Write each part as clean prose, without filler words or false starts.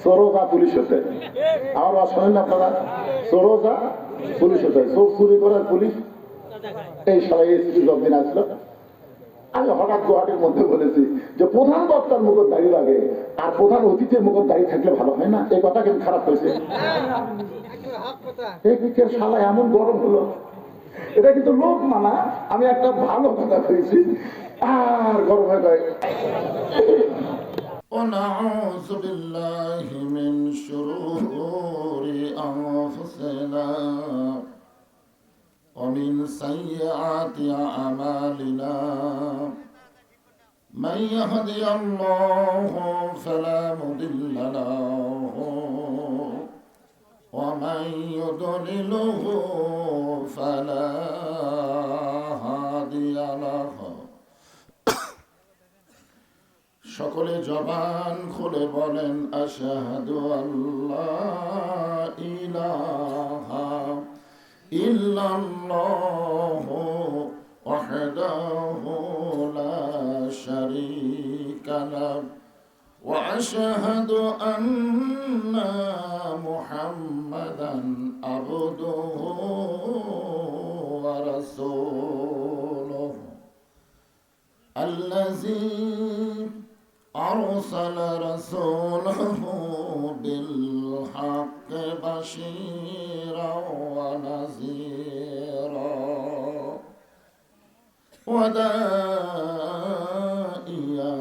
Saroja police হতে, আমার বাস শোনেন না আপনারা? সরোজা পুলিশ হতে, চোর চুরি করার পুলিশ। এই সবাই এসপি যতদিন আসলো, আমি হঠাৎ গুয়াহাটির মধ্যে বলেছি যে প্রধান বক্তার মুখর দাঁড়িয়ে লাগে আর প্রধান অতিথির মুখর দাঁড়িয়ে থাকলে ভালো হয় না। এই কথা কিন্তু খারাপ হয়েছে। এই দিকের শালা এমন গরম হলো, এটা কিন্তু লোক মানা, আমি একটা ভালো কথা কইছি আর গরম হয়ে যায়। ونعوذ بالله من شرور أنفسنا ومن سيئات أعمالنا من يهدي الله فلا مضل له ومن يضلله فلا هادي له। সকলে জবান খুলে বলেন আশহাদু আল্লা ইলাহা ইল্লাল্লাহু ওয়াহদাহু লা শারীকা লাহু ওয়া আশহাদু আন্না মুহাম্মাদান আবদুহু ওয়া রাসূলুহু আল্লাযী أرسل رسوله بالحق بشيرا ونذيرا وداعيا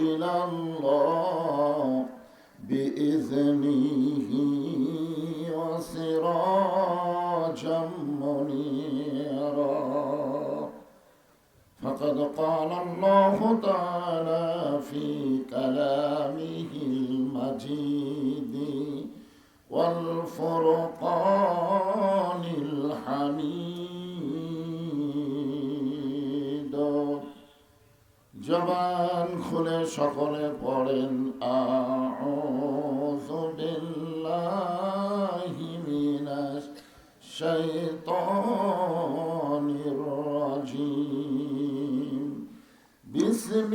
إلى الله بإذنه وسراجا منيرا فقد قال الله تعالى في كلامه المجيد والفرقان الحميد জবান খুলে সকলে পড়েন আউযু বিল্লাহি মিনাশ শাইতানির রাজীম বিসমিল্লাহির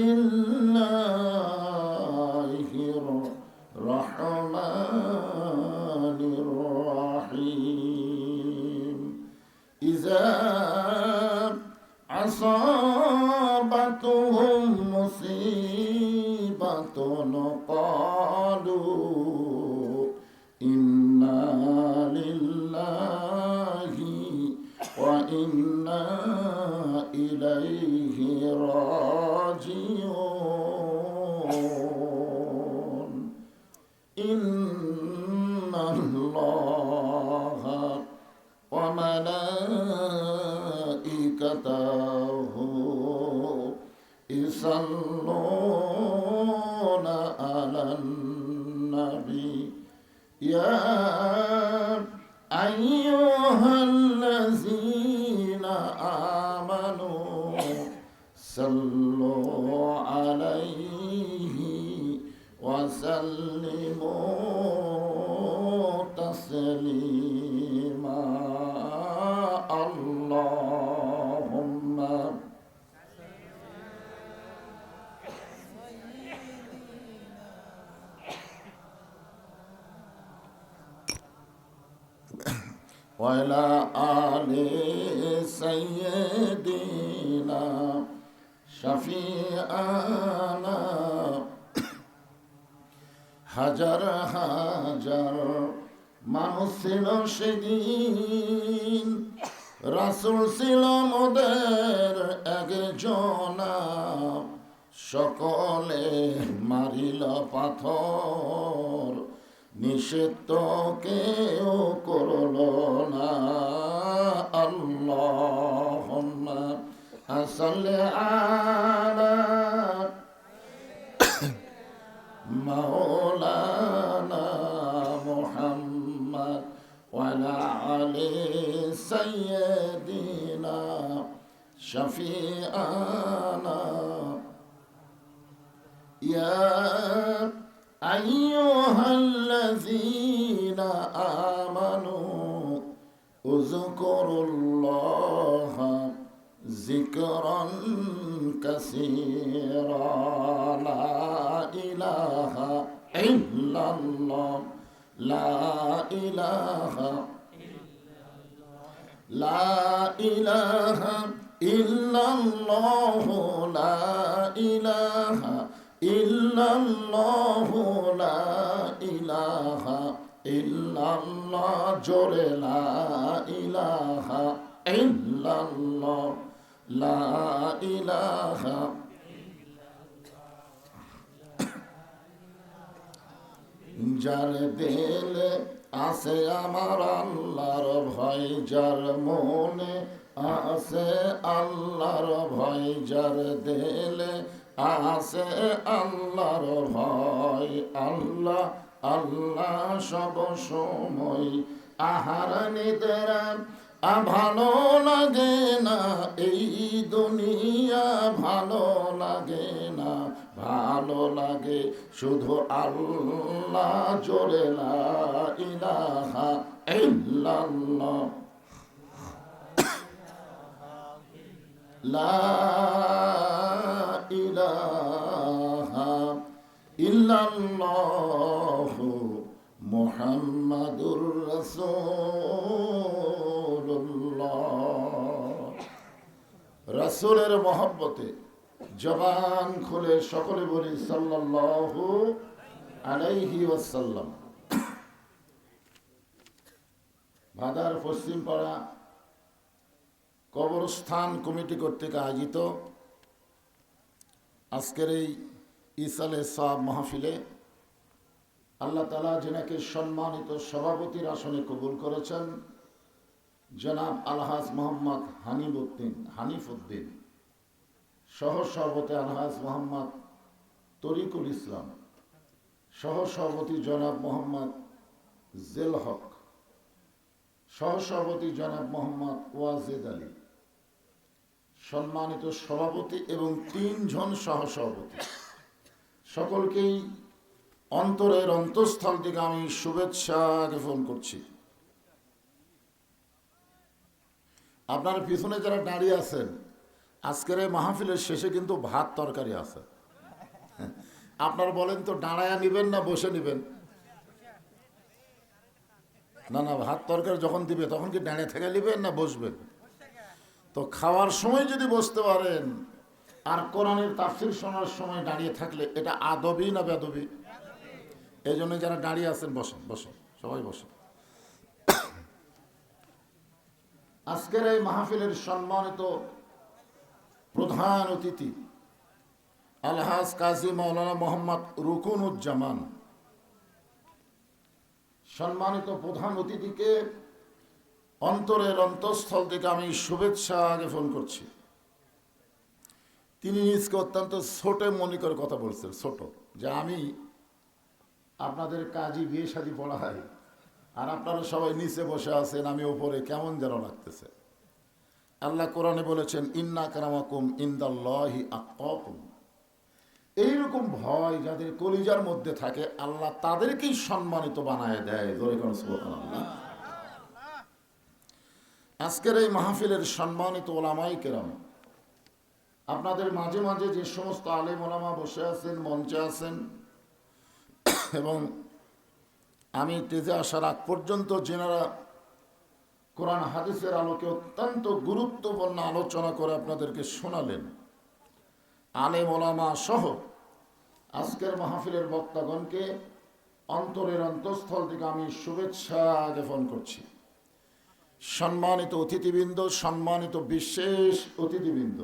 রহমানির রহিম ইযা আসাবাতুহুম মুসিবাতুন ক্বালু ইন্না লিল্লাহি ওয়া ইন্না ইলাইহি রাজিউন ইন্নাল্লাহা ওয়া মালাইকাতাহু ইউসাল্লুনা আলান নাবী ইয়া আইয়ুহাল্লাযীনা আমানু সাল্লু আলাইহি ওয়া সাল্লিমু তাসলিমা আল্লাহুম্মা وعلى آل سيدنا شفيعنا হাজার হাজার মানুষ ছিল সেদিন, রাসূল ছিল মোদের একজনা, সকলে মারিল পাথর, নিষেধ কেউ করল না। আল্লাহুম্মা সাল্লি আলা মাওলানা মুহাম্মদ ওয়া আলা আলি সাইয়্যিদিনা শাফিআনা ইয়া আইয়ুহাল্লাযীনা আমানু উযকুরুল্লাহা যিকরান কাসীরা লা ইলাহা ইল্লাল্লাহ লা ইলাহা লা ইলাহা ইল্লাল্লাহ লা ইলাহা ইল্লাল্লাহ লা ইলাহা ইল্লাল্লাহ জোরে লা ইলাহা ইল্লাল্লাহ লা ইলাহা যার দিলে আছে আমার আল্লাহর ভয়, যার মনে আছে আল্লাহর ভয়, যার দিলে আছে আল্লাহর ভয়, আল্লাহ আল্লাহ সব সময়। আহার নিদেরা ভালো লাগে না, এই দুনিয়া ভালো লাগে না, ভালো লাগে শুধু আল্লাহ জোরে লা ইলাহা ইল্লাল্লাহ লা ইলাহা ইল্লাল্লাহ মুহাম্মাদুর রাসূলুল্লাহ। রাসূলের মহব্বতে জবান খুলে সকলে বলি সাল্লাল্লাহু আলাইহি ওয়াসাল্লাম। ভাদার পশ্চিম পাড়া কবরস্থান কমিটি কর্তৃক আয়োজিত আজকের এই ইসালে সাব মাহফিলে আল্লাহ তাআলা যিনাকে সম্মানিত সভাপতির আসনে কবুল করেছেন, জনাব আলহাজ মোহাম্মদ হানিফ উদ্দিন, সহ সভাপতি আলহাজ মোহাম্মদ তরিকুল ইসলাম, সহ সভাপতি জনাব মোহাম্মদ জেল হক, সহ সভাপতি জনাব মোহাম্মদ ওয়াজেদ আলী, সম্মানিত সভাপতি এবং 3 জন সহ সভাপতি, সকলকেই অন্তরের অন্তঃস্থল থেকে আমি শুভেচ্ছা জ্ঞাপন করছি। আপনার পিছনে যারা দাঁড়িয়ে আছেন, আজকের এই মাহফিলের শেষে কিন্তু ভাত তরকারি আছে। আপনারা বলেন তো দাঁড়ায়া নিবেন না বসে নিবেন? না না, ভাত তরকারি যখন দিবে তখন কি দাঁড়িয়ে থেকে নিবেন না বসবেন? তো খাওয়ার সময় যদি বসতে পারেন আর কোরআনের তাফসীর শোনার সময় দাঁড়িয়ে থাকলে এটা আদবি না বেদবি? এই জন্য যারা দাঁড়িয়ে আছেন বসেন, বসেন, সবাই বসেন। আজকের এই মাহফিলের সম্মানিত প্রধান অতিথি আলহাজ কাজী মাওলানা মোহাম্মদ রুকুনুজ্জামান, সম্মানিত প্রধান অতিথিকে অন্তরের অন্তঃস্থল থেকে আমি শুভেচ্ছা জ্ঞাপন করছি। তিনি নিজকে অত্যন্ত ছোট মনে করে কথা বলছেন, ছোট, যে আমি আপনাদের কাজী বিয়ে শাদী পড়াই আর আপনারা সবাই নিচে বসে আছেন, আমি উপরে, কেমন যেন লাগতেছে। আল্লাহ কোরআনে বলেছেন ইন্না কারামাকুম ইনদাল্লাহি আতকাকুম। এইরকম ভয় যাদের কলিজার মধ্যে থাকে আল্লাহ তাদেরকেই সম্মানিত বানায় দেয়। সুবহানাল্লাহ। আজকের এই মাহফিলের সম্মানিত ওলামায়ে কেরাম, আপনাদের মাঝে মাঝে যে সমস্ত আলেম ওলামা বসে আছেন, মঞ্চে আছেন, এবং আমি তেজে আসার আগ পর্যন্ত যেনারা কোরআন হাদিসের আলোকে অত্যন্ত গুরুত্বপূর্ণ আলোচনা করে আপনাদেরকে শোনালেন, আলেম ওলামা সহ আজকের মাহফিলের বক্তাগণকে অন্তরের অন্তঃস্থল থেকে আমি শুভেচ্ছা জ্ঞাপন করছি। সম্মানিত অতিথিবৃন্দ, সম্মানিত বিশেষ অতিথিবৃন্দ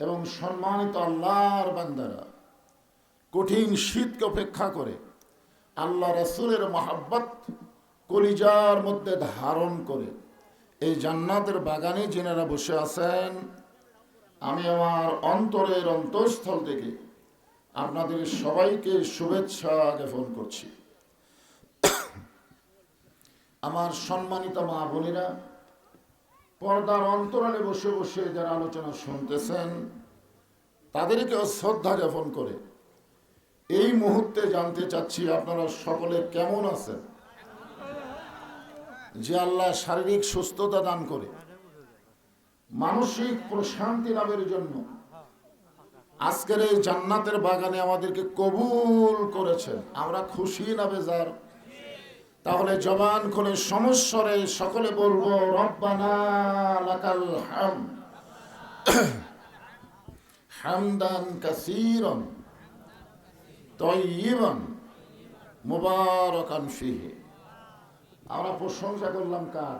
এবং সম্মানিত আল্লাহর বান্দারা, কঠিন শীতকে উপেক্ষা করে আল্লাহ রাসূলের মহব্বত কলিজার মধ্যে ধারণ করে এই জান্নাতের বাগানে যিনারা বসে আছেন, আমি আমার অন্তরের অন্তঃস্থল থেকে আপনাদের সবাইকে শুভেচ্ছা জ্ঞাপন করছি। আমার সম্মানিত মা বোনেরা, পর্দার অন্তরালে বসে বসে যারা আলোচনা শুনতেছেন তাদেরকেও শ্রদ্ধা জ্ঞাপন করে এই মুহূর্তে জানতে চাচ্ছি আপনারা সকলে কেমন আছেন। যে আল্লাহ শারীরিক সুস্থতা দান করে, মানসিক প্রশান্তি লাভের জন্য আজকের এই জান্নাতের বাগানে আমাদেরকে কবুল করেছেন, আমরা খুশি না বেজার? তাহলে জবান খুলে সমস্বরে সকলে বলবো রব্বানা লাকাল হামদ হামদান কাসীরান তাইয়িবান মুবারাকান ফিহি। আমরা প্রশংসা করলাম কার?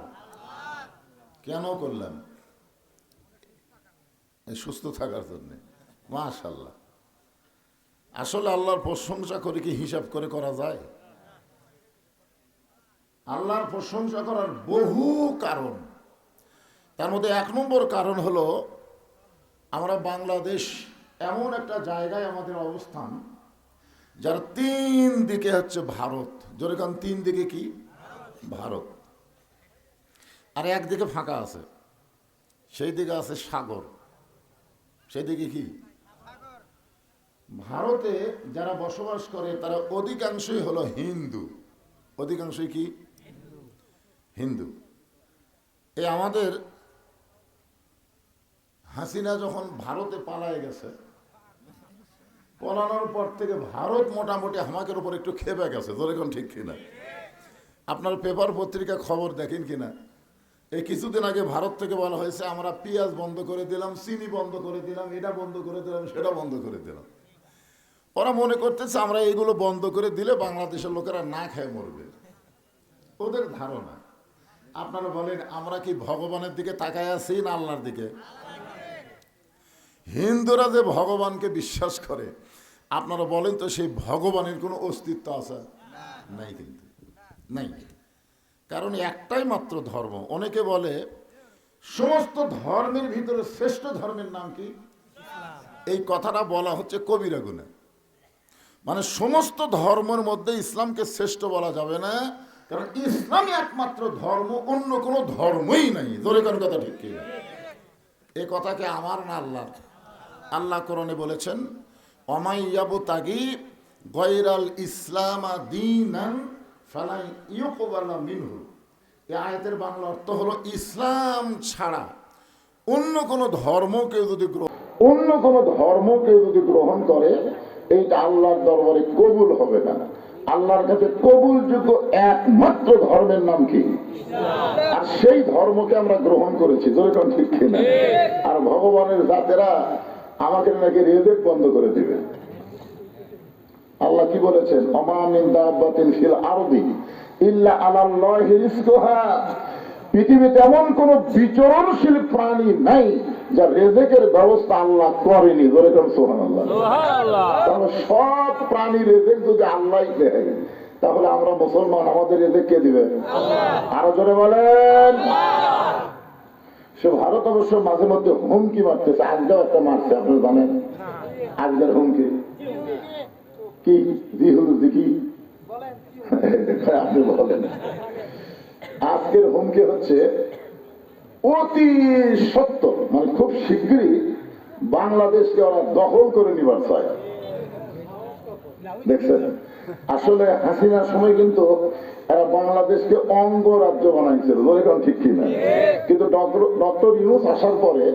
কেন করলাম? সুস্থ থাকার জন্য। মাশাআল্লাহ। আসলে আল্লাহর প্রশংসা করে কি হিসাব করে করা যায়? আল্লাহর প্রশংসা করার বহু কারণ। তার মধ্যে 1 নম্বর কারণ হলো আমরা বাংলাদেশ এমন একটা জায়গায় আমাদের অবস্থান যার 3 দিকে হচ্ছে ভারত। যেরকম 3 দিকে কি? ভারত। আর একদিকে ফাঁকা আছে, সেই দিকে আছে সাগর। সেই দিকে কি? ভারতে যারা বসবাস করে তারা অধিকাংশই হলো হিন্দু। অধিকাংশই কি? হিন্দু। এই আমাদের হাসিনা যখন ভারতে পালায় গেছে, পলানোর পর থেকে ভারত মোটামুটি আমাদের উপর একটু খেপে গেছে। যেরকম ঠিক কিনা? আপনার পেপার পত্রিকা খবর দেখেন কিনা? এই কিছুদিন আগে ভারত থেকে বলা হয়েছে আমরা পেঁয়াজ বন্ধ করে দিলাম, চিনি বন্ধ করে দিলাম, এটা বন্ধ করে দিলাম, সেটা বন্ধ করে দিলাম। ওরা মনে করতেছে আমরা এইগুলো বন্ধ করে দিলে বাংলাদেশের লোকেরা না খেয়ে মরবে। ওদের ধারণা। আপনারা বলেন আমরা কি ভগবানের দিকে তাকায় আছি না আল্লাহর দিকে? হিন্দুরা যে ভগবানকে বিশ্বাস করে, আপনারা বলেন তো সেই ভগবানের কোনো অস্তিত্ব আছে? নাই, কিন্তু নাই। কারণ একটাই মাত্র ধর্ম। অনেকে বলে সমস্ত ধর্মের ভিতরে শ্রেষ্ঠ ধর্মের নাম কি? এই কথাটা বলা হচ্ছে কবিরা গুনাহ। মানে সমস্ত ধর্মের মধ্যে ইসলামকে শ্রেষ্ঠ বলা যাবে না, কারণ ইসলামই একমাত্র ধর্ম, অন্য কোনো ধর্মই নাই। ধরে কোন কথা ঠিক কি? এই কথাকে আমার না আল্লাহ? আল্লাহ কোরআনে বলেছেন অমাইয়াবতাগি গায়রাল ইসলামা দীনান ফালা ইউকবালা মিনহু। এই আয়াতের বাংলা অর্থ হলো ইসলাম ছাড়া অন্য কোনো ধর্ম কেউ যদি গ্রহণ করে এইটা আল্লাহর দরবারে কবুল হবে না। আল্লাহর কাছে কবুলযোগ্য একমাত্র ধর্মের নাম কি? আর সেই ধর্মকে আমরা গ্রহণ করেছি। যেরকম ঠিক কিনা? আর ভগবানের জাতেরা আমাকে নাকি রেজেক বন্ধ করে দিবে। আল্লাহ কি বলেছেন? ওমা মিন দাব্বাতিন ফিল আরদি ইল্লা আলাল্লাহি রিজকুহা। পৃথিবীতে এমন কোন বিচরণশীল প্রাণী নাই যার রেজেকের ব্যবস্থা আল্লাহ করেনি। যেরকম সুবহানাল্লাহ। তাহলে সব প্রাণী রেজেক যদি আল্লাহই দেয়, তাহলে আমরা মুসলমান, আমাদের রেজেক কে দিবে? আরো জোরে বলেন। সে ভারত অবশ্য মাঝে মধ্যে হুমকি মারতেছে। আজকেও একটা মারছে, আপনারা জানেন। আজকের হুমকি কি? জিহুরুজি কি? আপনি বলেন। আজকের হুমকি হচ্ছে অতি সত্য, মানে খুব শীঘ্রই বাংলাদেশকে ওরা দখল করে নিবার চায়। দেখছেন? আসলে হাসিনার সময় কিন্তু এরা বাংলাদেশকে অঙ্গরাজ্য বানাইছিল। যেরকম ঠিক কিনা? কিন্তু ডক্টর ইউনূস আসার পরে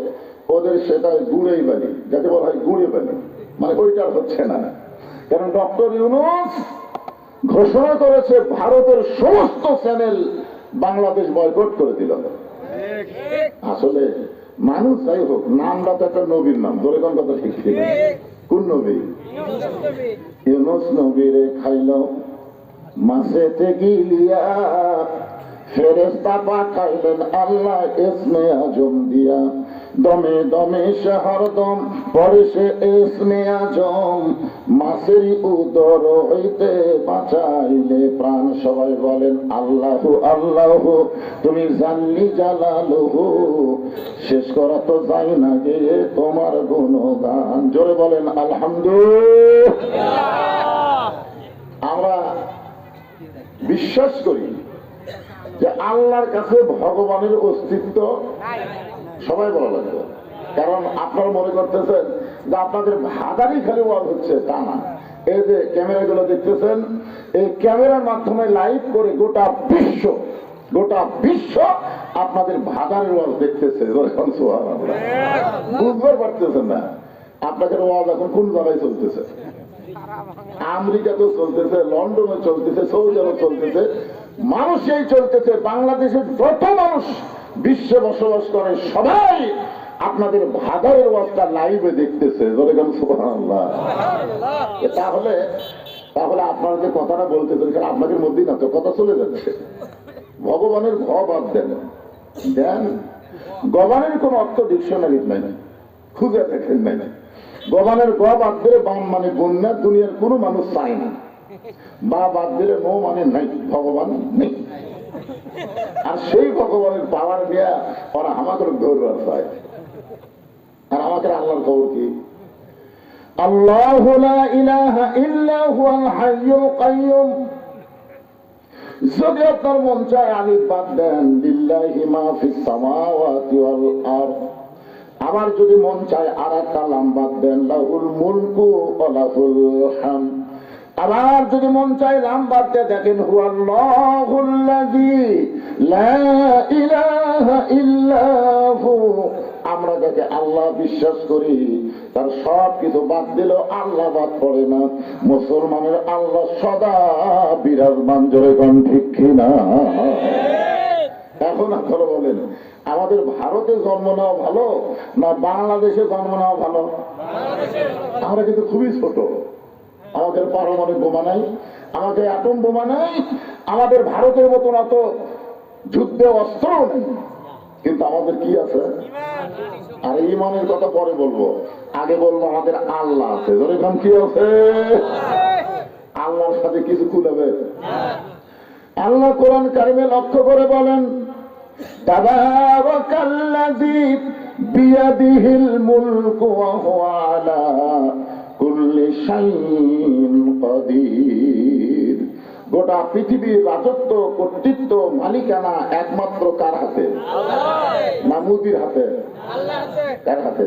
ওদের সেটা গুড়েই বাড়ি, যাকে বলা হয় গুড়ে বাড়ি, মানে ওইটা হচ্ছে না। কারণ ডক্টর ইউনূস ঘোষণা করেছে ভারতের সমস্ত চ্যানেল বাংলাদেশ বয়কট করে দিল। আসলে মানুষ যাই হোক, নামটা তো একটা নবীর নাম। ধরে কোন কথা ঠিক ছিল? কোন নবী? ইউনূস নবীরে খাইল মাছেতে গিলিয়া, ফেরেশতা পাঠাইলেন আল্লাহ ইসমে আজম দিয়া। দমে দমে সে হরদম পরে সে ইসমে আজম, মাছেরই উদর হইতে বাঁচাইলে প্রাণ। সবাই বলেন আল্লাহু আল্লাহু, তুমি জানলি জালালুহু, শেষ করা তো যায় না গিয়ে তোমার গুণগান। জোরে বলেন আলহামদুলিল্লাহ। আমরা বিশ্বাস করি যে আল্লাহর কাছে ভগবানের অস্তিত্ব সবাই বলা লাগবে। কারণ আপনারা মনে করতেছেন যে আপনাদের ভাগারই খালি ওয়াজ হচ্ছে, তা না। এই যে ক্যামেরাগুলো দেখতেছেন, এই ক্যামেরার মাধ্যমে লাইভ করে গোটা বিশ্ব আপনাদের ভাগারের ওয়াজ দেখতেছে। বুঝতে পারতেছেন না? আপনাদের ওয়াজ এখন কোন জায়গায় চলতেছে? আমেরিকাতেও চলতেছে, লন্ডনে চলতেছে, সৌদি আরব চলতেছে, মানুষই চলতেছে। বাংলাদেশের যত মানুষ বিশ্বে বসবাস করে সবাই আপনাদের ভাদারের ওয়াজটা লাইভে দেখতেছে। সুবহানাল্লাহ। তাহলে তাহলে আপনারা যে কথাটা বলতেছেন আপনাদের মধ্যেই না তো কথা চলে যাচ্ছে। ভগবানের ভ বাদ দেন, দেন গবানের কোন অর্থ ডিকশনারি নাই, খুঁজে দেখেন নাই। গবানের গ বাদ দিলে বাম মানে বন্যা, দুনিয়ার কোনো মানুষ চায় না। বা বাদ দিলে নো মানে নাই, ভগবান নেই। আর সেই ভগবানের পাওয়ার দেয়া ওরা আমাকে গৌরব চায়। আর আমাকে আল্লাহর খবর কি? আল্লাহু লা ইলাহা ইল্লা হুয়াল হাইয়ুল কাইয়ুম। যদি আপনার মন চায় আলিফ বাদ দেন, লিল্লাহি মা ফিস সামাওয়াতি ওয়াল আরদ। আবার যদি মন চায় আর একটা লাম বাদ দেন, লাহুল মুলকু ওয়া লাহুল হামদ। আবার যদি মন চায় লাম বাদ দিয়ে দেখেন, হুয়াল্লাহুল্লাযী লা ইলাহা ইল্লা হু। আমরা যাকে আল্লাহ বিশ্বাস করি তার সব কিছু বাদ দিলেও আল্লাহ বাদ পড়ে না। মুসলমানের আল্লাহ সদা বিরাজমান, জোরে কোন ঠিক কিনা? এখন আপনারা বলেন আমাদের ভারতে জন্ম নেওয়া ভালো না বাংলাদেশে জন্ম নেওয়া ভালো? আমরা কিন্তু খুবই ছোট, আমাদের পারমাণবিক বোমা নাই, আমাদের অ্যাটম বোমা নাই, আমাদের ভারতের মতন অত যুদ্ধে অস্ত্রও নেই, কিন্তু আমাদের কি আছে? আর ঈমানের কথা পরে বলবো, আগে বলবো আমাদের আল্লাহ আছে। যেরকম কি আছে? আল্লাহর সাথে কিছু কুলাবে? আল্লাহ কোরআন কারিমে লক্ষ্য করে বলেন, তাবারাকাল্লাযী বিয়াদিহিল মুলকু ওয়া হুয়া আলা কুল্লি শাইইন কাদির। গোটা পৃথিবীর রাজত্ব, কর্তৃত্ব, মালিকানা একমাত্র কার হাতে? না মোদির হাতে? কার হাতে?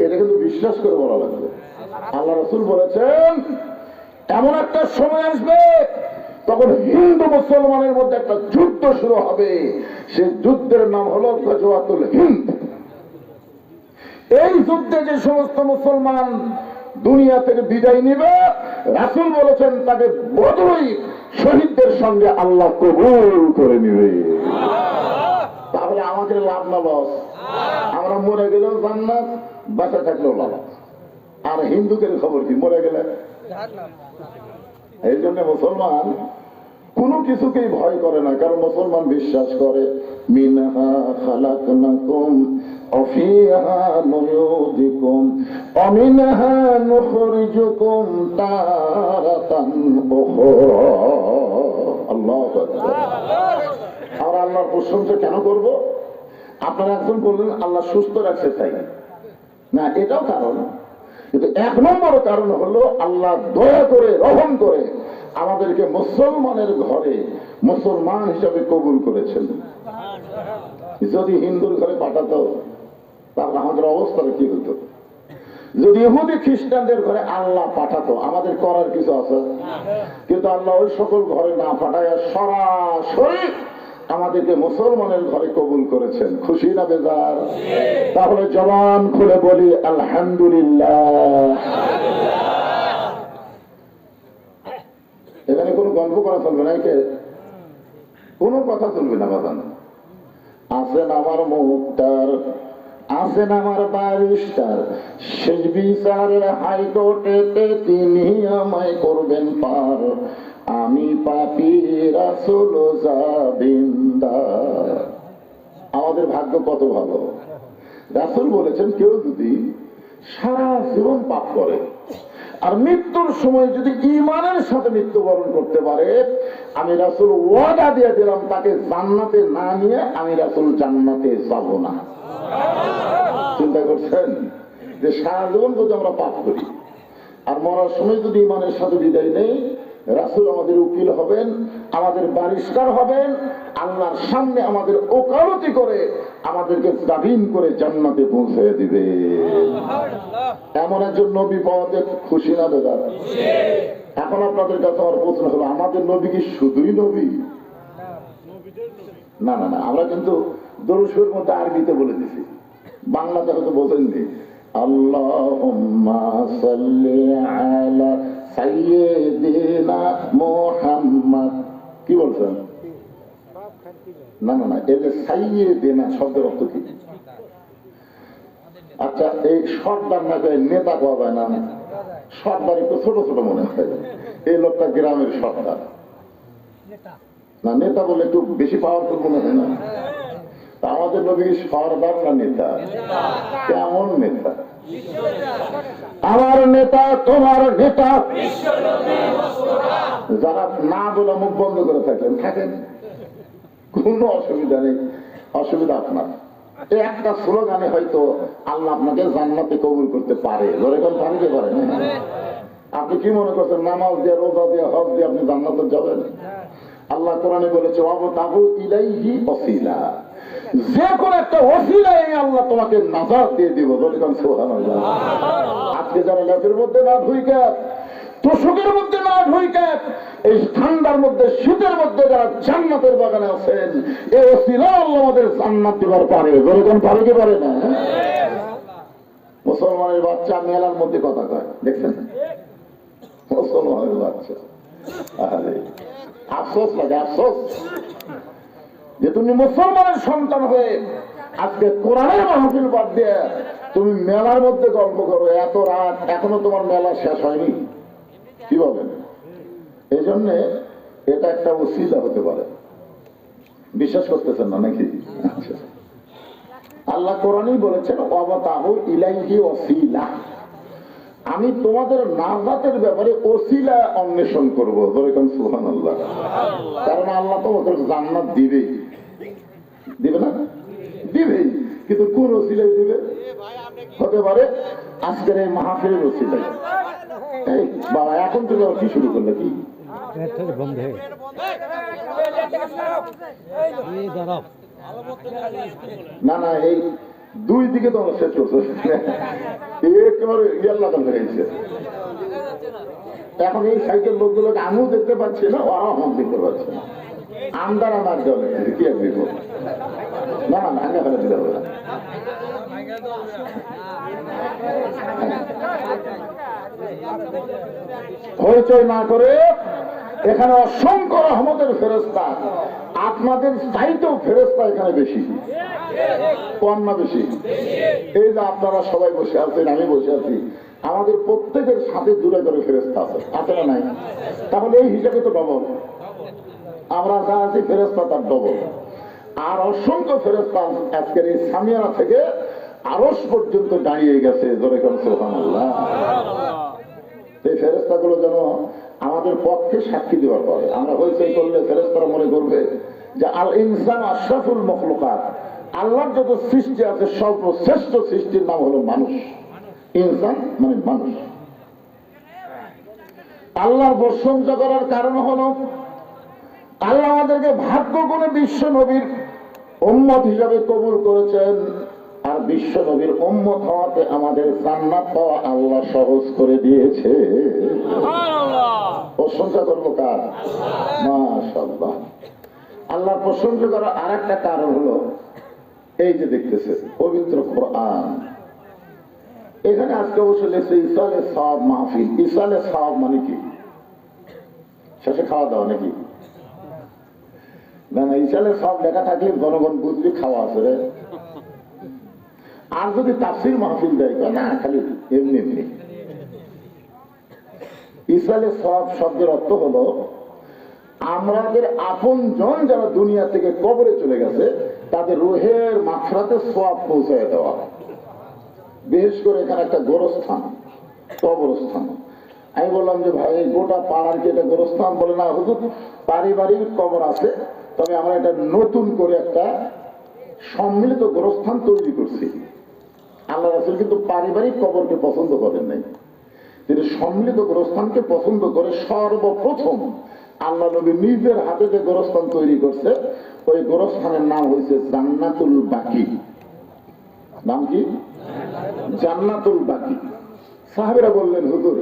এটা কিন্তু বিশ্বাস করে বলা লাগবে। আল্লাহ রাসূল বলেছেন এমন একটা সময় আসবে তখন হিন্দু মুসলমানের মধ্যে একটা যুদ্ধ শুরু হবে। সেই যুদ্ধের নাম হলো গজওয়াতুল হিন্দ। এই যুদ্ধে যে সমস্ত মুসলমান দুনিয়া থেকে বিদায় নিবে, রাসূল বলেছেন তাকে বদরই শহীদদের সঙ্গে আল্লাহ কবুল করে নিবে। তাহলে আমাদের লাভ না লস? আমরা মরে গেলেও জান্নাত, বাঁচা থাকলেও লাভ। আর হিন্দুদের খবর কি? মরে গেলে। এই জন্য মুসলমান কোনো কিছুকেই ভয় করে না, কারণ মুসলমান বিশ্বাস করে মিনহা খালাকনাকুম ওয়া ফিহা নুয়ুদিকুম ওয়া মিনহা নুখরিজুকুম তারাতান উখরা। আল্লাহু আকবার। আমরা আল্লাহর প্রশংসা কেন করব? আপনারা একজন বললেন আল্লাহ সুস্থ রাখছে তাই না, এটাও কারণ। কিন্তু এক নম্বর কারণ হলো আল্লাহ দয়া করে, রহম করে আমাদেরকে মুসলমানের ঘরে মুসলমান হিসাবে কবুল করেছেন। যদি হিন্দুর ঘরে পাঠাতো তাহলে আমাদের অবস্থাটা কি হতো? যদি ইহুদি খ্রিস্টানদের ঘরে আল্লাহ পাঠাতো আমাদের করার কিছু আছে? কিন্তু আল্লাহ ওই সকল ঘরে না পাঠায় সরাসরি আমাদেরকে মুসলমানের ঘরে কবুল করেছেন। খুশি না বেজার? তাহলে জবান খুলে বলি আলহামদুলিল্লাহ। এখানে কোনো গল্প করা চলবে না, কোনো কথা চলবে না। বাজান আছেন আমার মুক্তার, আছেন আমার ব্যারিস্টার, শেষ বিচারের হাইকোর্টেতে তিনি আমায় করবেন পার। আমি পাপী রাসূল জাবিন্দার। আমাদের ভাগ্য কত ভালো। রাসূল বলেছেন কেউ যদি সারা জীবন পাপ করে আর মৃত্যুর সময় যদি ঈমানের সাথে মৃত্যুবরণ করতে পারে, আমি রাসূল ওয়াদা দিয়ে দিলাম তাকে জান্নাতে না নিয়ে আমি রাসূল জান্নাতে যাব না। চিন্তা করছেন যে সারা জীবন যদি আমরা পাপ করি আর মরার সময় যদি ঈমানের সাথে বিদায় নেই, রাসূল আমাদের উকিল হবেন, আমাদের ব্যারিস্টার হবেন, আল্লাহর সামনে আমাদের ওকালতি করে আমাদেরকে জামিন করে জান্নাতে পৌঁছে দিবে। এমন একজন নবী পাওয়াতে খুশি না বেজার? এখন আপনাদের কাছে আমার প্রশ্ন হলো, আমাদের নবী কি শুধুই নবী? না না না, আমরা কিন্তু দরুদের মধ্যে আরবিতে বলে দিছি, বাংলাতে হয়তো বোঝেননি। আল্লাহুম্মা সাল্লি আলা সাইয়্যিদিনা মুহাম্মদ। কি বলছেন? না না না, এই যে সাইয়্যিদিনা শব্দের অর্থ কি? আচ্ছা, এই সর্দার না করে নেতা পাওয়া যায় না? সর্দার একটু ছোট ছোট মনে হয়, এই লোকটা গ্রামের সর্দার না, নেতা বলে একটু বেশি পাওয়ারফুল মনে হয় না? আমাদের নবী সর্দার না নেতা? কেমন নেতা? আমার নেতা, তোমার নেতা। যারা না বলে মুখ বন্ধ করে থাকেন থাকেন, কোনো অসুবিধা নেই। অসুবিধা আপনার এই একটা স্লোগানে হয়তো আল্লাহ আপনাকে জান্নাতে কবুল করতে পারে। যেরকম পারতে পারেন। আপনি কি মনে করছেন নামাজ দিয়ে, রোজা দিয়ে, হজ দিয়ে আপনি জান্নাতে যাবেন? আল্লাহ কোরআনে বলেছে ওয়াবতাগু ইলাইহি ওয়াসিলা, যে কোনো একটা ওসিলায় আল্লাহ তোমাকে নাজাত দিয়ে দিব। যেরকম সুবহানাল্লাহ। আজকে যারা লেপের মধ্যে না ঢুইকে, তোষকের মধ্যে না ঢুইকে, এই ঠান্ডার মধ্যে, শীতের মধ্যে যারা জান্নাতের বাগানে আছেন, এই ওসিলা আল্লাহ আমাদের জান্নাত দিবার পারে। যেরকম পারে কি পারে না? মুসলমানের বাচ্চা মেলার মধ্যে কথা কয়, দেখছেন? মুসলমানের বাচ্চা, আরে আফসোস লাগে, আফসোস যে তুমি মুসলমানের সন্তান হয়ে আজকে কোরআনের মাহফিল বাদ দিয়ে তুমি মেলার মধ্যে গল্প করো। এত রাত এখনো তোমার মেলা শেষ হয়নি, কি বলেন? এই জন্যে এটা একটা ওসিলা হতে পারে। বিশ্বাস করতেছেন না নাকি? আল্লাহ কোরআনই বলেছেন ওয়াবতাগু ইলাইহি ওয়াসিলা, আমি তোমাদের নাজাতের ব্যাপারে ওসিলা অন্বেষণ করবো। যেরকম সুবহানাল্লাহ। কারণ আল্লাহ তোমাকে জান্নাত দিবেই, দিবে না? দিবেই, কিন্তু কোন ওসিলায় দিবে? হতে পারে আজকের এই মাহফিলের ওসিলায়। এই বাবা, এখন তুমি কি শুরু করলে? কি না না, এই দুই দিকে তো আমরা শেষ করছো, একেবারে ইয়ার লাগান হয়ে গেছে। এখন এই সাইকেল লোকগুলোকে আমিও দেখতে পাচ্ছি না, ওরাও আমার দেখতে পাচ্ছে না। আমদার আমার জলে কি আর দেখবো? না না, ভাঙা ফেলে দিতে হবে না। হইচই না করে, এখানে অসংখ্য রহমতের ফেরেশতা, আপনাদের চাইতেও ফেরেশতা এখানে বেশি, কম না বেশি? এই যে আপনারা সবাই বসে আছেন, আমি বসে আছি, আমাদের প্রত্যেকের সাথে দূরে করে ফেরেশতা আছে, আছে না নাই? তাহলে এই হিসাবে তো ডবল। আমরা যা আছি ফেরেশতা তার ডবল। আর অসংখ্য ফেরেশতা আজকের এই সামিয়ানা থেকে আরশ পর্যন্ত দাঁড়িয়ে গেছে। যেরকম সুবহানাল্লাহ। এই ফেরেশতাগুলো যেন আমাদের পক্ষে সাক্ষী দেওয়ার পরে আমরা হইচই করলে ফেরেশতারা মনে করবে যে আল ইনসান আশরাফুল মখলুকাত, আল্লাহর যত সৃষ্টি আছে সর্বশ্রেষ্ঠ সৃষ্টির নাম হলো মানুষ। ইনসান মানে মানুষ। আল্লাহর প্রশংসা করার কারণ হলো আল্লাহ আমাদেরকে ভাগ্য গুণে বিশ্ব নবীর উম্মত হিসাবে কবুল করেছেন। আর বিশ্ব নবীর উম্মত হওয়াতে আমাদের জান্নাত পাওয়া আল্লাহ সহজ করে দিয়েছে। প্রশংসা করবো কার? মাশাআল্লাহ। আল্লাহর প্রশংসা করার আর একটা কারণ হলো এই যে দেখতেছে পবিত্র কোরআন। এখানে আজকে অবশ্য লেখছে ইসালে সাওয়াব মাহফিল। ইসালে সাওয়াব মানে কি? শেষে খাওয়া দাওয়া নাকি? না না, ইসালে সব লেখা থাকলে জনগণ বুঝবে খাওয়া আছে রে। আর যদি তাফসীর মাহফিল দেয় না, খালি এমনি এমনি। ইসালে সব শব্দের অর্থ হলো আমাদের আপন জন যারা দুনিয়া থেকে কবরে চলে গেছে তাদের রুহের মাগফিরাতে সওয়াব পৌঁছায় দেওয়া। বিশেষ করে এখানে একটা গোরস্থান, কবরস্থান। আমি বললাম যে ভাই গোটা পাড়ার কি এটা গোরস্থান? বলে না হুজুর, পারিবারিক কবর আছে, তবে আমরা এটা নতুন করে একটা সম্মিলিত গোরস্থান তৈরি করছি। আল্লাহ রাসূল কিন্তু পারিবারিক কবরকে পছন্দ করেন নাই, তিনি সম্মিলিত গোরস্থানকে পছন্দ করে সর্বপ্রথম আল্লাহ নবী নিজের হাতে যে গোরস্থান তৈরি করছে ওই গোরস্থানের নাম হয়েছে জান্নাতুল বাকি। নাম কি? জান্নাতুল বাকি। সাহাবীরা বললেন হুজুর,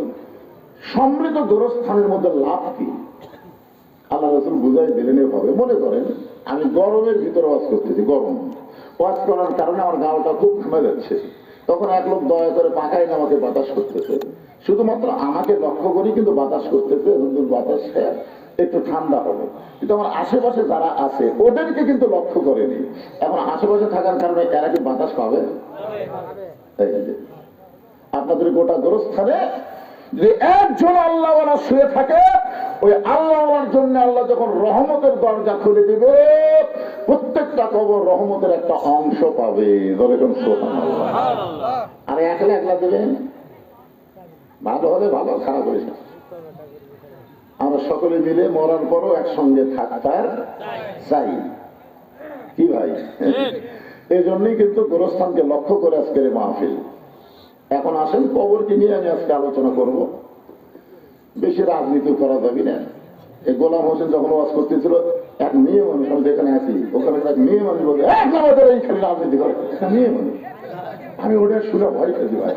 সম্মিলিত গোরস্থানের মধ্যে লাভ কি? আল্লাহ রাসূল বুঝাই দিলেন এভাবে, মনে করেন আমি গরমের ভিতরে ওয়াজ করতেছি, গরম ওয়াজ করার কারণে আমার গাওটা খুব ঘেমে যাচ্ছে, তখন এক লোক দয়া করে পাকাই আমাকে বাতাস করতেছে, শুধুমাত্র আমাকে লক্ষ্য করি কিন্তু বাতাস করতেছে, বাতাস একটু ঠান্ডা হবে, কিন্তু আমার আশেপাশে যারা আছে ওদেরকে কিন্তু লক্ষ্য করেনি। এখন আশেপাশে থাকার কারণে এরা কি বাতাস পাবে? আপনাদের গোটা গোরস্থানে যদি একজন আল্লাহওয়ালা শুয়ে থাকে, ওই আল্লাহওয়ালার জন্য আল্লাহ যখন রহমতের দরজা খুলে দিবে, প্রত্যেকটা কবর রহমতের একটা অংশ পাবে। আর একলা একলা দেবেন, ভালো হলে ভালো, খারাপ হলে আমরা সকলে মিলে মরার পরও একসঙ্গে থাকতার চাই, কি ভাই? এই জন্যই কিন্তু গোরস্থানকে লক্ষ্য করে আজকের মাহফিল। এখন আসেন কবরকে নিয়ে আমি আজকে আলোচনা করব, বেশি রাজনীতি করা যাবে না। এই গোলাম হোসেন যখন ওয়াজ করতেছিল, এক মেয়ে মানুষ, আমি যেখানে আছি ওখানে এক মেয়ে মানুষ বলে আমাদের এইখানে রাজনীতি করে, মেয়ে মানুষ। আমি ওটা শুনে ভয় খেতে ভাই,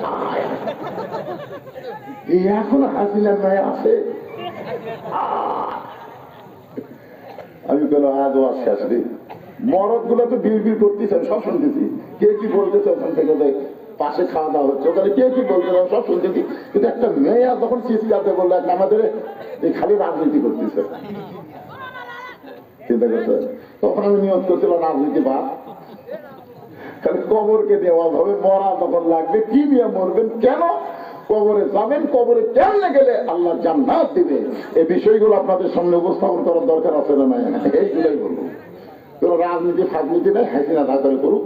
এখন হাসিনার মেয়ে আছে। আমি বলো আজ ওয়াজ শেষ রে, মরদ গুলো তো বিড় করতেছে, সব শুনতেছি, কে কি বলতেছে ওখান থেকে দেখ, পাশে খাওয়া দাওয়া হচ্ছে, ওখানে কে কি বলতে সব শুনতেছি, কিন্তু একটা মেয়ে যখন চিৎকারতে বললো আমাদের এই খালি রাজনীতি করতেছে, চিন্তা করছে। তখন আমি নিয়োগ করছিলাম রাজনীতি বাদ, খালি কবরকে দেওয়া হবে, মরা তখন লাগবে, কি নিয়ে মরবেন, কেন কবরে যাবেন, কবরে কেমনে গেলে আল্লাহ জান্নাত দিবে, এই বিষয়গুলো আপনাদের সামনে উপস্থাপন করার দরকার আছে না? নাই, এইগুলাই বলবো। কোন রাজনীতি ফাজনীতি নেই, হাসিনা দা করে করুক,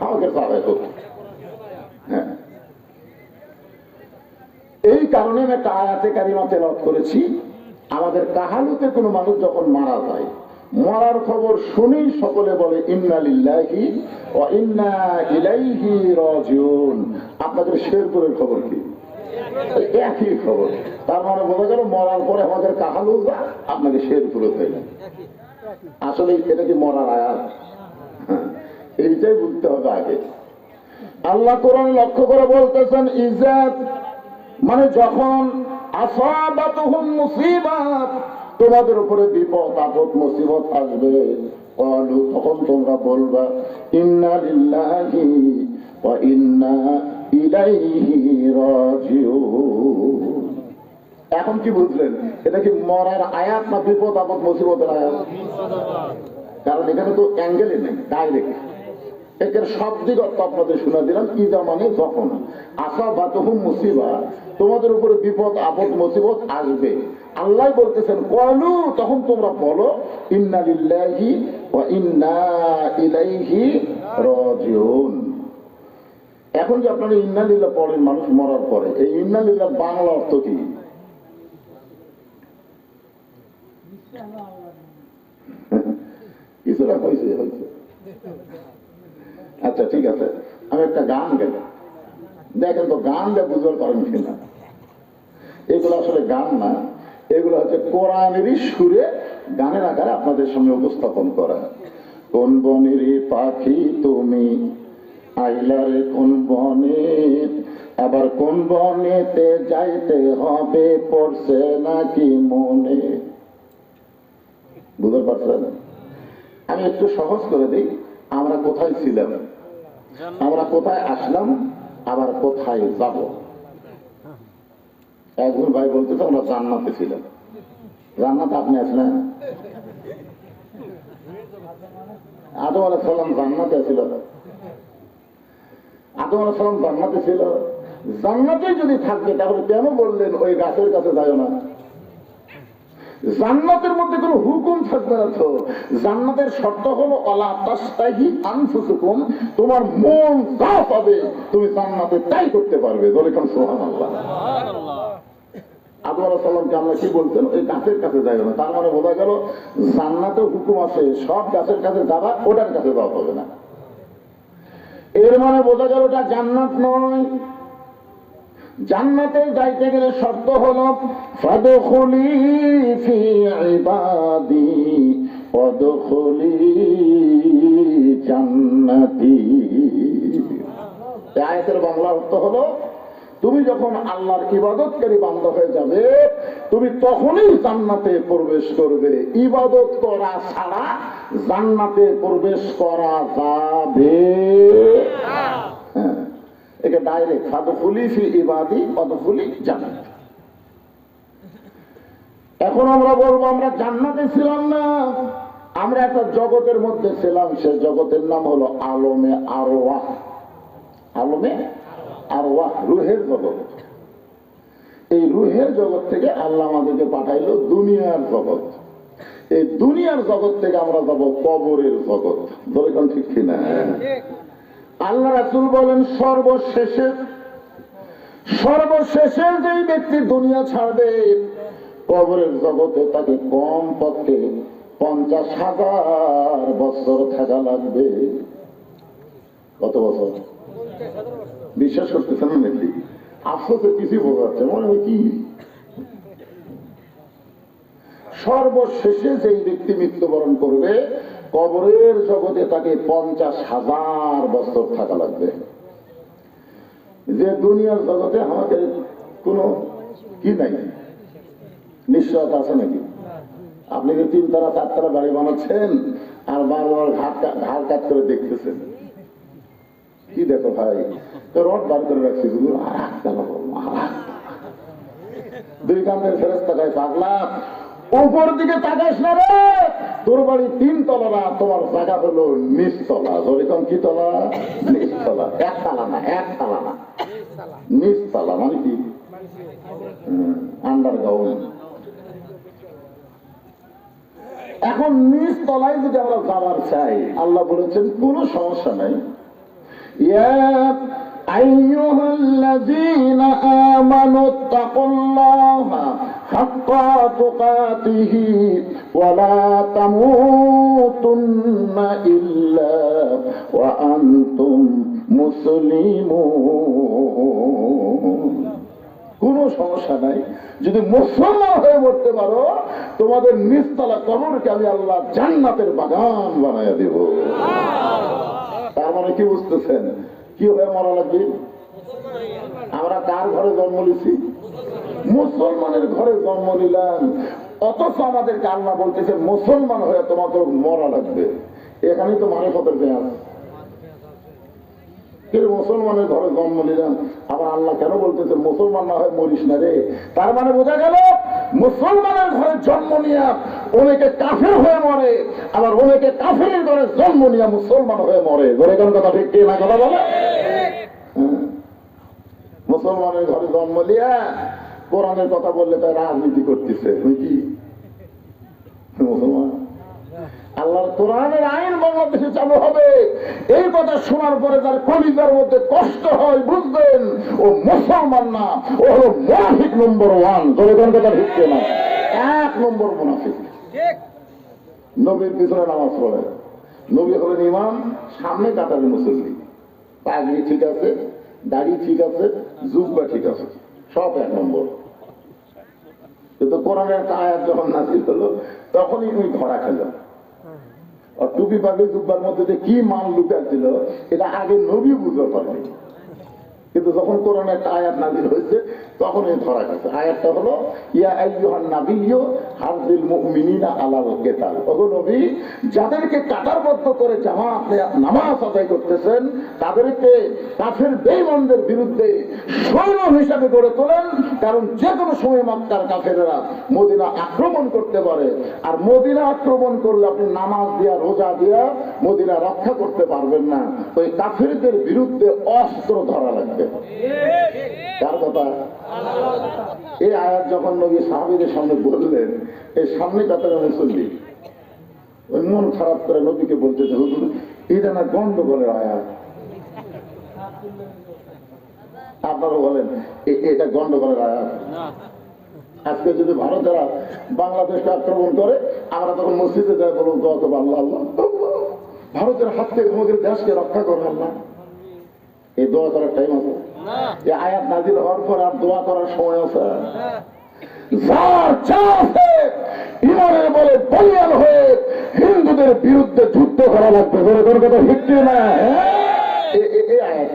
আমাকে চালাই করুক। হ্যাঁ, এই কারণে আমি একটা আয়াতে কারিমা তেলাওয়াত করেছি। আমাদের কাহালুতে কোনো মানুষ যখন মারা যায়, মরার খবর শুনেই সকলে বলে ইন্না লিল্লাহি ওয়া ইন্না ইলাইহি রাজিউন। আপনাদের শেরপুরের খবর কি? একই খবর। তার মানে বোঝা গেল মরার পরে আমাদের কাহালু আপনাকে শেরপুরে হইলেন। আসলে এটা কি মরার আয়াত? এইটাই বুঝতে হবে আগে। আল্লাহ কোরআন লক্ষ্য করে বলতেছেন ইজাত মানে যখন আসাবাতুহুম মুসিবাত, তোমাদের উপরে বিপদ আপদ মুসিবত আসবে, তখন তোমরা বলবা ইন্না লিল্লাহি ওয়া ইন্না ইলাইহি রাজিউন। এখন কি বুঝলেন? এটা কি মরার আয়াত না বিপদ আপদ মুসিবতের আয়াত? কারণ এখানে তো অ্যাঙ্গেলে নেই, ডাইরেক্ট একের শব্দিক অর্থ আপনাদের শুনে দিলাম। ইজা মানে যখন, আসাবাতুহুম মুসিবা, তোমাদের উপরে বিপদ আপদ মুসিবত আসবে, আল্লাহ বলতেছেন ক্বালু, তখন তোমরা বলো ইন্না লিল্লাহি ওয়া ইন্না ইলাইহি রাজিউন। এখন যে আপনারা ইন্না লিল্লাহ পড়েন মানুষ মরার পরে, এই ইন্না লিল্লাহ বাংলা অর্থ কি? কিছুটা হয়েছে হয়েছে। আচ্ছা ঠিক আছে, আমি একটা গান গেল, দেখেন তো গানটা বুঝতে পারেন কিনা। এগুলো আসলে গান না, এগুলো হচ্ছে কোরআনেরই সুরে গানের আকারে আপনাদের সামনে উপস্থাপন করা। কোন বনের পাখি তুমি আইলারে কোন বনে, আবার কোন বনেতে যাইতে হবে পড়ছে নাকি মনে। বুঝতে পারছেন? আমি একটু সহজ করে দিই, আমরা কোথায় ছিলাম, আমরা কোথায় আসলাম, আবার কোথায় যাব। একজন ভাই বলতেছে আমরা জান্নাতে ছিলাম। জান্নাতে আপনি আসলেন? আদম আলাইহিস সালাম জান্নাতে ছিল, আদম আলাইহিস সালাম জান্নাতে ছিল। জান্নাতে যদি থাকবে তাহলে কেন বললেন ওই গাছের কাছে যাও না? জান্নাতের মধ্যে কোনো হুকুম থাকবে না তো। জান্নাতের শর্ত হলো ওয়ালা তাস্তাহি আনফুসুকুম, তোমার মন যা পাবে তুমি জান্নাতে তাই করতে পারবে। বলেন সুবহানাল্লাহ। আদম আলাইহিস সালামকে আমরা কি বলতেন? ওই গাছের কাছে যাইও না। তার মানে বোঝা গেল জান্নাতে হুকুম আছে, সব গাছের কাছে যাবা, ওটার কাছে যাওয়া হবে না। এর মানে বোঝা গেল ওটা জান্নাত নয়। জান্নাতে যাইতে গেলে শর্ত হলো ফাদখুলি ফি ইবাদি ওয়াদখুলি জান্নাতি। এই আয়াতের বাংলা অর্থ হলো তুমি যখন আল্লাহর ইবাদতকারী বান্দা হয়ে যাবে, তুমি তখনই জান্নাতে প্রবেশ করবে। ইবাদত করা ছাড়া জান্নাতে প্রবেশ করা যাবে না। এটা ডাইরেক্ট ফাদখুলি ফি ইবাদি ওয়াদখুলি জান্নাত। এখন আমরা বলবো আমরা জান্নাতে ছিলাম না, আমরা একটা জগতের মধ্যে ছিলাম, সে জগতের নাম হলো আলমে আরওয়াহ। আলমে আরওয়াহ, রুহের জগৎ। এই রুহের জগৎ থেকে আল্লাহ আমাদেরকে পাঠাইলো দুনিয়ার জগৎ। এই দুনিয়ার জগৎ থেকে আমরা যাব কবরের জগৎ। বলে কোন ঠিক কিনা? আল্লাহ রাসূল বলেন সর্বশেষে যেই ব্যক্তি দুনিয়া ছাড়বে কবরের জগতে তাকে কম পক্ষে 50,000 বছর থাকা লাগবে। কত বছর? বিশ্বাস করতেছেন নাকি? আফসোসের কিছুই বোঝা যাচ্ছে মনে হয় কি সর্বশেষে যেই ব্যক্তি মৃত্যুবরণ করবে কবরের জগতে তাকে 50,000 বছর থাকা লাগবে। যে দুনিয়ার জগতে আমাদের কোনো কি নাই, নিশ্চয়তা আছে নাকি? আপনি যে 3 তলা 4 তলা বাড়ি বানাচ্ছেন আর বারবার ঘাড় কাট করে দেখতেছেন, কি দেখো ভাই? রড বার করে রাখছি, দুই কান্দের ফেরেশতা কয় পাগলা উপর দিকে তাকাস না রে, তোর বাড়ি 3 তলা না, তোমার জায়গা হলো নিচতলা। যেরকম কি তলা? নিচতলা। 1 তলা না, 1 তলা না, নিচতলা মানে কি? আন্ডারগ্রাউন্ড। এখন নিচ তলায় যদি আমরা যাওয়ার চাই, আল্লাহ বলেছেন কোনো সমস্যা নাই। ইয়া আইয়ুহাল্লাযীনা আমানু তাকুল্লাহা হাক্কা তুকাতিহি ওয়া লা তামুতুন্না ইল্লা ওয়া আনতুম মুসলিমুন। কোনো সমস্যা নাই, যদি মুসলমান হয়ে মরতে পারো তোমাদের নিচতলা কবরকে আমি আল্লাহ জান্নাতের বাগান বানাইয়া দেব। তার মানে কি বুঝতেছেন কি হয়ে মরা লাগবে? আমরা কার ঘরে জন্ম নিছি? মুসলমানের ঘরে জন্ম নিলাম, অথচ আমাদেরকে আল্লাহ বলতেছে মুসলমান হয়ে তোমাকে মরা লাগবে। এখানেই তো মারিফতের ব্যাস। কিন্তু মুসলমানের ঘরে জন্ম নিলাম, আবার আল্লাহ কেন বলতেছে মুসলমান না হয় মরিস না রে? তার মানে বোঝা গেল মুসলমানের ঘরে জন্ম নিয়ে অনেকে কাফের হয়ে মরে, আবার অনেকে কাফের ঘরে জন্ম নিয়ে মুসলমান হয়ে মরে। ধরে কোন কথা ঠিক না? কথা বলে মুসলমানের ঘরে জন্ম নিয়ে কোরআনের কথা বললে তাই রাজনীতি করতেছে। কি মুসলমান? আল্লাহর কোরআনের আইন বাংলাদেশে চালু হবে, এই কথা শোনার পরে যার কলিজার মধ্যে কষ্ট হয় বুঝবেন ও মুসলমান না, ও হলো মুনাফিক নম্বর 1। জনগণ কথা ঢুকছে না, 1 নম্বর মুনাফিক। নবীর পিছনে নামাজ পড়ে, নবী হলেন ইমাম, সামনে কাতারে মুসল্লি, পাগড়ি ঠিক আছে, দাড়ি ঠিক আছে, জুব্বা ঠিক আছে, সব 1 নম্বর। কিন্তু কোরআনের একটা আয়াত যখন নাযিল হলো তখনই উনি ধরা খেল। আর টুপি পাগড়ি জুব্বার মধ্যে যে কি মান লুকাচ্ছিল এটা আগে নবী বুঝতে পারেনি, কিন্তু যখন কোরআনে একটা আয়াত নাযিল হয়েছে তখন এই ধরা গেছে। আয়াতটা হলো ইয়া আইয়ুহান নাবিয়্যু হারজিল মুমিনিনা আলাল কিতাল। ওগো নবী, যাদেরকে কাটারবদ্ধ করে জামাত নামাজ আদায় করতেছেন তাদেরকে কাফের বেঈমানদের বিরুদ্ধে সৈন্য হিসাবে গড়ে তোলেন, কারণ যে কোনো সময় মক্কার কাফেররা মদিনা আক্রমণ করতে পারে, আর মদিনা আক্রমণ করলে আপনি নামাজ দিয়া রোজা দিয়া মদিনা রক্ষা করতে পারবেন না। ওই কাফেরদের বিরুদ্ধে অস্ত্র ধরা লাগবে। কার কথা? এই আয়াত যখন নবী সাহাবীদের সামনে বললেন, এই সামনে কাতারে মুসল্লি ওই মন খারাপ করে নবীকে বলতেছে হুজুর এটা না গন্ডগোলের আয়াত। আপনারা বলেন এটা গন্ডগোলের আয়াত? আজকে যদি ভারতেরা বাংলাদেশকে আক্রমণ করে আমরা তখন মসজিদে যাই বলুন দোয়া করবো আল্লাহ আল্লাহ ভারতের হাত থেকে আমাদের দেশকে রক্ষা করবেন না। এই দোয়া করার টাইম আছে? এই আয়াত নাযিল হওয়ার পর আর দোয়া করার সময় আছে? ইমানের বলে বলিয়ান হয়ে হিন্দুদের বিরুদ্ধে যুদ্ধ করা লাগবে। কথা ঠিক না? এই আয়াত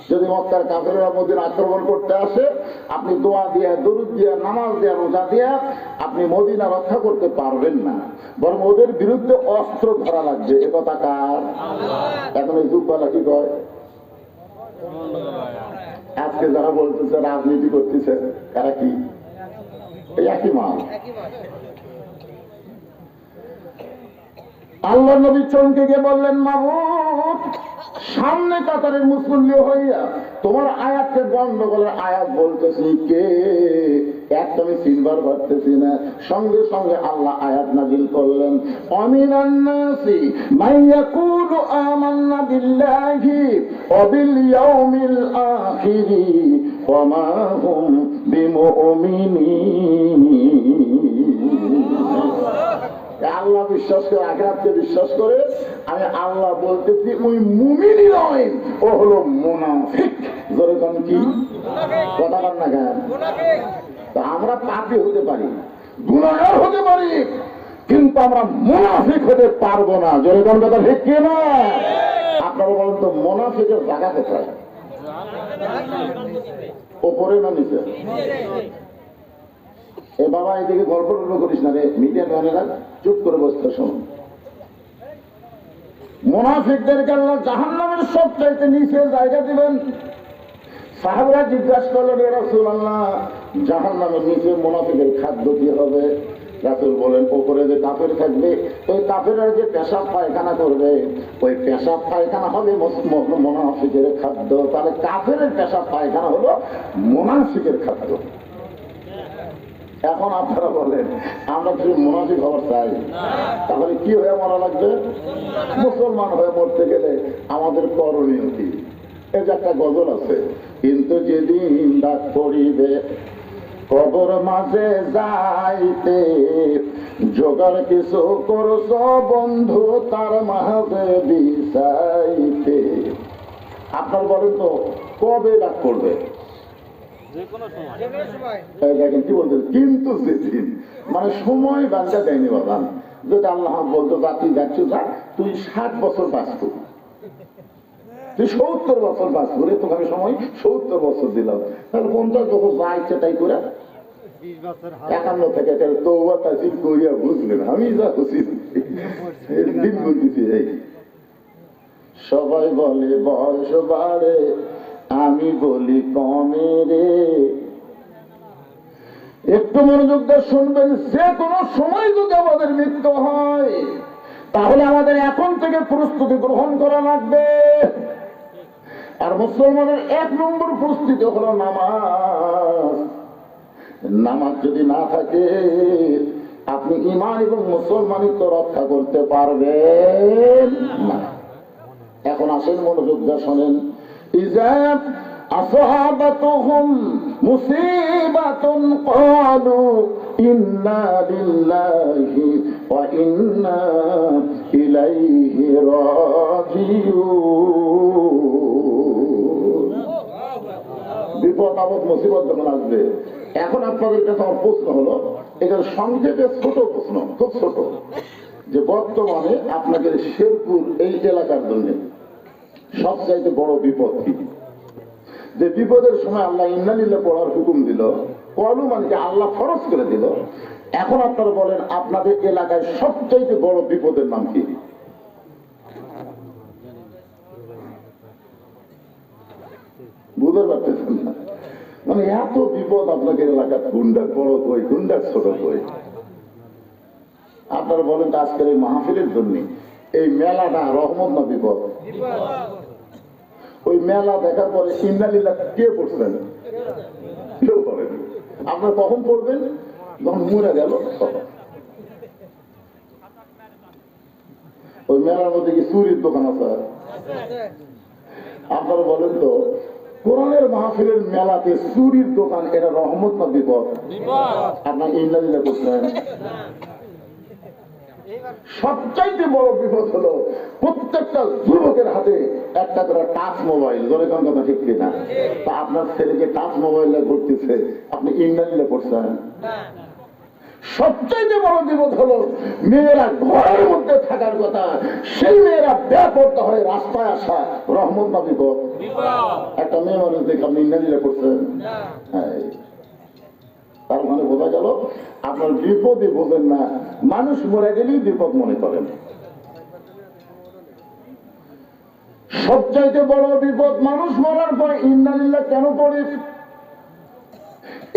যদি মক্কার কাফেররা মদিনা আক্রমণ করতে আসে, আপনি দোয়া দিয়া দরুদ দিয়া নামাজ দিয়া রোজা দিয়া আপনি মদিনা রক্ষা করতে পারবেন না, বরং ওদের বিরুদ্ধে অস্ত্র ধরা লাগবে। এ কথা কার? এখন এই যুগবালা কি কয় আজকে যারা বলতেছে রাজনীতি করতেছে তারা কি এই একই মাল। আল্লাহ নবী চমকে গিয়ে বললেন, মাবুদ সামনে কাতারের মুসল্লি হইয়া তোমার আয়াতকে গন্ডগোলের আয়াত বলতেছি কে, একটা আমি চিনবার পারতেছি না। সঙ্গে সঙ্গে আল্লাহ আয়াত নাযিল করলেন, আমিনান নাসি মাইয়াকুলু আমান্না বিল্লাহি ওয়া বিল ইয়াউমিল আখিরি ওয়া মা হুম বিমুমিনিন। আল্লাহ বিশ্বাস করে, আখিরাতকে বিশ্বাস করে, আমি আল্লাহ বলতেছি ওই মুমিনই নয়, ও হলো মুনাফিক। জোরে কোন কি কথা বল না কেন? তো আমরা পাপী হতে পারি, গুনাহগার হতে পারি, কিন্তু আমরা মুনাফিক হতে পারবো না। জোরে কোন কথা ঠিক কি না? আপনারা বলেন তো মুনাফিকের জায়গা কোথায়? ওপরে না নিচে? এ বাবা এদিকে গল্প টল্প করিস না রে, মিডিয়া ম্যানেরা চুপ করে বসতে শোন। মুনাফিকদেরকে আল্লাহ জাহান্নামের সবচাইতে নিচে জায়গা দিবেন। সাহাবীরা জিজ্ঞাসা করলেন, ইয়া রাসূলুল্লাহ জাহান্নামের নিচে মুনাফিকের খাদ্য কি হবে? রাসূল বলেন, উপরে যে কাফের থাকবে ওই কাফেররা যে পেশাব পায়খানা করবে ওই পেশাব পায়খানা হবে মুনাফিকের খাদ্য। তাহলে কাফের পেশাব পায়খানা হলো মুনাফিকের খাদ্য। এখন আপনারা বলেন আমরা কি মুনাফিক হওয়ার চাই? তাহলে কি হয়ে মরা লাগবে? মুসলমান হয়ে মরতে গেলে আমাদের করণীয় কি? এই যে একটা গজল আছে, কিন্তু যেদিন ডাক পড়িবে কবর মাঝে যাইতে জোগাড় কিছু করছ বন্ধু তার মাঝে বিষাইতে। আপনার বলেন তো কবে ডাক পড়বে? দেখেন কি বলছেন, কিন্তু যেদিন মানে সময় বাঁচা দেয়নি বাবা। যদি আল্লাহ বলতো জাতি যাচ্ছ যা, তুই 60 বছর বাঁচত, তুই 70 বছর বাঁচবো রে, তোকে আমি সময় 70 বছর দিলাম, তাহলে 50 বছর যা ইচ্ছে তাই করে 51 থেকে তওবা তাসিল করিয়া বুঝলেন আমি যা খুশি দিন বলতেছি। এই সবাই বলে বয়স বাড়ে, আমি বলি কমে রে। একটু মনোযোগ দিয়ে শুনবেন, যে কোনো সময় যদি আমাদের মৃত্যু হয় তাহলে আমাদের এখন থেকে প্রস্তুতি গ্রহণ করা লাগবে। আর মুসলমানের 1 নম্বর প্রস্তুতি হলো নামাজ। নামাজ যদি না থাকে আপনি ঈমান এবং মুসলমানিত্ব রক্ষা করতে পারবেন না। এখন আসেন মনোযোগ দিয়ে শোনেন, ইযা আসহাবাতুহুম মুসিবাতুন ক্বালু ইন্না লিল্লাহি ওয়া ইন্না ইলাইহি রাজিউন। বিপদ আপদ মুসিবত যখন আসবে, এখন আপনাদের কাছে আমার প্রশ্ন হলো, এখানে সংক্ষেপে ছোট প্রশ্ন, খুব ছোট, যে বর্তমানে আপনাদের শেরপুর এই এলাকার জন্য সবচাইতে বড় বিপদ কি? যে বিপদের সময় আল্লাহ ইন্না লিল্লাহ পড়ার হুকুম দিল, কলু মানে আল্লাহ ফরজ করে দিল। এখন আপনারা বলেন আপনাদের এলাকায় সবচাইতে বড় বিপদের নাম কি? বুঝতে পারতেছেন না? মানে এত বিপদ আপনাদের এলাকায়, গুন্ডার বড় কই, গুন্ডার ছোট কই? আপনারা বলেন আজকের এই মাহফিলের জন্য এই মেলাটা রহমত না বিপদ? ওই মেলা দেখার পরে ইন্না লিল্লাহ কে পড়ছেন? কেউ করেন। আপনারা কখন পড়বেন? যখন মরে গেল তখন। ওই মেলার মধ্যে কি চুরির দোকান আছে? আপনারা বলেন তো কোরআনের মাহফিলের মেলাতে চুরির দোকান, এটা রহমত না বিপদ? আপনার ইন্না লিল্লাহ করছেন। সবচাইতে বড় বিপদ হলো প্রত্যেকটা যুবকের হাতে একটা করে টাচ মোবাইল। ধরে কোন কথা ঠিক কিনা? তা আপনার ছেলেকে টাচ মোবাইল ঘুরতেছে, আপনি ইন্না লিল্লাহ করছেন। সবচাইতে বড় বিপদ হলো মেয়েরা ঘরের মধ্যে থাকার কথা, সেই মেয়েরা বেপরোয়া হয়ে রাস্তায় আসা, রহমত না বিপদ? একটা মেয়ে মানুষ দেখে আপনি ইন্না লিল্লাহ করছেন। তার মানে বোঝা গেল আপনার বিপদই বোঝেন না, মানুষ মরে গেলেই বিপদ মনে করেন। সবচাইতে বড় বিপদ মানুষ মরার পরে ইন্না লিল্লাহ কেন পড়ি?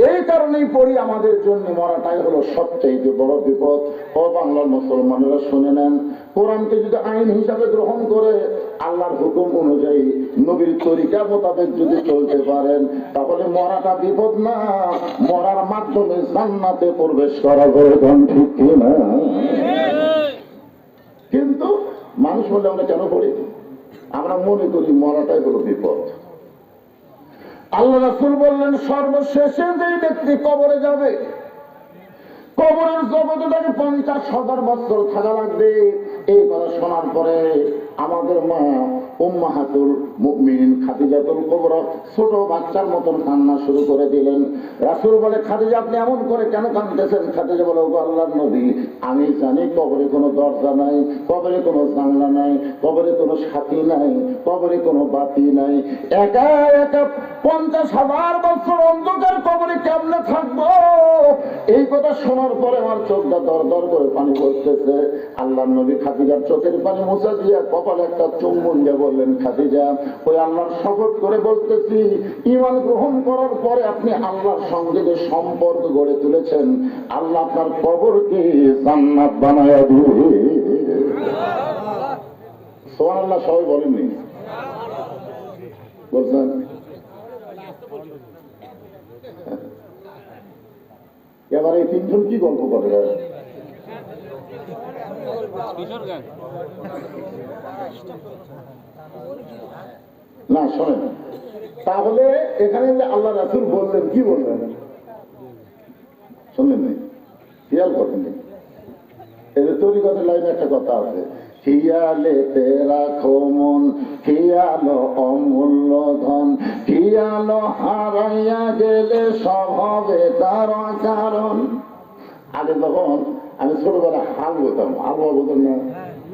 এই কারণেই পড়ি, আমাদের জন্য মরাটাই হলো সবচাইতে বড় বিপদ। ও বাংলার মুসলমানেরা শুনে নেন, কোরআনকে যদি আইন হিসাবে গ্রহণ করে আল্লাহর হুকুম অনুযায়ী নবীর তরিকা মোতাবেক যদি চলতে পারেন, তাহলে মরাটা বিপদ না, মরার মাধ্যমে জান্নাতে প্রবেশ করা যায়। ঠিক কিনা? কিন্তু মানুষ বলে আমরা কেন পড়ি? আমরা মনে করি মরাটাই হলো বিপদ। আল্লাহ রাসূল বললেন, সর্বশেষে যেই ব্যক্তি কবরে যাবে, কবরের জগতে তাকে 50,000 বছর থাকা লাগবে। এই কথা শোনার পরে আমাদের মা উম্মাহাতুল মুমিনিন খাদিজাতুল কুবরা ছোট বাচ্চার মতন কান্না শুরু করে দিলেন। রাসূল বলে, খাদিজা আপনি এমন করে কেন কাঁদতেছেন? খাদিজা বলে, ওগো আল্লাহর নবী, আমি জানি কবরে কোনো দরজা নাই, কবরে কোনো জানলা নাই, কবরে কোনো সাথী নাই, কবরে কোনো বাতি নাই, একা একা 50,000 বছর অন্ধকার কবরে কেমনে থাকবো? এই কথা শোনার পরে আমার চোখটা দর দর করে পানি পড়তেছে। আল্লাহর নবী খাদিজার চোখের পানি মুছা দিয়ে কপালে একটা চুম্বন দিয়ে বললেন, খাদিজা, ওই আল্লাহর শপথ করে বলতেছি, ঈমান গ্রহণ করার পরে আপনি আল্লাহর সঙ্গে যে সম্পর্ক গড়ে তুলেছেন, আল্লাহ আপনার কবরকে জান্নাত বানায়া দিবে। সুবহানাল্লাহ। সবাই বলেননি? বলছেন? এবার এই তিনজন কি গল্প করে? না শোনেন, তাহলে এখানে যে আল্লাহ রাসূল বললেন, কি বললেন শুনলেন? খেয়াল করেন। এদের তরিকতের লাইনে একটা কথা আছে, খেয়ালেতে রাখো মন, খেয়ালো অমূল্য ধন, খেয়ালো হারাইয়া গেলে সব হবে তার কারণ। আগে যখন আমি ছোটবেলা হাল বলতাম, আবহাওয়া বলতাম না,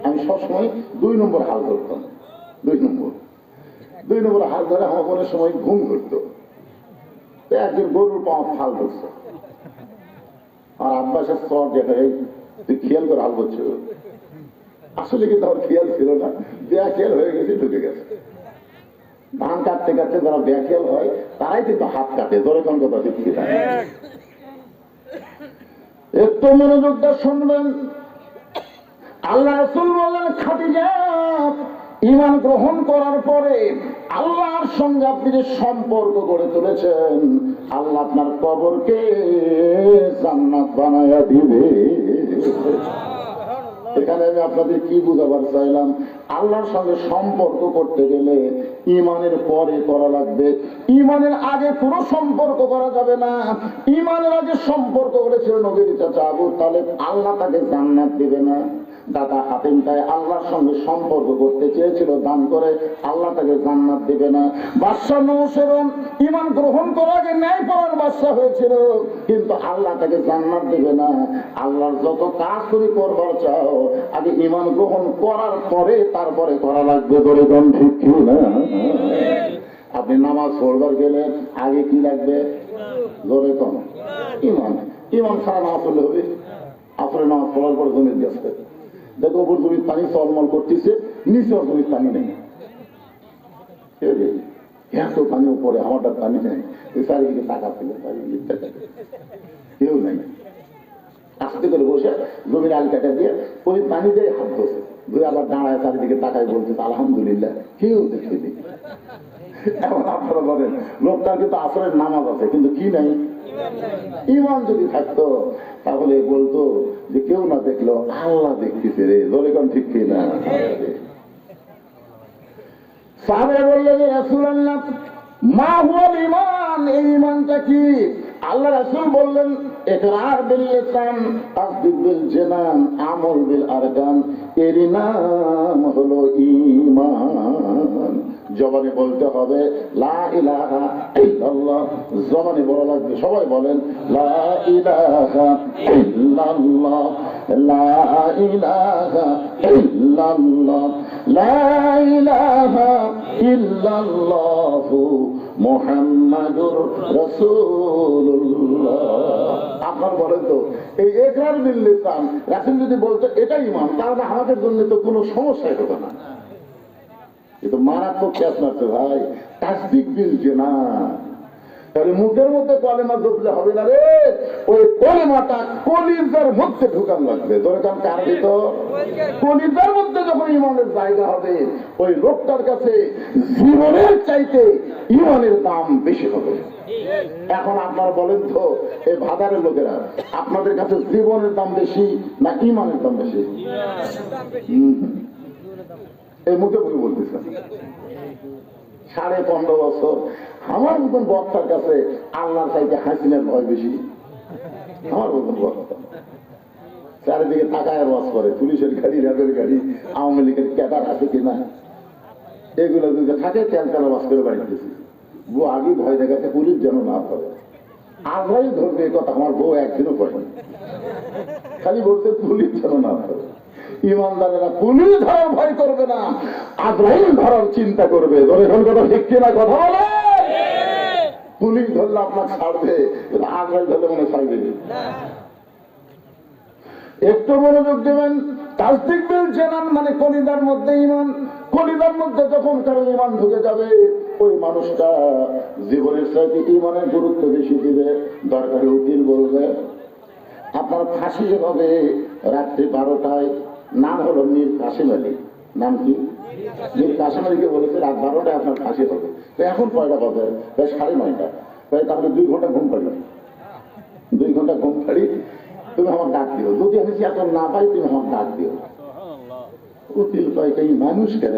আমি সবসময় 2 নম্বর হাল ধরতাম। 2 নম্বর হাল ধরে আমার মনের সময় ঘুম ধরতো। একদিন গরুর পাওয়া হাল ধরছে, আর আব্বাসের চর দেখে, তুই খেয়াল করে হাল করছো। আসলে কিন্তু আমার খেয়াল ছিল না, বেখেয়াল হয়ে গেছে, ঢুকে গেছে। ধান কাটতে কাটতে যারা বেখেয়াল হয় তারাই কিন্তু হাত কাটে। ধরে কোন কথা শিখছি না, একটু মনোযোগটা শুনবেন। আল্লাহ রাসূল বললেন, খাদিজা, ঈমান গ্রহণ করার পরে আল্লাহর সঙ্গে আপনি যে সম্পর্ক গড়ে তুলেছেন, আল্লাহ আপনার কবরকে জান্নাত বানায়া দিবে। এখানে আমি আপনাদের কি বুঝাবার চাইলাম, আল্লাহর সঙ্গে সম্পর্ক করতে গেলে ঈমানের পরে করা লাগবে, ঈমানের আগে কোনো সম্পর্ক করা যাবে না। ঈমানের আগে সম্পর্ক করেছিল নবীর চাচা আবু তালেব, আল্লাহ তাকে জান্নাত দিবে না। দাদা হাতিম তাই আল্লাহর সঙ্গে সম্পর্ক করতে চেয়েছিল, দান করে আল্লাহ তাকে জান্নাত দিবে না। বাদশা নৌসেরন ঈমান গ্রহণ করার আগে ন্যায়পরায়ণ বাদশা হয়েছিল, কিন্তু আল্লাহ তাকে জান্নাত দিবে না। আল্লাহর যত কাজ তুমি করবার চাও, আগে ঈমান গ্রহণ করার পরে তারপরে করা লাগবে। ধরে কোন ঠিক কি না? আপনি নামাজ পড়বার গেলে আগে কি লাগবে? ধরে কোন ঈমান। ঈমান ছাড়া নামাজ পড়লে হবে? আসলে নামাজ পড়ার পরে জমির গেছে, দেখো উপর জমির পানি চলমল করতেছে, নিচে জমির পানি নেই। এত পানি উপরে, আমারটা পানি নেই। চারিদিকে টাকা পেলে কেউ নাই। আস্তে করে বসে জমির আল কাটা দিয়ে ওই পানি দিয়ে হাত ধরছে, ধরে আবার দাঁড়ায় চারিদিকে তাকায় বলতেছে আলহামদুলিল্লাহ, কেউ দেখেনি। এখন আপনারা বলেন, লোকটার কিন্তু আসরের নামাজ আছে, কিন্তু কি নাই? ঈমান যদি থাকতো তাহলে বলতো যে কেউ না দেখলো আল্লাহ দেখতেছে রে। ধরে কোন ঠিক কি না? সাহাবায়ে বললেন, রাসূলুল্লাহ, মা হুয়াল ঈমান, এই ঈমানটা কি? আল্লাহ রাসূল বললেন, ইকরার বিল লিসান, তাসদীক বিল জানান, আমল বিল আরকান, এর নাম হলো ঈমান। জবানে বলতে হবে লা ইলাহা ইল্লাল্লাহ, জবানে বলা লাগবে। সবাই বলেন লা ইলাহা ইল্লাল্লাহ, লা ইলাহা ইল্লাল্লাহ, লা ইলাহা ইল্লাল্লাহু মুহাম্মাদুর রাসূলুল্লাহ। আপনার বলেন তো, এই ইকরার বিল লিসান রাসূল যদি বলতো এটা ঈমান, তাহলে আমাদের জন্য তো কোনো সমস্যাই হতো না। কিন্তু মারাত্মক ক্যাশ মারছে ভাই, তাসদিক বিলছে না। তাহলে মুখের মধ্যে কলেমা জপলে হবে না রে, ওই কলেমাটা কলিজার মধ্যে ঢুকান লাগবে। দরকার কার ভিতর? কলিজার মধ্যে যখন ইমানের জায়গা হবে, ওই লোকটার কাছে জীবনের চাইতে ইমানের দাম বেশি হবে। এখন আপনারা বলেন তো, এই ভাদারের লোকেরা, আপনাদের কাছে জীবনের দাম বেশি না ইমানের দাম বেশি? এই মুখে মুখে বলতেছেন। 15.5 বছর আমার মতন বক্তার কাছে আল্লাহর চাইতে হাসিনার ভয় বেশি। আমার মতন বক্তা চারিদিকে তাকায় ওয়াজ করে, পুলিশের গাড়ি, র্যাবের গাড়ি, আওয়ামী লীগের ক্যাডার আছে কিনা, এগুলো যদি থাকে তেল তেলা ওয়াজ করে বাড়ি দিয়েছি। বউ আগে ভয় দেখাচ্ছে পুলিশ যেন না ধরে, আজরাইল ধরবে। এই কথা আমার বউ একদিনও করেনি, খালি বলছে পুলিশ যেন না ধরে। ইমানদারেরা পুলিশ ধরার ভয় করবে না, আজরাইল ধরার চিন্তা করবে। এখন কথা ঠিক কিনা কথা বলে? পুলিশ ধরলে আপনার ছাড়বে, আজরাইল ধরলে মনে ছাড়বে। একটু মনোযোগ দেবেন। তাসদিক বিল জানান মানে কলিজার মধ্যে ইমান। কলিজার মধ্যে যখন কারো ইমান ঢুকে যাবে, ওই মানুষটা জীবনের চাইতে ইমানের গুরুত্ব বেশি দিবে। দরকারি উকিল বলবে আপনার ফাঁসি হবে রাত্রি 12টায়। নাম হলো মীর কাসেম আলী। নাম কি? মীর কাসেম আলীকে বলেছে রাত 12টায় আপনার ফাঁসি হবে। তো এখন কয়টা বাজে? প্রায় 9:30। তাই তাহলে 2 ঘন্টা ঘুম পাড়ি, 2 ঘন্টা ঘুম পাড়ি। তুমি আমার ডাক দিও, যদি আমি চেতন না পাই তুমি আমার ডাক দিও। উকিল কয়টাই মানুষ কেন?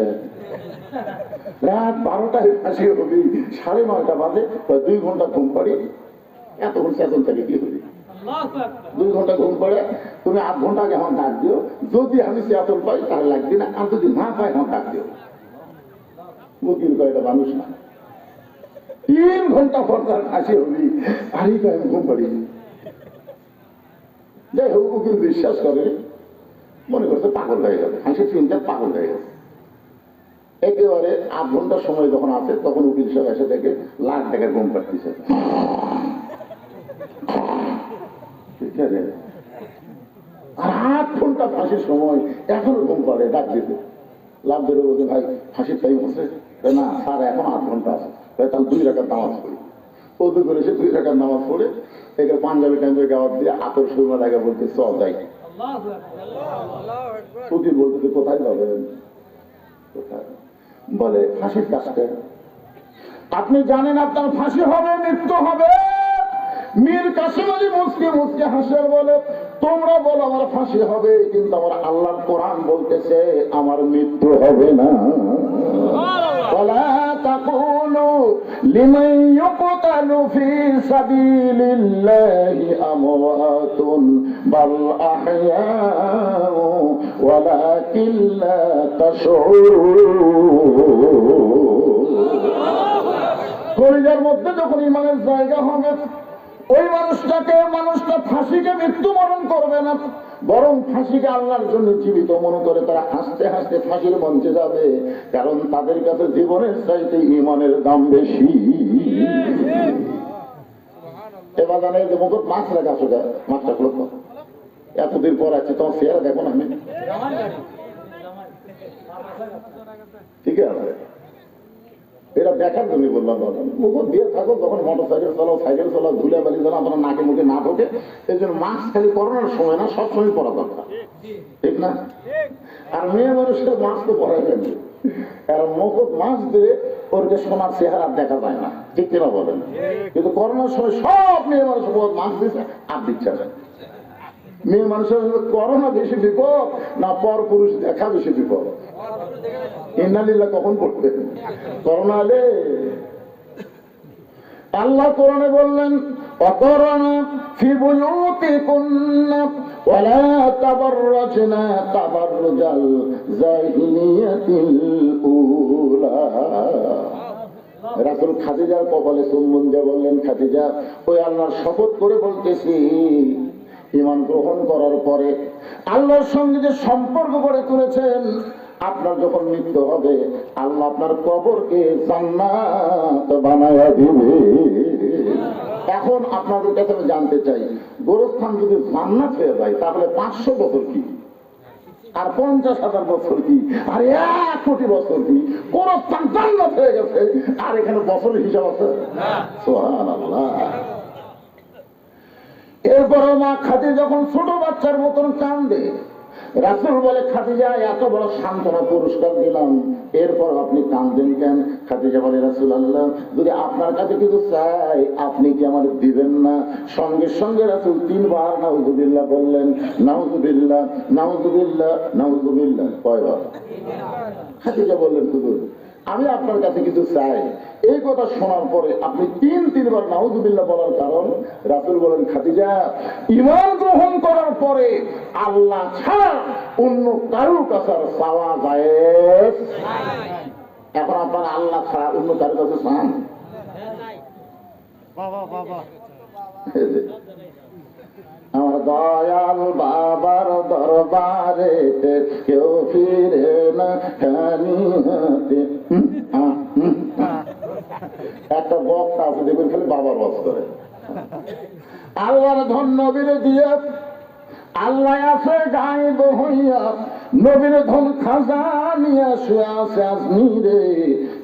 রাত 12টায় ফাঁসি হবি, 9:30 বাজে, 2 ঘন্টা ঘুম পাড়ি। এতক্ষণ চেতন থেকে কি হবি? 2 ঘন্টা ঘুম পড়ে তুমি 8 ঘন্টা আগে আমার ডাক দিও। যদি আমি চেতন পাই তাহলে লাগবে না, আর যদি না পাই আমার ডাক দিও। উকিল কয়টা মানুষ না? 3 ঘন্টা পর তার ফাঁসি হবি, আরই আমি ঘুম পাড়ি। যাই হোক, উকিল বিশ্বাস করে, মনে করছে পাগল হয়ে যাবে, ফাঁসির চিন্তা পাগল হয়ে গেছে। একেবারে 8 ঘন্টা সময় যখন আছে, তখন উকিল সাহেব এসে দেখে লাখ টাকার ঘুম পাড়তেছে। আর 8 ঘন্টা ফাঁসির সময় এখনো ঘুম পাড়ে, ডাক দিতে। লাভ ধরে বলছে ভাই ফাঁসির টাইম আছে না? স্যার এখন 8 ঘন্টা আছে। তাহলে 2 রাকাত নামাজ পড়ি। ওদের করে সে 2 রাকাত নামাজ পড়ে এখানে পাঞ্জাবি টাঞ্জাবি গাওয়ার দিয়ে আতর সুরমা জায়গা বলতে চল যাই। উকিল বলতেছে কোথায় যাবেন? কোথায়? বলে ফাঁসির কাছটা। আপনি জানেন আপনার ফাঁসি হবে, মৃত্যু হবে। মীর কাসেম আলী মুসকে মুসকে হাসিয়ার বলে তোমরা বলো আমার ফাঁসি হবে, কিন্তু আমার আল্লাহর কোরআন বলতেছে আমার মৃত্যু হবে না। ওয়ালা তাকুলু লিমান ইউকতালু ফি সাবিলিল্লাহি আমওয়াতুন বাল আহইয়াউ ওয়ালাকিন লা তাশউরুন। কলিজার মধ্যে যখন ইমানের জায়গা হবে, ওই মানুষটা ফাঁসিকে মৃত্যুবরণ করবে না, বরং ফাঁসিকে আল্লাহর জন্য জীবিত মনে করে তারা হাসতে হাসতে ফাঁসির মঞ্চে যাবে। কারণ তাদের কাছে জীবনের চাইতে ইমানের দাম বেশি। এবার জানে যে মুখ মাছ রাখা সোজা, মাছটা খুলো। এতদিন পর আছে তোমার চেহারা দেখো না, আমি ঠিক আছে এটা দেখার জন্য বললাম। মুকুট দিয়ে থাকো, যখন মোটর সাইকেল চালাও, সাইকেল চালাও, ধুলে বালি চালাও, আপনার নাকে মুখে না ঢোকে। এই জন্য মাস্ক খালি করোনার সময় না, সবসময় পরা দরকার, ঠিক না? আর মেয়ে মানুষের মাস্ক তো পরাই যাবে, কারণ মুকুট মাস্ক দিয়ে ওরকে সোনার চেহারা দেখা যায় না, ঠিক কিনা বলেন? কিন্তু করোনার সময় সব মেয়ে মানুষ মাস্ক দিচ্ছে, আর দিচ্ছে না। মেয়ে মানুষের করোনা বেশি বিপদ না পর পুরুষ দেখা বেশি বিপদ? ইন্নালিল্লাহ কখন পড়বে? করোনা এলে আল্লাহ কোরআনে বললেন অকরনা ফি বুয়ুতিকুন্না ওয়ালা তাবাররাজনা তাবাররুজাল জাহিলিয়াতিল উলা। রাসূল খাদিজার কপালে চুম্বন দিয়ে বললেন, খাদিজা ওই আল্লাহর শপথ করে বলতেছি, ঈমান গ্রহণ করার পরে আল্লাহর সঙ্গে যে সম্পর্ক গড়ে তুলেছেন, আপনার যখন মৃত্যু হবে আল্লাহ আপনার কবরকে জান্নাত বানায়া দিবে। এখন আপনাদের কাছে আমি জানতে চাই, গোরস্থান যদি জান্নাত হয়ে যায় তাহলে 500 বছর কি? আর 50,000 বছর কি, আর 1 কোটি বছর কি, কোন জান্নাত হয়ে গেছে। আর এখানে বছরের হিসাব আছে? সুবহানাল্লাহ। এরপরে মা খাদিজা যখন ছোট বাচ্চার মতন কান্দে, রাসূল বলে, খাদিজা এত বড় সান্ত্বনা পুরস্কার দিলাম, এরপর আপনি কাঁদেন কেন? খাদিজা বলে, রাসূলুল্লাহ যদি আপনার কাছে কিছু চাই আপনি কি আমাদের দিবেন না? সঙ্গে সঙ্গে রাসূল 3 বার নাউযুবিল্লাহ বললেন। নাউযুবিল্লাহ, নাউযুবিল্লাহ, নাউযুবিল্লাহ। কয়বার? খাদিজা বললেন, হুজুর আমি আপনার কাছে কিছু চাই। এই কথা শোনার পরে আপনি 3 বার নাউযুবিল্লাহ বলার কারণ? রাসূল বলেন, খাদিজা ঈমান গ্রহণ করার পরে আল্লাহ ছাড়া অন্য কারোর কাছে চাওয়া জায়েজ। এখন আপনারা আল্লাহ ছাড়া অন্য কারোর কাছে চান? আমার দয়াল বাবার দরবারে কেউ ফিরে না খালি হাতে। একটা বক্তা আছে দেখবেন খালি বাবার বাস করে। আল্লাহর ধন নবীরে দিয়ে আল্লাহ আছে গায়েব হইয়া, নবীর ধন খাজানিয়া শুয়ে আছে আজমিরে,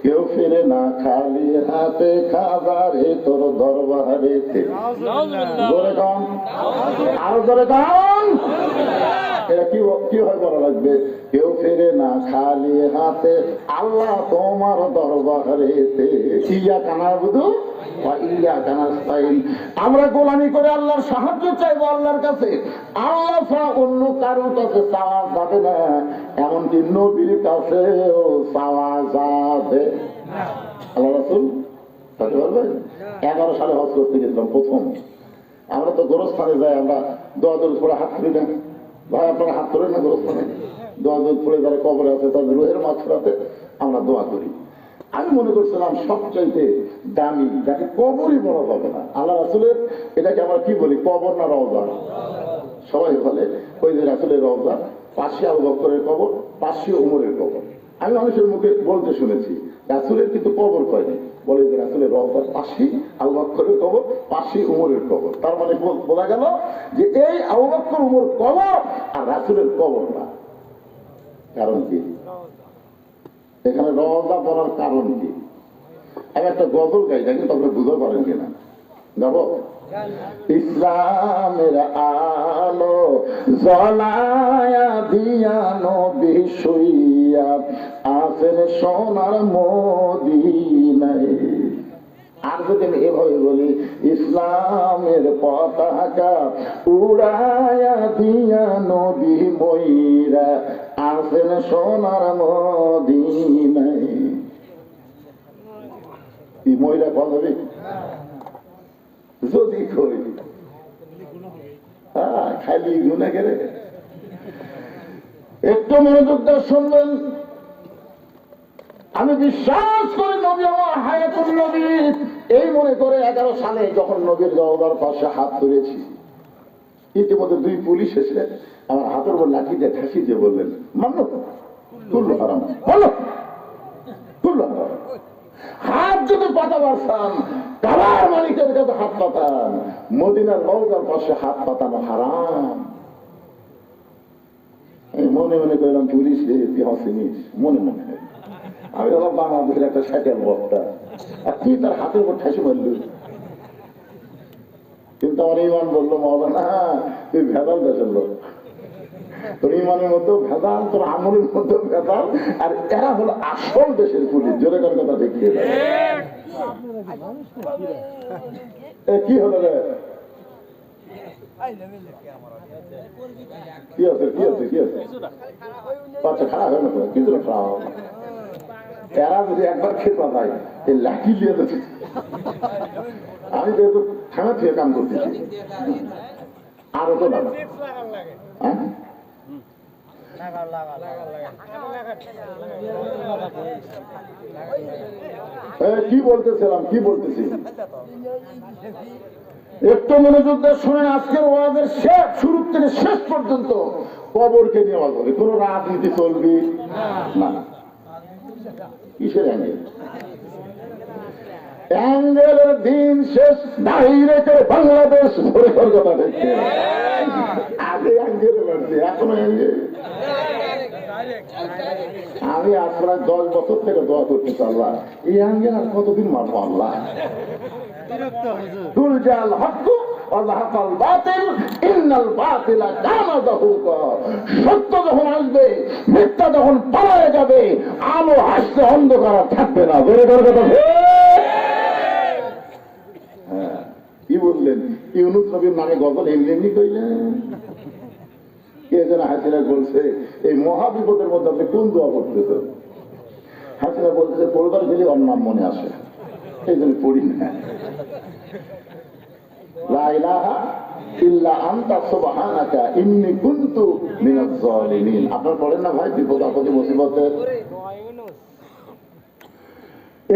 কেউ ফিরে না খালি হাতে, খাজারে তোর দরবারেতে। জোরে গান, আরো জোরে গান। এটা কি হয় বলা লাগবে? কেউ ফিরে না খালি হাতে, আল্লাহ তোমার দরবারেতে। ইয়াকা না'বুদু ওয়া ইয়াকা নাস্তাইন। আমরা গোলামি করে আল্লাহর সাহায্য চাইবো আল্লাহর কাছে, আল্লাহ ছাড়া অন্য কারোর কাছে চাওয়া যাবে না, এমনকি নবীর কাছেও চাওয়া যাবে। আল্লাহ রাসূল তাকে বলবেন 11 সালে হজ করতে গেছিলাম প্রথম। আমরা তো গোরস্থানে যাই, আমরা দোয়া দরুদ পড়ে হাত তুলি না। ভাই আপনারা হাত তোলেন না গোরস্থানে? দোয়া দরুদ পড়ে যারা কবরে আছে তাদের রুহের মাগফিরাতে আমরা দোয়া করি। আমি মনে করছিলাম সবচাইতে দামি যাকে কবরই বলা যাবে না আল্লাহ রাসূলের, এটাকে আমরা কি বলি, কবর না রওজা? সবাই বলে ওই যে রাসূলের রওজা, পাশে আবু বকরের কবর, পাশে ওমরের কবর। আমি মানুষের মুখে বলতে শুনেছি, রাসূলের কিন্তু কবর কয়নি, বলে যে রাসূলের রওজার পাশে আবু বকরের কবর, পাশে ওমরের কবর। তার মানে বোঝা গেল যে এই আবু বকর ওমর কবর আর রাসূলের কবর না। কারণ কি? এখানে রওজা বলার কারণ কি? আমি একটা গজল গাই, দেখেন তো আপনি বুঝতে পারেন কিনা। যাবো? ইসলামের আলো জ্বলায়া দিয়া নবী শুইয়া আছেন সোনার মদিনায়। আর যদি আমি এভাবে বলি, ইসলামের পতাকা উড়ায়া দিয়া নবী ময়রা আছেন সোনার মদিনায়। এই ময়রা বলবে যদি কই খালি গুণা গেলে। একটু মনোযোগ দিয়ে শুনবেন। আমি বিশ্বাস করি নবী আমার হায়াতুল নবী, এই মনে করে 11 সালে যখন নবীর রওজার পাশে হাত তুলেছি, ইতিমধ্যে 2 পুলিশ এসে আমার হাতের উপর লাঠি দিয়ে ঠাসি দিয়ে বললেন, মানো কুল্লু হারাম, বলো কুল্লু হারাম। হাত যদি পাতা পারতাম, কাবার মালিকের কাছে হাত পাতাম, মদিনার রওজার পাশে হাত পাতানো হারাম। আমি মনে মনে করলাম পুলিশ রে তুই হাসিনিস, মনে মনে। আমি হলাম বাংলাদেশের একটা সাইকেল বক্তা, আর তুই তার হাতের উপর ঠাসি মারলি। কিন্তু আমার ইমান বললো, মাওলানা তুই ভেদাল দেশের লোক, তোর ইমানের মধ্যেও ভেদাল, তোর আমলের মধ্যেও ভেদাল, আর এরা হলো আসল দেশের পুলিশ। জোরে করে কথা দেখিয়ে দেয়। কি হলো রে? কি আছে কি আছে কি আছে? আচ্ছা খারাপ হয় না তো, কিছু না খারাপ হবে। এরা যদি একবার খেতে পায় এই লাঠি দিয়ে দেবে। আমি তো থানা থেকে কাম করতেছি, আরো তো না। কি বলতেছিলাম, কি বলতেছি একটু মনোযোগ দিয়ে শুনেন। আজকের ওয়াজের শেষ, শুরু থেকে শেষ পর্যন্ত কবরকে নিয়ে ওয়াজ হবে। কোন রাজনীতি চলবে না। কিসের অ্যাঙ্গেল? অ্যাঙ্গেলের দিন শেষ, ডাইরেক্টে বাংলাদেশ কথা দেখছে। আগে অ্যাঙ্গেল বাড়ছে, এখনো অ্যাঙ্গেল। আমি আজ প্রায় 10 বছর থেকে দোয়া করতেছি, আল্লাহ এই আঙ্গেল আর কতদিন মারবো আল্লাহ। তুলজাল হক ওয়াযাহাকাল বাতিল ইন্নাল বাতিলা কানা যাহুকা। সত্য যখন আসবে, মিথ্যা যখন পালায়ে যাবে, আলো আসলে অন্ধকার আর থাকবে না। বেরে করে কথা। হ্যাঁ, কি বললেন? ইউনুস নবীর নামে গজল এমনি এমনি কইলেন? কে যেন হাসিনা বলছে, এই মহা বিপদের মধ্যে আপনি কোন দোয়া করতেছেন? হাসিনা বলতেছে পড়বার গেলে ওর নাম মনে আসে, এই জন্য পড়ি না। লা ইলাহা ইল্লা আনতা সুবহানাকা ইন্নী কুনতু মিনাজ জালিমিন। আপনারা পড়েন না ভাই বিপদ আপদে মুসিবতে?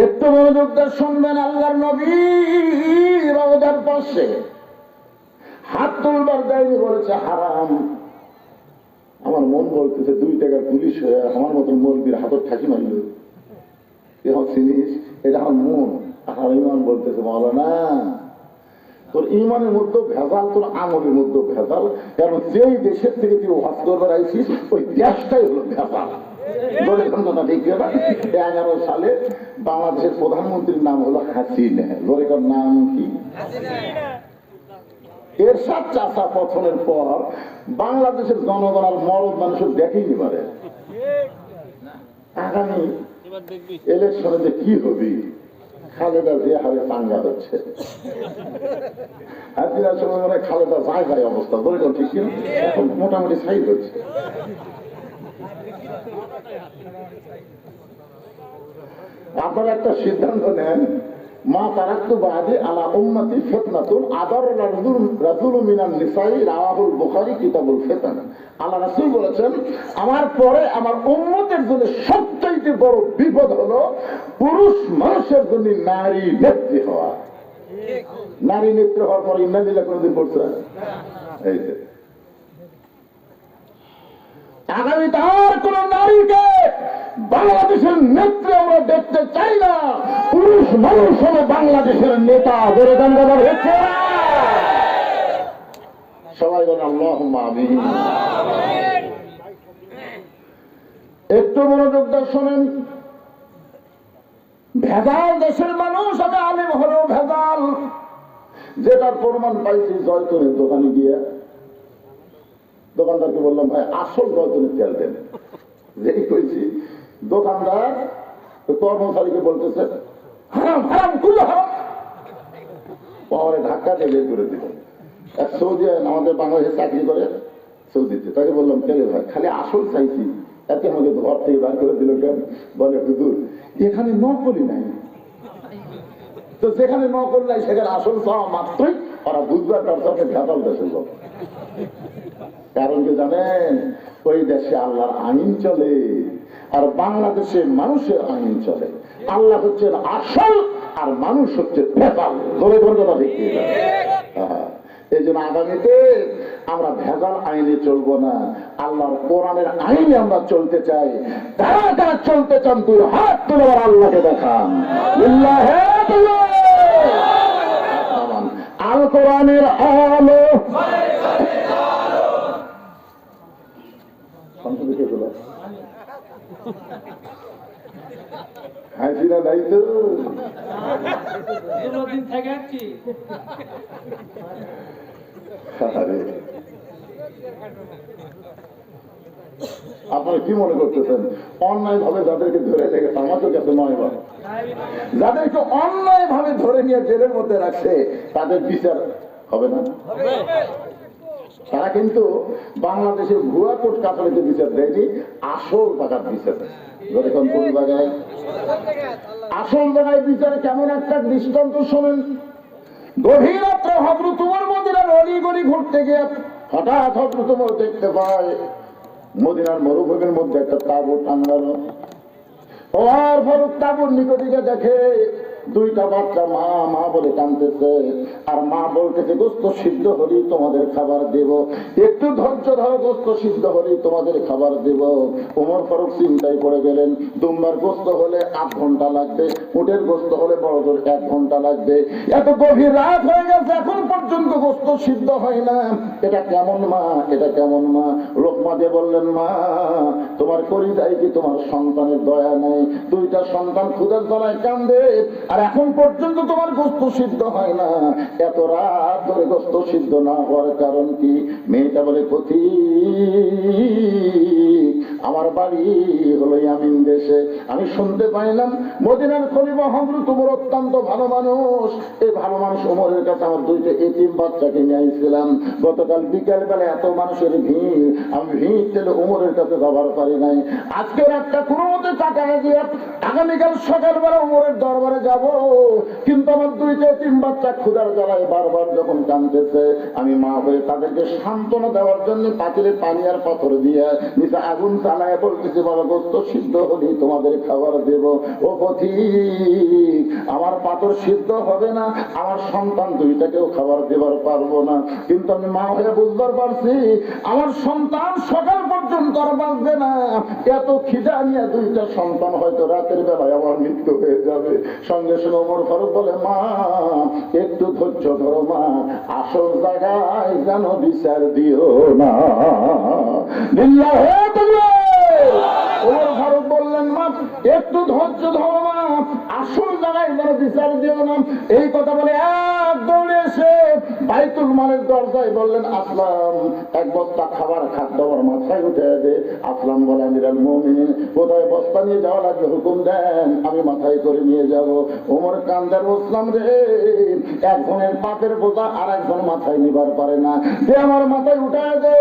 একটু মনোযোগ দিয়ে শুনবেন। আল্লাহর নবী রওজার পাশে হাত তুলবার দেয়নি, বলেছে হারাম। আমার মন বলতেছে 2 টাকার পুলিশ হয়ে আমার মতন মৌলবীর হাতত ঠাকি মারল, এখন চিনিস এটা আমার মন। আর ইমান বলতেছে মাওলানা তোর ইমানের মধ্যে ভেজাল, তোর আমলের মধ্যে ভেজাল, কারণ যেই দেশের থেকে তুই ওয়াজ করবার আইছিস ওই দেশটাই হলো ভেজাল। 11 সালে বাংলাদেশের প্রধানমন্ত্রীর নাম হলো হাসিনা। জোরেকার নাম কি? এরশাদ চাচা পতনের পর বাংলাদেশের জনগণ আর মরদ মানুষের দেখেনি পারে। আগামী ইলেকশনে যে কি হবে, খালেদা যে হারে চাঙ্গা হচ্ছে, হাসিনার সময় মনে হয় খালেদা যায় যায় অবস্থা। জোরেকার ঠিক কিনা? এখন মোটামুটি সাইজ হচ্ছে। আপনারা একটা সিদ্ধান্ত নেন, মা তারাক্তু বাদি আলা উম্মতি ফিতনাতুন আদার রাজুলু মিনান নিসাই রাওয়াহুল বুখারী কিতাবুল ফিতান। আল্লাহ রাসূল বলেছেন আমার পরে আমার উম্মতের জন্য সবচেয়ে বড় বিপদ হলো পুরুষ মানুষের জন্য নারী নেত্রী হওয়া। নারী নেত্রী হওয়ার পরে ইন্না দিলা কোনদিন পড়ছে? এই যে আগামী তার কোন নারীকে বাংলাদেশের নেত্রী আমরা দেখতে চাই না। পুরুষ মানুষ হলো বাংলাদেশের নেতা। ধরে গান গাবার হচ্ছে সবাই বলেন আল্লাহুম্মা আমিন। একটু মনোযোগ দিয়ে শোনেন। ভেজাল দেশের মানুষ, আমি আলেম হলেও ভেজাল। যেটার প্রমাণ পাইছি জয়তুনের দোকানে গিয়ে দোকানদারকে বললাম ভাই আসল জয়তুনের তেল দেন। যেই কইছি দোকানদার কর্মচারীকে বলতেছে হারাম হারাম কুল্লু হারাম। পাওয়ারে ধাক্কা দিয়ে বের করে দিল। এক সৌদি আমাদের বাংলাদেশে চাকরি করে সৌদিতে, তাকে বললাম কেন ভাই খালি আসল চাইছি, এতে আমাকে ঘর থেকে বার করে দিল কেন? বলে হুজুর এখানে নকলি নাই, তো যেখানে নকল নাই সেখানে আসল চাওয়া মাত্রই ওরা বুঝবার তার ভেজাল দেশের লোক। কারণ কি জানেন? ওই দেশে আল্লাহর আইন চলে আর বাংলাদেশে মানুষের আইন চলে। আল্লাহ হচ্ছেন আসল আর মানুষ হচ্ছে ভেজাল। ধরে ধরে কথা দেখতে এই জন্য আগামীতে আমরা ভেজাল আইনে চলবো না, আল্লাহর কোরআনের আইনে আমরা চলতে চাই। তারা যারা চলতে চান দুই হাত তুলে আল্লাহকে দেখান। আল কোরআনের আলো হাসিনা নাই তো আপনারা কি মনে করতেছেন অন্যায় ভাবে যাদেরকে ধরে লেগেছে আমাদের কাছে নয় বা যাদেরকে অন্যায় ভাবে ধরে নিয়ে জেলের মধ্যে রাখছে তাদের বিচার হবে না? তারা কিন্তু বাংলাদেশের ভুয়া কোর্ট কাছারিতে বিচার দেয়নি, আসল টাকার বিচার। যখন কোন জায়গায় আসল জায়গায় বিচার কেমন একটা দৃষ্টান্ত শোনেন। গভীর রাত্রে হযরত ওমর মদিনার অলিগলি ঘুরতে গিয়ে হঠাৎ হযরত ওমর দেখতে পায় মদিনার মরুভূমির মধ্যে একটা তাঁবু টাঙ্গানো। ওমর ফারুক তাঁবুর নিকটে গিয়ে দেখে দুইটা বাচ্চা মা মা বলে কাঁদতেছে, আর মা বলতেছে গোস্ত সিদ্ধ হলেই তোমাদের খাবার দেব, একটু ধৈর্য ধরো, গোস্ত সিদ্ধ হলেই তোমাদের খাবার দেব। ওমর ফারুক চিন্তায় পড়ে গেলেন, দুম্বার গোস্ত হলে 8 ঘন্টা লাগবে, উটের গোস্ত হলে বড় জোর 1 ঘন্টা লাগবে। এত গভীর রাত হয়ে গেছে, এখন পর্যন্ত গোস্ত সিদ্ধ হয় না। এটা কেমন মা, এটা কেমন মা? লোকমা দিয়ে বললেন, মা তোমার কলিজায় কি তোমার সন্তানের দয়া নেই? 2টা সন্তান ক্ষুধার জ্বালায় কান্দে, আর এখন পর্যন্ত তোমার গোস্ত সিদ্ধ হয় না। এত রাত ধরে গোস্ত সিদ্ধ না হওয়ার কারণ কি? মেয়েটা বলে, পথিক আমার বাড়ি হলো ইয়ামিন দেশে, আমি শুনতে পাইলাম মদিনার খলিফা হযরত ওমর অত্যন্ত ভালো মানুষ। এই ভালো মানুষ ওমরের কাছে আমার 2টা এতিম বাচ্চাকে নিয়ে আইছিলাম। গতকাল বিকাল বেলা এত মানুষের ভিড়, আমি ভিড় ঠেলে ওমরের কাছে যাবার পারি নাই। আজকে রাতটা কোনো মতে কাটায় দিয়ে আগামীকাল সকালবেলা ওমরের দরবারে যাব, কিন্তু আমার 2টা এতিম বাচ্চা ক্ষুধার জ্বালায় বারবার যখন কাঁদতেছে, আমি মা হয়ে তাদেরকে সান্ত্বনা দেওয়ার জন্য পাতিলে পানি আর পাথর দিয়ে নিচে আগুন চালায় বলতেছি, বাবা গোস্ত সিদ্ধ হলেই তোমাদের খাবার দেব। ও পথিক আমার পাথর সিদ্ধ হবে না, আমার সন্তান 2টাকেও খাবার দেবার পারবো না, কিন্তু আমি মা হয়ে বুঝবার পারছি আমার সন্তান সকাল পর্যন্ত আর বাঁচবে না। এত খিদা নিয়ে 2টা সন্তান হয়তো রাতের বেলায় আমার মৃত্যু হয়ে যাবে। সঙ্গে সঙ্গে ওমর ফারুক বলে, মা একটু ধৈর্য ধরো মা, আসল জায়গায় যেন বিচার দিও না। ওমর ফারুক বললেন, মা একটু ধৈর্য ধরো মা, আসল জায়গায় যেন বিচার দিও না। এই কথা বলে এক দৌড়ে এসে বাইতুল মালের দরজায় বললেন, আসলাম 1 বস্তা খাবার খাদ্য আমার মাথায় উঠে দে। আসলাম বলে, আমিরুল মুমিনিন কোথায় বস্তা নিয়ে যাওয়া লাগবে হুকুম দেন, আমি মাথায় করে নিয়ে যাব। ওমর কান্দার বসলাম রে, একজনের পাপের বোঝা আর একজন মাথায় নিবার পারে না, যে আমার মাথায় উঠায় দে।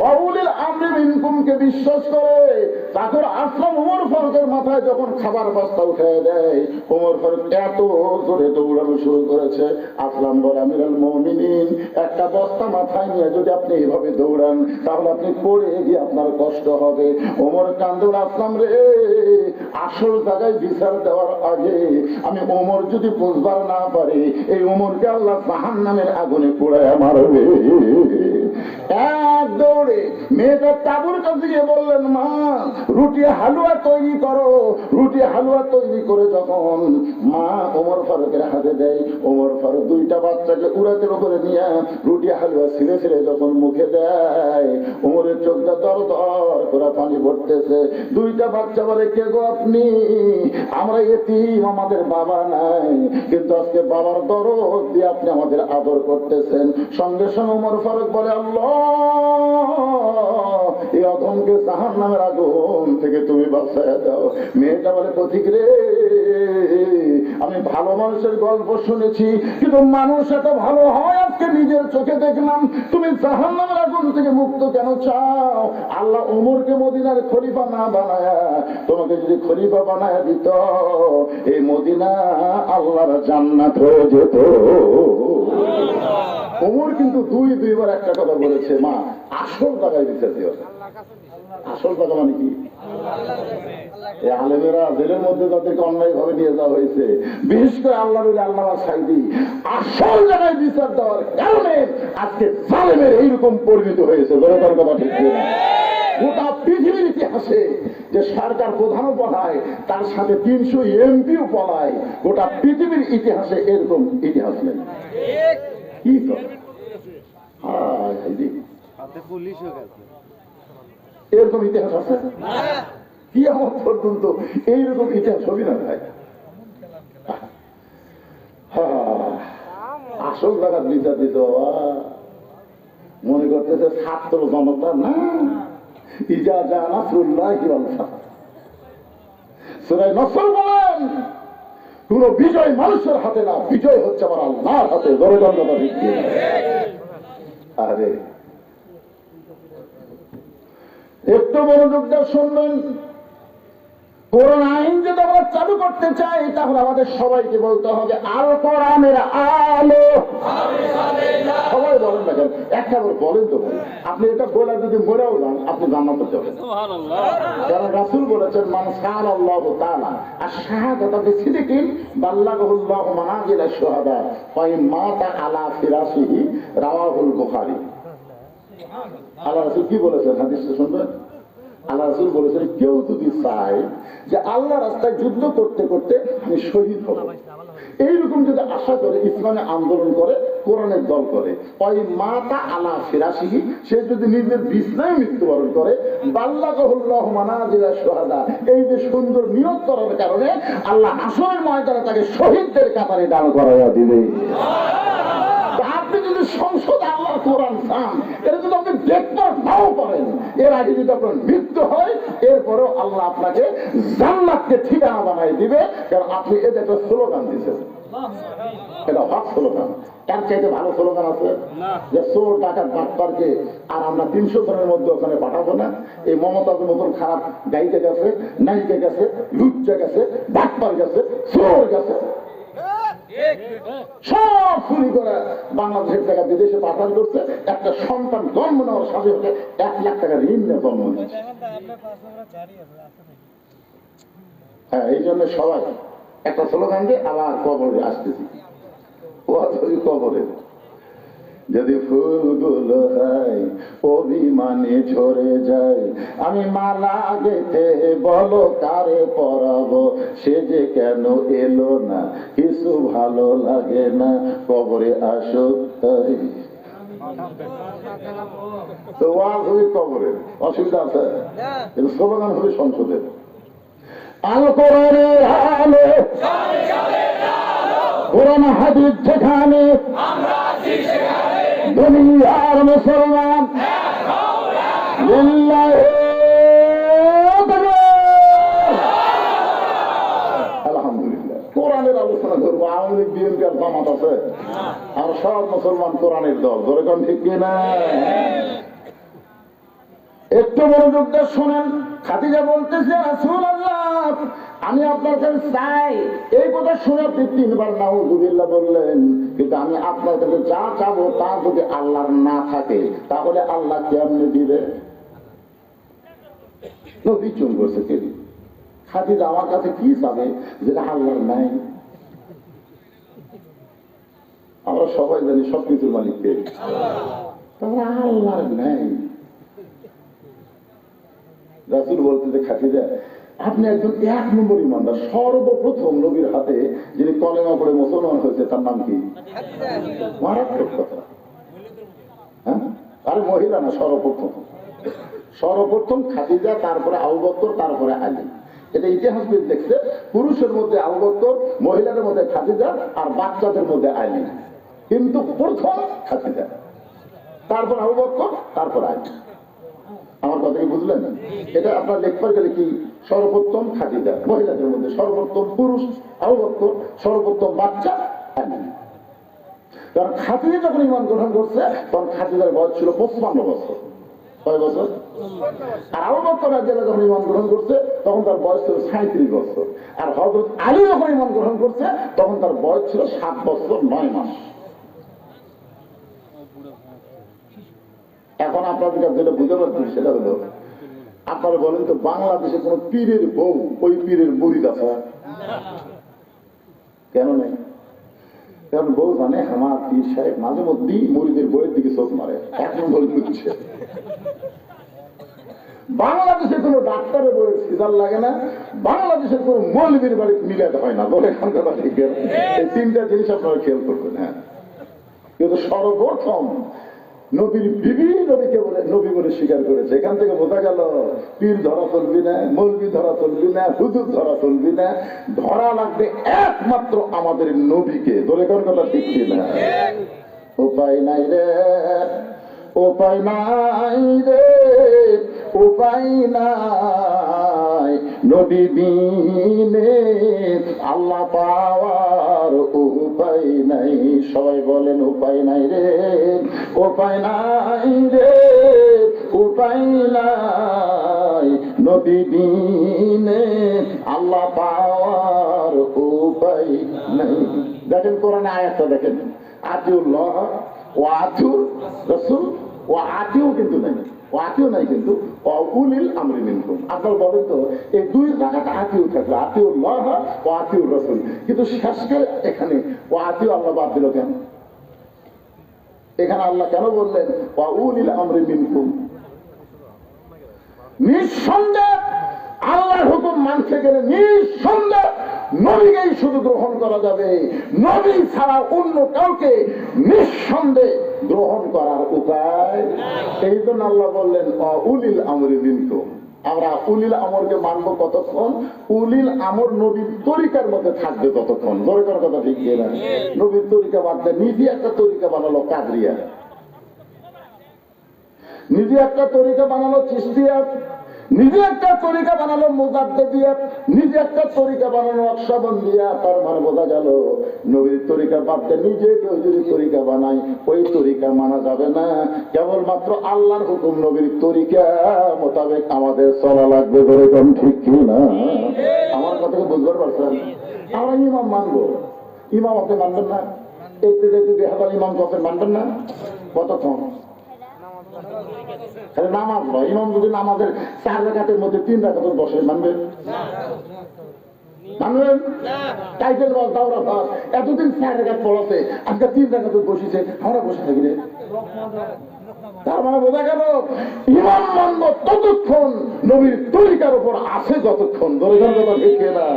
অউলিল আমরি মিনকুমকে বিশ্বাস করে তারপর আসলাম ওমর ফারুকের মাথায় যখন খাবার বস্তা উঠায় দেয়, ওমর ফারুক এত জোরে দৌড়ানো শুরু করেছে। আসলাম বলে, আমিরুল মুমিনিন একটা বস্তা মাথায় নিয়ে যদি আপনি এইভাবে দৌড়ান তাহলে আপনি পড়ে গিয়ে আপনার কষ্ট হবে। ওমর কান্দুল, আসলাম রে আসল জায়গায় বিচার দেওয়ার আগে আমি ওমর যদি বুঝবার না পারি, এই ওমরকে আল্লাহ জাহান্নামের আগুনে পোড়ায় মারবে। এক দৌড়ে মেয়েটা তাবুর কাছে গিয়ে বললেন, মা রুটি হালুয়া তৈরি করো। রুটি হালুয়া তৈরি করে যখন মা ওমর ফারুকের হাতে দেয়, ওমর ফারুক 2টা বাচ্চাকে উড়াতের উপরে নিয়ে রুটি হালুয়া ছিঁড়ে ছিঁড়ে যখন মুখে দেয়, ওমরের চোখটা দর দর করে পানি পড়তেছে। 2টা বাচ্চা বলে, কে গো আপনি? আমরা এতিম, আমাদের বাবা নাই, কিন্তু আজকে বাবার দরদ দিয়ে আপনি আমাদের আদর করতেছেন। সঙ্গে সঙ্গে ওমর ফারুক বলে, আল্লাহ এই অধমকে জাহান্নামের আগুন থেকে তুমি বাঁচায় দাও। মেয়েটা বলে, পথিক রে আমি ভালো মানুষের গল্প শুনেছি, কিন্তু মানুষ এত ভালো হয় আজকে নিজের চোখে দেখলাম। তুমি জাহান্নামের আগুন থেকে মুক্ত কেন চাও? আল্লাহ ওমরকে মদিনার খলিফা না বানায়া তোমাকে যদি খলিফা বানায়া দিত, এই মদিনা আল্লাহর জান্নাত হয়ে যেত। ওমর কিন্তু 2বার একটা কথা বলেছে, মা আসল জায়গায় বিচার দিও। আসল জায়গা মানে কি? এই আলেমেরা জেলের মধ্যে তাদেরকে অন্যায় ভাবে নিয়ে যাওয়া হয়েছে, বিশেষ করে আল্লাহ আল্লাহ সাইদি আসল জায়গায় বিচার দেওয়ার কারণে আজকে জালেমের এইরকম পরিণত হয়েছে। দরকার কথা ঠিক না? গোটা পৃথিবীর ইতিহাসে যে সরকার প্রধানও পলায়, তার সাথে 300 এমপিও পলায়, গোটা পৃথিবীর ইতিহাসে এরকম ইতিহাস নেই। কি এরকম ইতিহাস আছে? কি আমার পর্যন্ত এইরকম ইতিহাস হবে না ভাই। আসল জায়গা বিচার দিত মনে করতেছে ছাত্র জনতা না। ইজা যা নাসরুল্লাহ সূরা নসর বলেন, কোন বিজয় মানুষের হাতে না, বিজয় হচ্ছে আমার আল্লাহর হাতে। গৌরবন্ধতা দিচ্ছে। আরে একটু মনোযোগ দিয়ে শুনবেন, কোরআন আইন যদি আমরা চালু করতে চাই তাহলে আমাদের সবাইকে বলতে হবে আল কোরআনের আলো। সবাই বলেন না কেন, একটা করে বলেন তো ভাই। আপনি এটা বলে যদি মরেও যান আপনি জান্নাতে যাবেন। কারণ রাসূল বলেছেন, মান সাআলাল্লাহু তাআলা আশ-শাহাদাতা বিসিদকিন বাল্লাগাহুল্লাহু মানাজিলা শুহাদা ওয়া ইন মাতা আলা ফিরাশিহি, রাওয়াহুল বুখারী। আল্লাহ রাসূল কি বলেছেন হাদিসটা শুনবেন? আল্লাহ রাসূল বলেছেন কেউ যদি চায় যে আল্লাহ রাস্তায় যুদ্ধ করতে করতে আমি শহীদ হব, এইরকম যদি আশা করে ইসলামে আন্দোলন করে, কোরআনের দল করে, ওই মাতা আলা ফিরাশিহি, সে যদি নিজের বিছনায় মৃত্যুবরণ করে, বাল্লাগাহুল্লাহু মানাজিলা শুহাদা, এই যে সুন্দর নিয়ত করার কারণে আল্লাহ হাশরের ময়দানে তাকে শহীদদের কাতারে দাঁড় করাইয়া দিবে। আপনি যদি সংসদে আল্লাহ কোরআন চান, এটা যদি আপনি দেখতে নাও পারেন, এর আগে যদি আপনার মৃত্যু হয়, এরপরেও আল্লাহ আপনাকে জান্নাতকে ঠিকানা বানাই দিবে, কারণ আপনি এটা একটা স্লোগান দিয়েছেন। এটা হক স্লোগান। তার চাইতে ভালো স্লোগান আছে যে চোর ডাকাত বাটপারকে আর আমরা 300 জনের মধ্যে ওখানে পাঠাবো না। এই মমতাজের মতন খারাপ গাইতে গেছে, নাইতে গেছে, লুচ্চা গেছে, বাটপার গেছে, চোর গেছে, সব চুরি করে বাংলাদেশের টাকা বিদেশে পাঠান করছে। একটা সন্তান জন্ম নেওয়ার সাথে সাথে 1 লাখ টাকা ঋণ নিয়ে জন্ম নিচ্ছে। হ্যাঁ, এই জন্য সবাই একটা স্লোগান দিয়ে আবার কবরে আসতেছি। কবরে যদি ফুলগুলো হয় অভিমানে ঝরে যায়, আমি মালা গেতে বলো কারে পরাবো, সে যে কেন এলো না, কিছু ভালো লাগে না, কবরে আসো তাই। তো ওয়াজ হবে কবরে, অসুবিধা আছে, কিন্তু স্লোগান হবে সংসদের। আল কোরআনের আলো, কোরআন হাদিস যেখানে, দুনিয়ার মুসলমান আলহামদুলিল্লাহ। কোরআনের আলোচনা করবো। আওয়ামী লীগ, বিএনপি আর জামাত আছে, আর সব মুসলমান কোরআনের দল। ধরে কোন ঠিক কিনা? একটু মনোযোগ দিয়ে শোনেন। খাদিজা বলতেছে, রাসূলুল্লাহ, আমি আপনার কাছে চাই। এই কথা শুনে আপনি 3 বার নাউযুবিল্লাহ বললেন, কিন্তু আমি আপনার কাছে যা চাবো তা যদি আল্লাহর না থাকে, তাহলে আল্লাহ কেমনে দিবে? নবী চুপ করছে। খাদিজা আমার কাছে কি চাবে যেটা আল্লাহর নাই? আমরা সবাই জানি সবকিছুর মালিক কে? আল্লাহর নাই। রাসূল বলতে, খাদিজা আপনি একজন 1 নম্বর ইমানদার। সর্বপ্রথম নবীর হাতে যিনি কলেমা পড়ে মুসলমান হয়েছে তার নাম কি? মারাত্মক কথা। হ্যাঁ, আরে মহিলা না, সর্বপ্রথম খাদিজা, তারপরে আবু বকর, তারপরে আলী। এটা ইতিহাসবিদ দেখছে। পুরুষের মধ্যে আবু বকর, মহিলাদের মধ্যে খাদিজা, আর বাচ্চাদের মধ্যে আলী। কিন্তু প্রথম খাদিজা, তারপর আবু বকর, তারপর আলী। আমার কথা কি বুঝলেন? এটা আপনার লেখবার গেলে কি, সর্বোত্তম খাদিজা, মহিলাদের মধ্যে সর্বোত্তম পুরুষ আবু বকর, সর্বোত্তম বাচ্চা আলী। কারণ খাদিজা যখন ঈমান গ্রহণ করছে তখন খাদিজার বয়স ছিল 55 বছর। কয় বছর? আর আবু বকর রাদিয়াল্লাহু যখন ঈমান গ্রহণ করছে তখন তার বয়স ছিল 37 বছর। আর হযরত আলী যখন ঈমান গ্রহণ করছে তখন তার বয়স ছিল 7 বছর 9 মাস। এখন আপনাদের যেটা বুঝতে পারছেন সেটা হলো, আপনারা বলেন তো, বাংলাদেশে কোন পীরের বউ ওই পীরের মুরিদ আছে? কেন নেই? কারণ বউ জানে আমার পীর সাহেব মাঝে মধ্যেই মুরিদের বইয়ের দিকে চোখ মারে, 1 নম্বর বুঝছে। বাংলাদেশে কোন ডাক্তারের বইয়ের সিজার লাগে না, বাংলাদেশের কোন মৌলবীর বাড়ি মিলাতে হয় না। বলে এখন কথা ঠিক। এই 3টা জিনিস আপনারা খেয়াল করবেন। হ্যাঁ, কিন্তু সর্বপ্রথম নবীর বিবি নবীকে বলে নবী বলে স্বীকার করেছে। এখান থেকে বোঝা গেল পীর ধরা চলবি না, মৌলবি ধরা চলবি না, হুজুর ধরা চলবি না, ধরা লাগবে একমাত্র আমাদের নবীকে। বলে কোন কথা ঠিক কিনা? উপায় নাই রে, উপায় নাই রে, উপায় নাই, নবী বিনে আল্লাহ পাওয়ার উপায় নাই। সবাই বলেন উপায় নাই রে, উপায় নাই রে, উপায় নাই, নবী বিনে আল্লাহ পাওয়ার উপায় নাই। দেখেন কোরআনে আয়াতটা দেখেন, আতিউল্লাহ ওয়া আতিউর রাসূল ওয়া আতিউ কিন্তু নাই, আতিউ নাই কিন্তু উলিল আমরি মিনকুম। আপনারা বলেন তো, এই 2 জায়গাটা আতিউ থাকলো, আতিউল্লাহ ওয়া আতিউর রাসূল, কিন্তু শেষকে এখানে ওয়া আতিউ আল্লাহ বাদ দিল কেন? এখানে আল্লাহ কেন বললেন ওয়া উলিল আমরি মিনকুম? নিঃসন্দেহে আল্লাহর হুকুম মানতে গেলে নিঃসন্দেহে নবীকেই শুধু গ্রহণ করা যাবে, নবী ছাড়া অন্য কাউকে নিঃসন্দেহে গ্রহণ করার উপায়। এই জন্য আল্লাহ বললেন উলিল আমরি মিনকুম, আমরা উলিল আমরকে মানবো কতক্ষণ? উলিল আমর নবীর তরিকার মধ্যে থাকবে ততক্ষণ। দরকার কথা ঠিক না? নবীর তরিকা বাদ দিয়ে নিজে একটা তরিকা বানালো কাদরিয়া, নিজে একটা তরিকা বানালো চিশতিয়া, নিজে একটা তরিকা বানালো মুজাদ্দিদিয়া, নিজে একটা তরিকা বানালো নকশবন্দিয়া। তার মানে বোঝা গেল নবীর তরিকা বাদ দিয়ে নিজে কেউ যদি তরিকা বানায় ওই তরিকা মানা যাবে না। কেবলমাত্র আল্লাহর হুকুম নবীর তরিকা মোতাবেক আমাদের চলা লাগবে। ধরে কোন ঠিক কি না? আমার কথাকে বুঝতে পারছেন? আমরা ইমাম মানবো, ইমাম আপনি মানবেন না? একটু যদি বেহাল ইমাম কত মানবেন না? কতক্ষণ? নামাজ নয়, ইমাম যদি নামাজের 4 রাকাতের মধ্যে 3 রাকাত বসে মানবেন? মানবেন? টাইটেল বল দাওরা পাস এতদিন 4 রাকাত পড়াতে আজকে 3 রাকাত বসেছে, আমরা বসে থাকি রে। তার মানে বোঝা গেল ইমাম মানব ততক্ষণ নবীর তরিকার উপর আছে যতক্ষণ। দরকার কথা ঠিক না?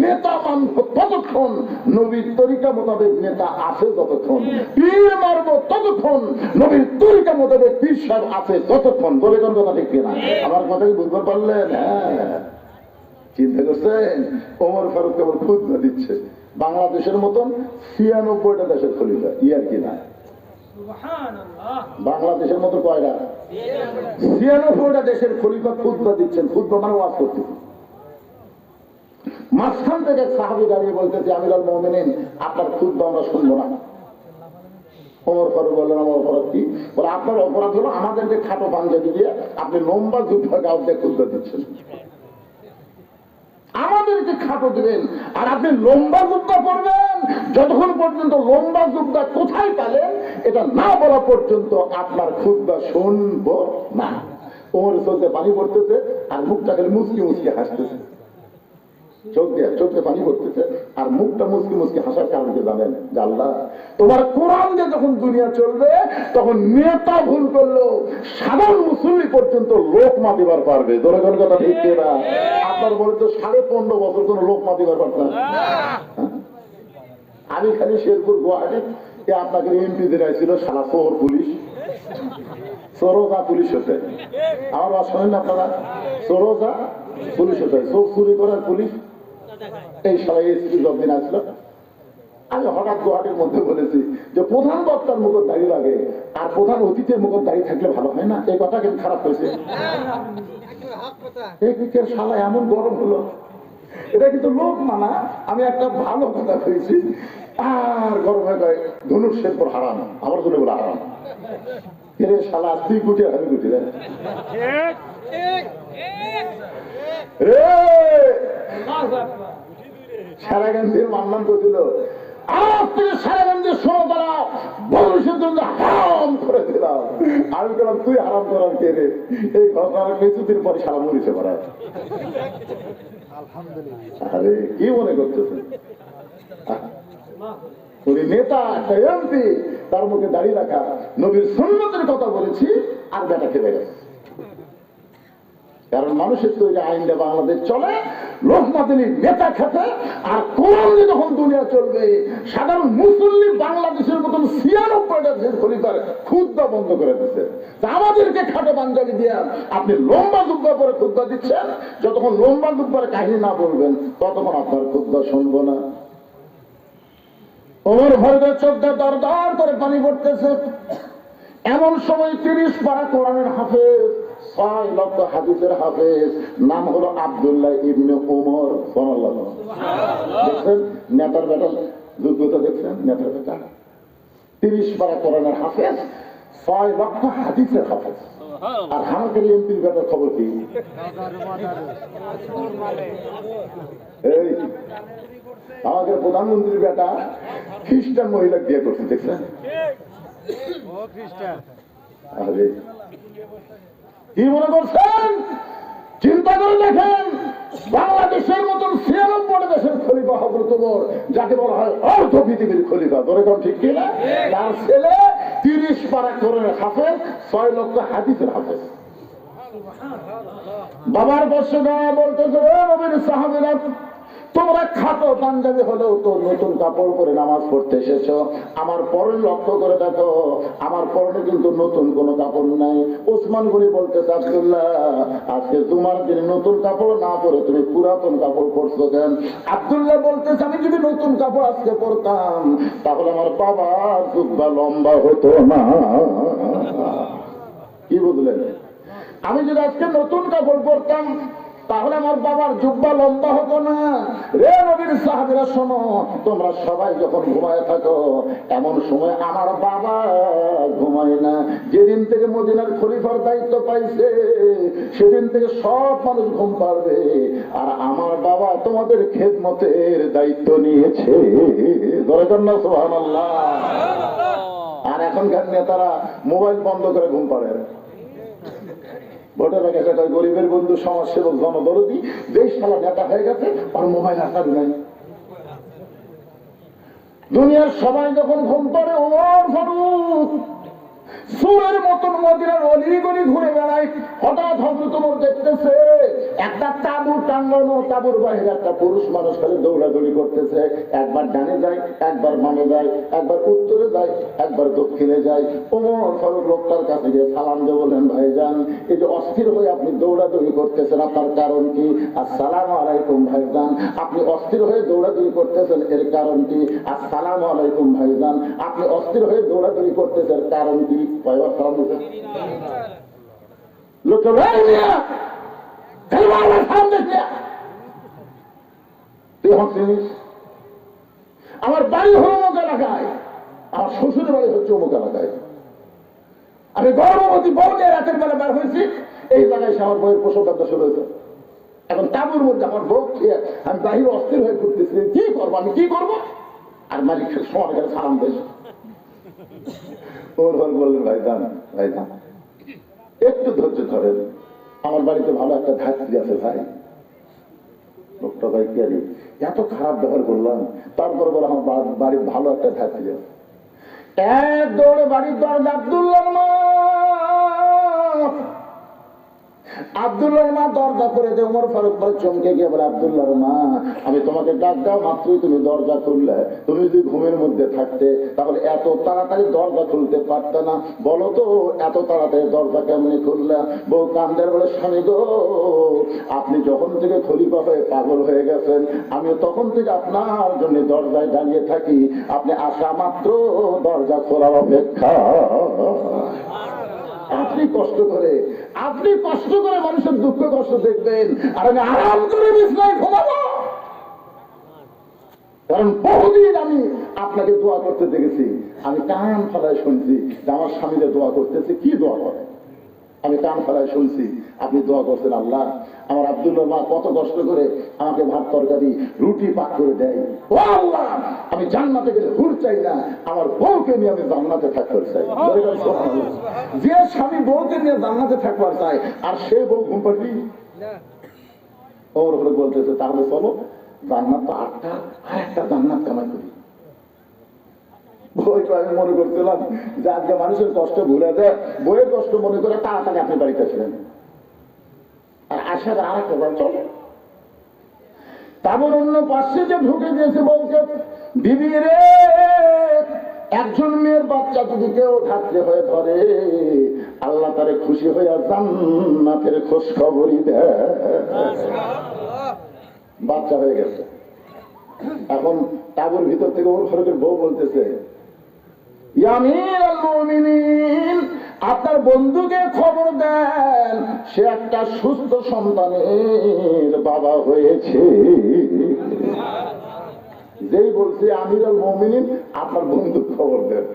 নেতা মানব ততক্ষণ নবীর তরিকা মোতাবেক নেতা আছে যতক্ষণ। পীর মারব ততক্ষণ নবীর তরিকা মোতাবেক পীর সাহেব আছে ততক্ষণ। দরকার কথা ঠিক না? আমার কথাকে বুঝতে পারলেন? হ্যাঁ, চিন্তা করছেন? ওমর ফারুক কেবল খুতবা দিচ্ছে, বাংলাদেশের মতন 96টা দেশের খলিফা, ইয়ার কি না? বাংলাদেশের মতো কয়টা? 96টা দেশের খলিফা খুতবা দিচ্ছেন। খুতবা মানে ওয়াজ করতেছেন। মাঝখান থেকে সাহাবী দাঁড়িয়ে বলতেছে, আমিরুল মুমিনিন আপনার খুতবা আমরা শুনবো না। ওমর ফারুক বললেন, আমার অপরাধ কি? বলে আপনার অপরাধ হলো আমাদেরকে খাটো পাঞ্জাবি দিয়ে আপনি লম্বা জুব্বা গাও দিয়ে খুতবা দিচ্ছেন। আমাদেরকে খাটো দিবেন আর আপনি লম্বা জুব্বা পড়বেন। যতক্ষণ পর্যন্ত লম্বা জুব্বা কোথায় পেলেন এটা না বলা পর্যন্ত আপনার খুতবা শুনবো না। ওমর চোখে পানি পড়তেছে আর মুখটা খালি মুচকি মুচকি হাসতেছে। চোখে পানি পড়তেছে আর মুখটা মুচকি মুচকি হাসার কারণ কি জানেন? আল্লাহ তোমার কোরআন দিয়ে যখন দুনিয়া চলবে তখন নেতা ভুল করলো সাধারণ মুসলিম পর্যন্ত লোক মাতিবার পারবে। দরকার কথা ঠিক না? আপনার বলে তো 15.5 বছর কোন লোক মাতিবার পারতাম। আমি খালি শেরপুর গুয়াহাটি আপনাকে এমপি দিনাই ছিল সারা শহর পুলিশ, সরোজা পুলিশ হতে। আমার শোনেন আপনারা? সরোজা পুলিশ হতে, চোর চুরি করার পুলিশ। এই সবাই এসপি যতদিন আসলো, আমি হঠাৎ গুয়াহাটির মধ্যে বলেছি যে প্রধান বক্তার মুখর দাঁড়িয়ে লাগে আর প্রধান অতিথির মুখর দাঁড়িয়ে থাকলে ভালো হয় না। এই কথা কিন্তু খারাপ হয়েছে। শালা এমন গরম হলো, এটা কিন্তু লোক মানা। আমি একটা ভালো কথা কইছি আর গরম হয়ে যায়। ধনুষের পর হারাম, আমার জন্য বলে হারাম। এরে শালা তুই গুটি আমি গুটি রে সারাগঞ্জের মানলাম করছিল আজ থেকে সারাগঞ্জের শোনো তারা বংশের জন্য হারাম করে দিলাম। আমি বললাম তুই হারাম করার কে রে? এই ঘটনার কিছুদিন পরে সারা মরিছে পড়া। আরে কি মনে করতেছে? উনি নেতা, একটা এমপি, তার মুখে দাঁড়িয়ে রাখা নবীর সুন্নতের কথা বলেছি আর বেটা খেয়ে গেছে। কারণ মানুষের তৈরি আইনটা বাংলাদেশ চলে লোক মাতিনি নেতা খেতে, আর কোরআন যখন দুনিয়া চলবে সাধারণ মুসলিম বাংলাদেশের মতন 96টা দেশের খলিফার খুতবা বন্ধ করে দিচ্ছে। আমাদেরকে খাটো পাঞ্জাবি দিয়ে আপনি লম্বা জুব্বা পরে খুতবা দিচ্ছেন। যতক্ষণ লম্বা জুব্বার কাহিনী না বলবেন ততক্ষণ আপনার খুতবা শুনবো না। ওমর ফারুকের চোখটা দর দর করে পানি পড়তেছে। এমন সময় 30 পারা কোরআনের হাফেজ, 6 লক্ষ হাদিসের হাফেজ, নাম হলো আব্দুল্লাহ ইবনে ওমর। দেখছেন নেতার বেটা যোগ্যতা? দেখছেন নেতার বেটা 30 পারা কোরআনের হাফেজ, 6 লক্ষ হাদিসের হাফেজ। আর হামাকের এমপির বেটার খবর কি? এই আমাদের প্রধানমন্ত্রীর বেটা খ্রিস্টান মহিলা বিয়ে করছে। দেখছেন? আরে কি মনে করছেন? চিন্তা করে দেখেন, বাংলাদেশের মতন 96 দেশের খলিফা হযরত ওমর, যাকে বলা হয় অর্ধ পৃথিবীর খলিফা, ধরে কোন ঠিক কিনা? তার ছেলে 30 পারা কোরআনের হাফেজ, 6 লক্ষ হাদিসের হাফেজ। বাবার বসে গায়ে বলতেছে, নবীর সাহাবীরা, তোমরা খাটো পাঞ্জাবি হলেও তো নতুন কাপড় পরে নামাজ পড়তে এসেছো। আমার পরনে লক্ষ্য করে দেখো, আমার পরনে কিন্তু নতুন কোনো কাপড় নাই। ওসমান গনি বলতেছে, আব্দুল্লাহ, আজকে জুমার দিনে নতুন কাপড় না পরে তুমি পুরাতন কাপড় পরছো কেন? আব্দুল্লাহ বলতেছে, আমি যদি নতুন কাপড় আজকে পরতাম তাহলে আমার বাবার জুব্বা লম্বা হতো না। কি বুঝলেন? আমি যদি আজকে নতুন কাপড় পরতাম তাহলে আমার বাবার জুব্বা লম্বা হতো না। রে নবীর সাহাবীরা, শোনো, তোমরা সবাই যখন ঘুমায় থাকো এমন সময় আমার বাবা ঘুমায় না। যেদিন থেকে মদিনার খলিফার দায়িত্ব পাইছে সেদিন থেকে সব মানুষ ঘুম পাড়বে, আর আমার বাবা তোমাদের খেদমতের দায়িত্ব নিয়েছে। দরকার না সুবহানাল্লাহ। আর এখনকার নেতারা মোবাইল বন্ধ করে ঘুম পাড়ে। ভোটের আগে সেটা গরিবের বন্ধু, সমাজসেবক, জনদরদি, দেশ সালা নেতা হয়ে গেছে, আর মোবাইল আসার নাই। দুনিয়ার সবাই যখন ঘুম পড়ে, ওমর ফারুক সুরের মতন মদিনার অলিগলি ঘুরে বেড়ায়। হঠাৎ হযরত ওমর দেখতেছে একটা তাঁবু টাঙ্গানো, তাঁবুর বাইরে একটা পুরুষ মানুষ খালি দৌড়াদৌড়ি করতেছে। একবার ডানে যায়, একবার বামে যায়, একবার উত্তরে যায়, একবার দক্ষিণে যায়। ওমর ফারুক লোকটার কাছে গিয়ে সালাম দিয়ে বললেন, ভাইজান, এই যে অস্থির হয়ে আপনি দৌড়াদৌড়ি করতেছেন, আপনার কারণ কি? আসসালামু আলাইকুম ভাইজান। আপনি অস্থির হয়ে দৌড়াদৌড়ি করতেছেন, এর কারণ কি? আসসালামু আলাইকুম ভাইজান। আপনি অস্থির হয়ে দৌড়াদৌড়ি করতেছেন, কারণ কি? আমার বাড়ি হল অমুক এলাকায়, আমার শ্বশুরের বাড়ি হচ্ছে অমুক এলাকায়। আমি গর্ভবতী বউ নিয়ে রাতের বেলা বের হয়েছি, এই জায়গায় আমার বউয়ের প্রসব ব্যথা শুরু হয়েছে। এখন তাঁবুর মধ্যে আমার বউ খেয়ে আমি বাহিরে অস্থির হয়ে ঘুরতেছি, কি করবো, আমি কি করবো? আর মালিক সময় করে সালাম দেশ। ওর ঘর বললেন, ভাইজান, ভাইজান, একটু ধৈর্য ধরেন, আমার বাড়িতে ভালো একটা ধাত্রী আছে ভাই। লোকটা ভাই কি আরে এত খারাপ ব্যবহার করলাম, তারপর বলে আমার বাড়ির ভালো একটা ধাত্রী আছে। এক দৌড়ে বাড়ির দরজা, আব্দুল্লাহর মা, আব্দুল্লাহর মা দরজা করে দেয়। ওমর ফারুক ভাই চমকে গিয়ে বলে, আব্দুল্লাহর মা, আমি তোমাকে ডাক দাও মাত্রই তুমি দরজা খুললে। তুমি যদি ঘুমের মধ্যে থাকতে তাহলে এত তাড়াতাড়ি দরজা খুলতে পারতে না। বলো তো এত তাড়াতাড়ি দরজা কেমনি খুললে? বউ কান্দের বলে, স্বামী গো, আপনি যখন থেকে খলিফা হয়ে পাগল হয়ে গেছেন, আমি তখন থেকে আপনার জন্য দরজায় দাঁড়িয়ে থাকি। আপনি আসা মাত্র দরজা খোলার অপেক্ষা। আপনি কষ্ট করে মানুষের দুঃখ কষ্ট দেখবেন, আর আমি আরাম করে বিছানায় ঘুমাবো। কারণ বহুদিন আমি আপনাকে দোয়া করতে দেখেছি, আমি কান ফালায় শুনছি যে আমার স্বামীকে দোয়া করতেছে, কি দোয়া করে। আমি কান ফালায় শুনছি আপনি দোয়া করছেন, আল্লাহ, আমার আব্দুল্লাহর মা কত কষ্ট করে আমাকে ভাত তরকারি রুটি পাক করে দেয়। ও আল্লাহ, আমি জান্নাতে গেলে হুর চাই না, আমার বউকে নিয়ে আমি জান্নাতে থাকতে চাই। যে স্বামী বউকে নিয়ে জান্নাতে থাকবার চাই, আর সে বউ ঘুম পাড়ি। ওর হলে বলতেছে, তাহলে চলো জান্নাত তো 8টা, আর একটা জান্নাত কামাই করি। বইটা আমি মনে করছিলাম যে আজকে মানুষের কষ্ট ভুলে যায়, বইয়ের কষ্ট মনে করে তাড়াতাড়ি আপনি বাড়িতে ছিলেন, আর আসার আর একটা বার চলে। তারপর অন্য পাশে যে ঢুকে দিয়েছে বউকে, বিবি রে, একজন মেয়ের বাচ্চা যদি কেউ ধাত্রে হয়ে ধরে, আল্লাহ তারে খুশি হইয়া জান্নাতের খোঁজ খবরই দেয়। বাচ্চা হয়ে গেছে। এখন তাবুর ভিতর থেকে ওর ফারুকের বউ বলতেছে, ইয়া আমিরুল মুমিনিন, আপনার বন্ধুকে খবর দেন, সে একটা সুস্থ সন্তানের বাবা হয়েছে। যেই বলছে আমিরুল মুমিনিন, আপনার বন্ধু খবর দেন,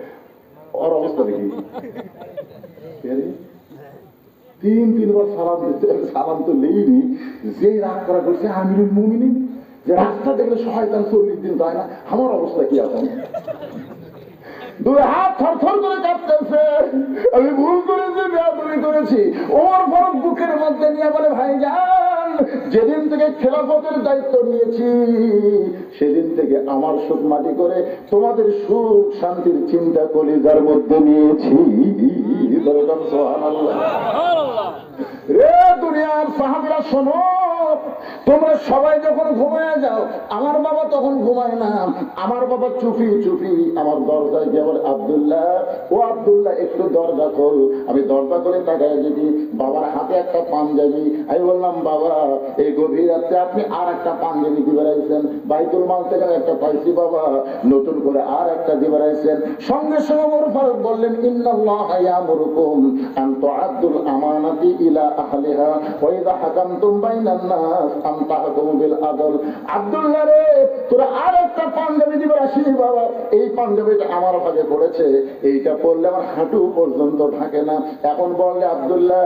ওর অবস্থা দেখি। 3-3বার সালাম দিতে, সালাম তো নেইনি। যেই রাগ করা করছে আমিরুল মুমিনিন, যে রাস্তা দেখলে শয়তান 40 দিন যায় না, আমার অবস্থা কি এখন? 2 হাত থরথর করে কাঁপতেছে, আমি ভুল করেছি, বেয়াদবি করেছি। ওমর ফারুক বুকের মধ্যে নিয়ে বলে, ভাইজান, যেদিন থেকে খেলাফতের দায়িত্ব নিয়েছি সেদিন থেকে আমার সুখ মাটি করে তোমাদের সুখ শান্তির চিন্তা কলিজার মধ্যে নিয়েছি। সুবহানাল্লাহ। রে দুনিয়ার সাহাবীরা শোনো, তোমরা সবাই যখন ঘুমায় যাও, আমার বাবা তখন ঘুমায় না। আমার বাবা চুপি চুপি আমার দরজায় গিয়ে বলে, আব্দুল্লাহ, ও আব্দুল্লাহ একটু দরজা খোল। আমি দরজা করে তাকায় দেখি বাবার হাতে একটা পাঞ্জাবি। আমি বললাম, বাবা এই গভীর রাত্রে আপনি আর একটা পাঞ্জাবি দিয়ে বেড়াইছেন? বাইতুল মাল থেকে একটা পাইছি বাবা, নতুন করে আর একটা দিয়ে বেড়াইছেন। সঙ্গে সঙ্গে ওমর ফারুক বললেন, ইন্নাল্লাহা ইয়ামুরুকুম আন তুআদ্দুল আমানাতি ইলা আহলিহা ওয়া ইযা হাকামতুম বাইনান নাস আন তাহকুমু বিল আদল। আব্দুল্লাহ রে, তোরা আর একটা পাঞ্জাবি দিবে আসিনি বাবা। এই পাঞ্জাবিটা আমার ভাগে পড়েছে, এইটা পরলে আমার হাঁটু পর্যন্ত ঢাকে না। এখন বললে, আব্দুল্লাহ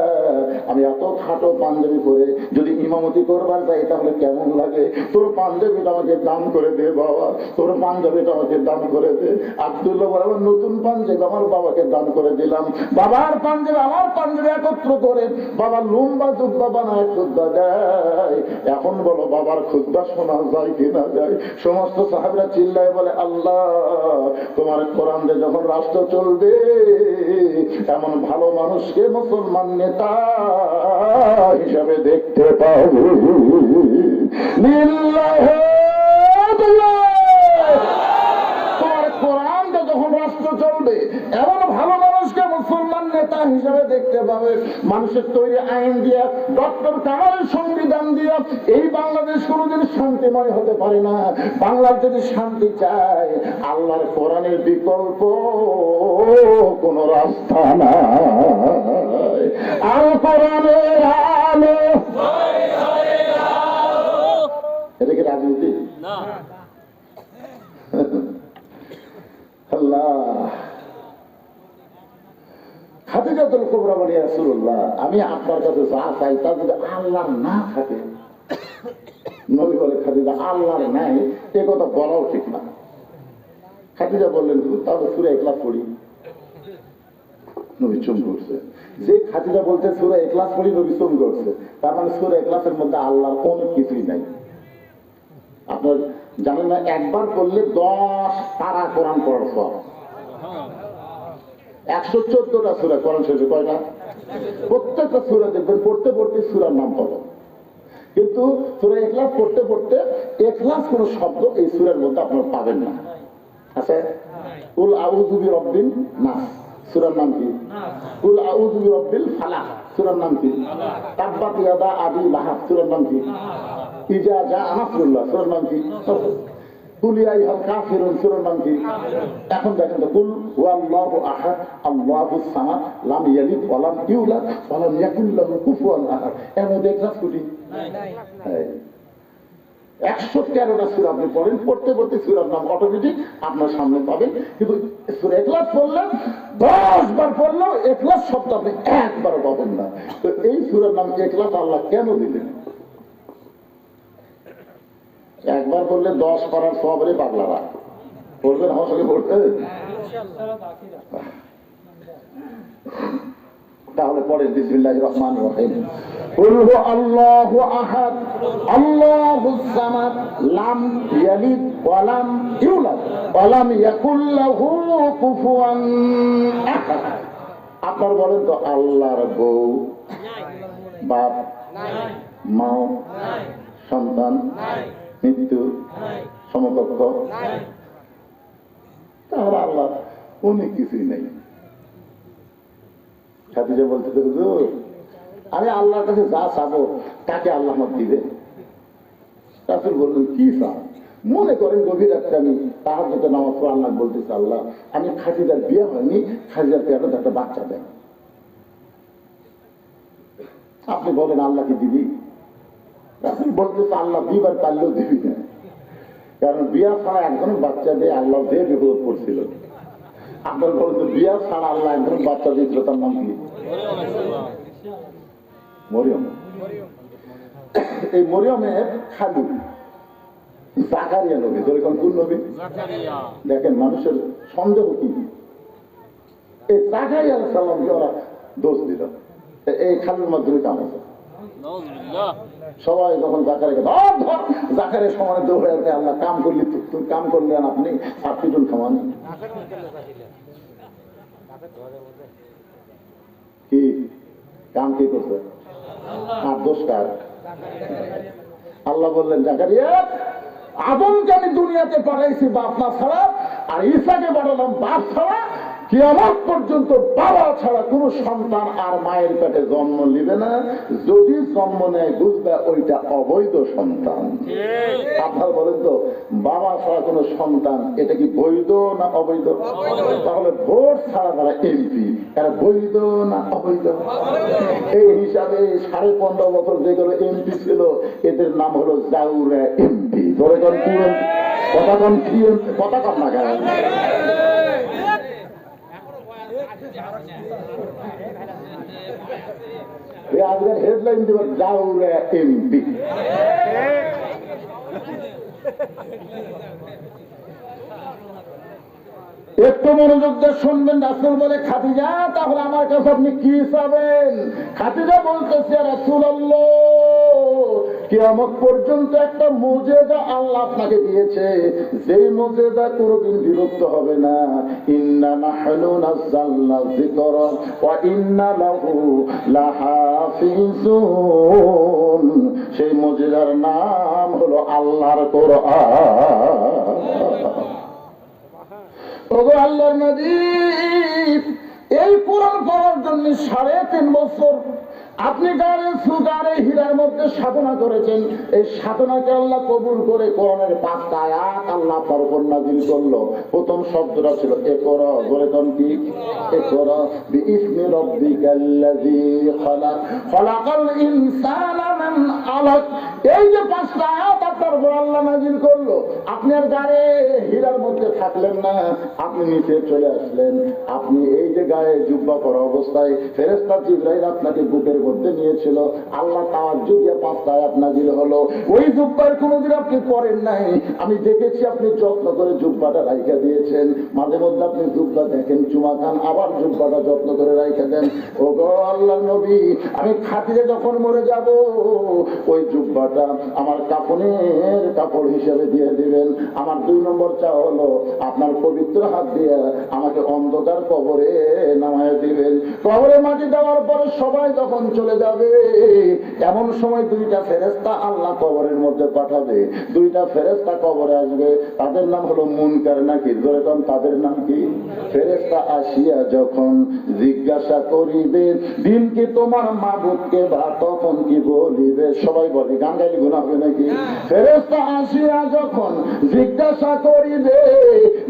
আমি এত খাটো পাঞ্জাবি পরে যদি ইমামতি করবার যাই তাহলে কেমন লাগে? তোর পাঞ্জাবিটা আমাকে দান করে দে বাবা, তোর পাঞ্জাবিটা আমাকে দান করে দে। আব্দুল্লাহ বলে, আমার নতুন পাঞ্জাবি আমার বাবাকে দান করে দিলাম। বাবার পাঞ্জাবি আমার পাঞ্জাবি একত্র করে বাবা লম্বা জুব্বা বানায় খুতবা দেয়। এখন বলো বাবার খুতবা শোনা যায় কি না যায়? সমস্ত সাহাবীরা চিল্লায় বলে, আল্লাহ তোমার কোরআন দিয়ে যখন রাষ্ট্র চলবে, এমন ভালো মানুষকে মুসলমান নেতা হিসাবে দেখতে পাবো। তোমার কোরআন দিয়ে যখন রাষ্ট্র চলবে, এমন ভালো মানুষকে মুসলমান নেতা হিসাবে দেখতে পাবে। মানুষের তৈরি আইন দিয়া, ডক্টর কামালের সংবিধান দিয়া এই বাংলাদেশ কোনোদিন শান্তিময় হতে পারে না। বাংলার যদি শান্তি চায়, আল্লাহর কোরআনের বিকল্প কোন রাস্তা নাই। আল কোরআনের আলো, এটা কি রাজনীতি? না। আল্লাহ, খাদিজাতুল কুবরা বলে, ইয়া রাসূলুল্লাহ আমি আপনার কাছে যা চাই তা যদি আল্লাহর না থাকে। নবী বলে, খাদিজা আল্লাহর নাই এ কথা বলাও ঠিক না। খাদিজা বললেন, তাহলে সূরা ইখলাস পড়ি। নবী চুপ করছে। যে খাদিজা বলতে সূরা ইখলাস পড়ি, নবী চুপ করছে, তার মানে সূরা ইখলাসের মধ্যে আল্লাহর কোনো কিছুই নাই। আপনার জানেন না, একবার পড়লে 10 পারা কোরআন পড়ার সওয়াব। 114টা সূরা কোরআন শেষে কয়টা? প্রত্যেকটা সূরা দেখবেন পড়তে পড়তে সূরার নাম পাবো, কিন্তু সূরা ইখলাস পড়তে পড়তে ইখলাস কোন শব্দ এই সূরার মধ্যে আপনারা পাবেন না। আচ্ছা, কুল আউযু বিরাব্বিন নাস সূরার নাম কি? কুল আউযু বিরাব্বিল ফালাক সূরার নাম কি? তাব্বাত ইয়াদা আবি লাহাব সূরার নাম কি? ইজা জা নাসরুল্লাহ সূরার নাম কি? কুল ইয়া আইয়ুহাল কাফিরুন সূরার নাম কি? এখন দেখেন তো, কুল হুয়াল্লাহু আহাদ আল্লাহুস সামাদ লাম ইয়ালিদ ওয়া লাম ইউলাদ ওয়া লাম ইয়াকুল লাহু কুফুয়ান আহাদ। এর মধ্যে ইখলাস কোটি নাই। 113টা সূরা আপনি পড়েন, পড়তে পড়তে সূরার নাম অটোমেটিক আপনার সামনে পাবেন। কিন্তু সূরা ইখলাস পড়লেন 10 বার পড়লেও ইখলাস শব্দ আপনি একবার পাবেন না। তো এই সূরার নাম ইখলাস আল্লাহ কেন দিলেন? একবার পড়লে 10 পারার সবরে পাগলারা পড়বেন, আমার সঙ্গে পড়তে। তাহলে পড়েন, বিসমিল্লাহির রহমানির রহিম। কুল হু আল্লাহু আহাদ আল্লাহুস সামাদ লাম ইয়ালিদ ওয়া লাম ইউলাদ ওয়া লাম ইয়াকুল লাহু কুফুয়ান আহাদ। আপনারা বলেন তো, আল্লাহর বউ, বাপ, মা, সন্তান, মৃত্যু, সমকক্ষ, তাহলে আল্লাহ অনেক কিছুই নেই। খাদিজা বলতে হুজুর আমি আল্লাহর কাছে যা চাবো তাকে আল্লাহ আমাকে দিবে। রাসূল বললেন, কি চান? মনে করেন গভীর রাত্রে আমি তাহাজ্জুদে নামাজ পড়ে আল্লাহ বলতেছি, আল্লাহ আমি খাদিজার বিয়ে হয়নি, খাদিজার পেটে একটা বাচ্চা দেন। আপনি বলেন আল্লাহ কি দিবি? রাসূল বলতেছে, আল্লাহ দিবার পারলেও দিবি না, কারণ বিয়া ছাড়া একজনের বাচ্চা দিয়ে আল্লাহ দিয়ে বিপদ পড়ছিল। আপনার বলেন তো, বিয়া ছাড়া আল্লাহ একজন বাচ্চা দিয়েছিল, তার নাম কি? মরিয়ম। এই মরিয়মের খালু জাকারিয়া নবী। যেরকম কোন নবী? দেখেন মানুষের সন্দেহ কি, এই জাকারিয়া আলাইহিস সালামকে ওরা দোষ দিল, এই খালুর মাধ্যমে কাম আছে। সবাই যখন জাকারিয়া সমানে দৌড়ে আসে, আল্লাহ কাম করলি, তুই কাম করলেন আপনি, আর পিটুন খামান কি কাম কি করছে? আর দোষ কার? আল্লাহ বললেন জাকারিয়া, আদমকে আমি দুনিয়াতে পাঠাইছি বাপ মা ছাড়া, আর ঈসাকে পাঠালাম বাপ ছাড়া। কিয়ামত পর্যন্ত বাবা ছাড়া কোন সন্তান আর মায়ের পেটে জন্ম নিবে না। যদি জন্ম নেয় বুঝবে ওইটা অবৈধ সন্তান। আপনার বলেন তো, বাবা ছাড়া কোন সন্তান এটা কি বৈধ না অবৈধ? তাহলে ভোট ছাড়া যারা এমপি এরা বৈধ না অবৈধ? এই হিসাবে 15.5 বছর যেগুলো এমপি ছিল এদের নাম হলো জাউরা এমপি। ধরে কন কি কথা কন, কি কথা কন না কেন? আজকের হেডলাইন দিব জাউরা এমপি। একটু মনোযোগ দিয়ে শুনবেন। রাসূল বলে খাদিজা, তাহলে আমার কাছে আপনি কি চাবেন? খাদিজা বলতেছে রাসূলুল্লাহ, কিয়ামত পর্যন্ত একটা মুজিজা আল্লাহ আপনাকে দিয়েছে, যেই মুজিজা কোনোদিন বিলুপ্ত হবে না। ইন্না নাহনু নাযালনা যিকরা ওয়া ইন্না লাহু লাহাফিজুন। সেই মুজিজার নাম হলো আল্লাহর কোরআন। ওগো আল্লাহর নবী, এই কোরআন পড়ার জন্য 3.5 বছর আপনি গাড়ি সুগারে হীরার মধ্যে সাধনা করেছেন। এই সাধনাকে আল্লাহ কবুল করে কোরআনের 5টা আয়াত আল্লাহ আপনার উপর নাযিল করলো। প্রথম শব্দটা ছিল ইকরা। বলে কোন কি? ইকরা বিইসমি রাব্বিকাল্লাযী খালাক, খালাকাল ইনসানা মিন আলাক। এই যে 5টা আয়াত আপনার উপর আল্লাহ নাযিল করলো, আপনি আর গায়ে হীরার মধ্যে থাকলেন না, আপনি নিচে চলে আসলেন। আপনি এই যে গায়ে জুব্বা পরা অবস্থায় ফেরেশতা জিবরাইল আপনাকে বুকের মধ্যে নিয়েছিল। আল্লাহ তাওয়াজ্জুহ দিয়ে 5টা আয়াত নাযিল হলো। ওই জুব্বার কোনোদিন আপনি পরেন নাই, আমি দেখেছি আপনি যত্ন করে জুব্বাটা রাইখা দিয়েছেন। মাঝে মধ্যে আপনি জুব্বা দেখেন, চুমা খান, আবার জুব্বাটা যত্ন করে রাইখা দেন। ও গো আল্লাহর নবী, আমি খাতিরে যখন মরে যাব, ওই জুব্বাটা আমার কাফনের কাপড় হিসেবে দিয়ে দিবেন। আমার 2 নম্বর চাওয়া হলো আপনার পবিত্র হাত দিয়ে আমাকে অন্ধকার কবরে নামায় দিবেন। কবরে মাটি দেওয়ার পরে সবাই যখন চলে যাবে, এমন সময় 2টা ফেরেশতা আল্লাহ কবরের মধ্যে পাঠাবে। 2টা ফেরেশতা কবরে আসবে, তাদের নাম হলো মুনকার নাকির। ধরে কোন তাদের নাম কি? ফেরেশতা আসিয়া যখন জিজ্ঞাসা করিবে, দিন কি তোমার মাবুদকে, বা তখন কি বলিবে? সবাই বলে, গান গাইলে গুনাহ হবে নাকি? ফেরেশতা আসিয়া যখন জিজ্ঞাসা করিবে,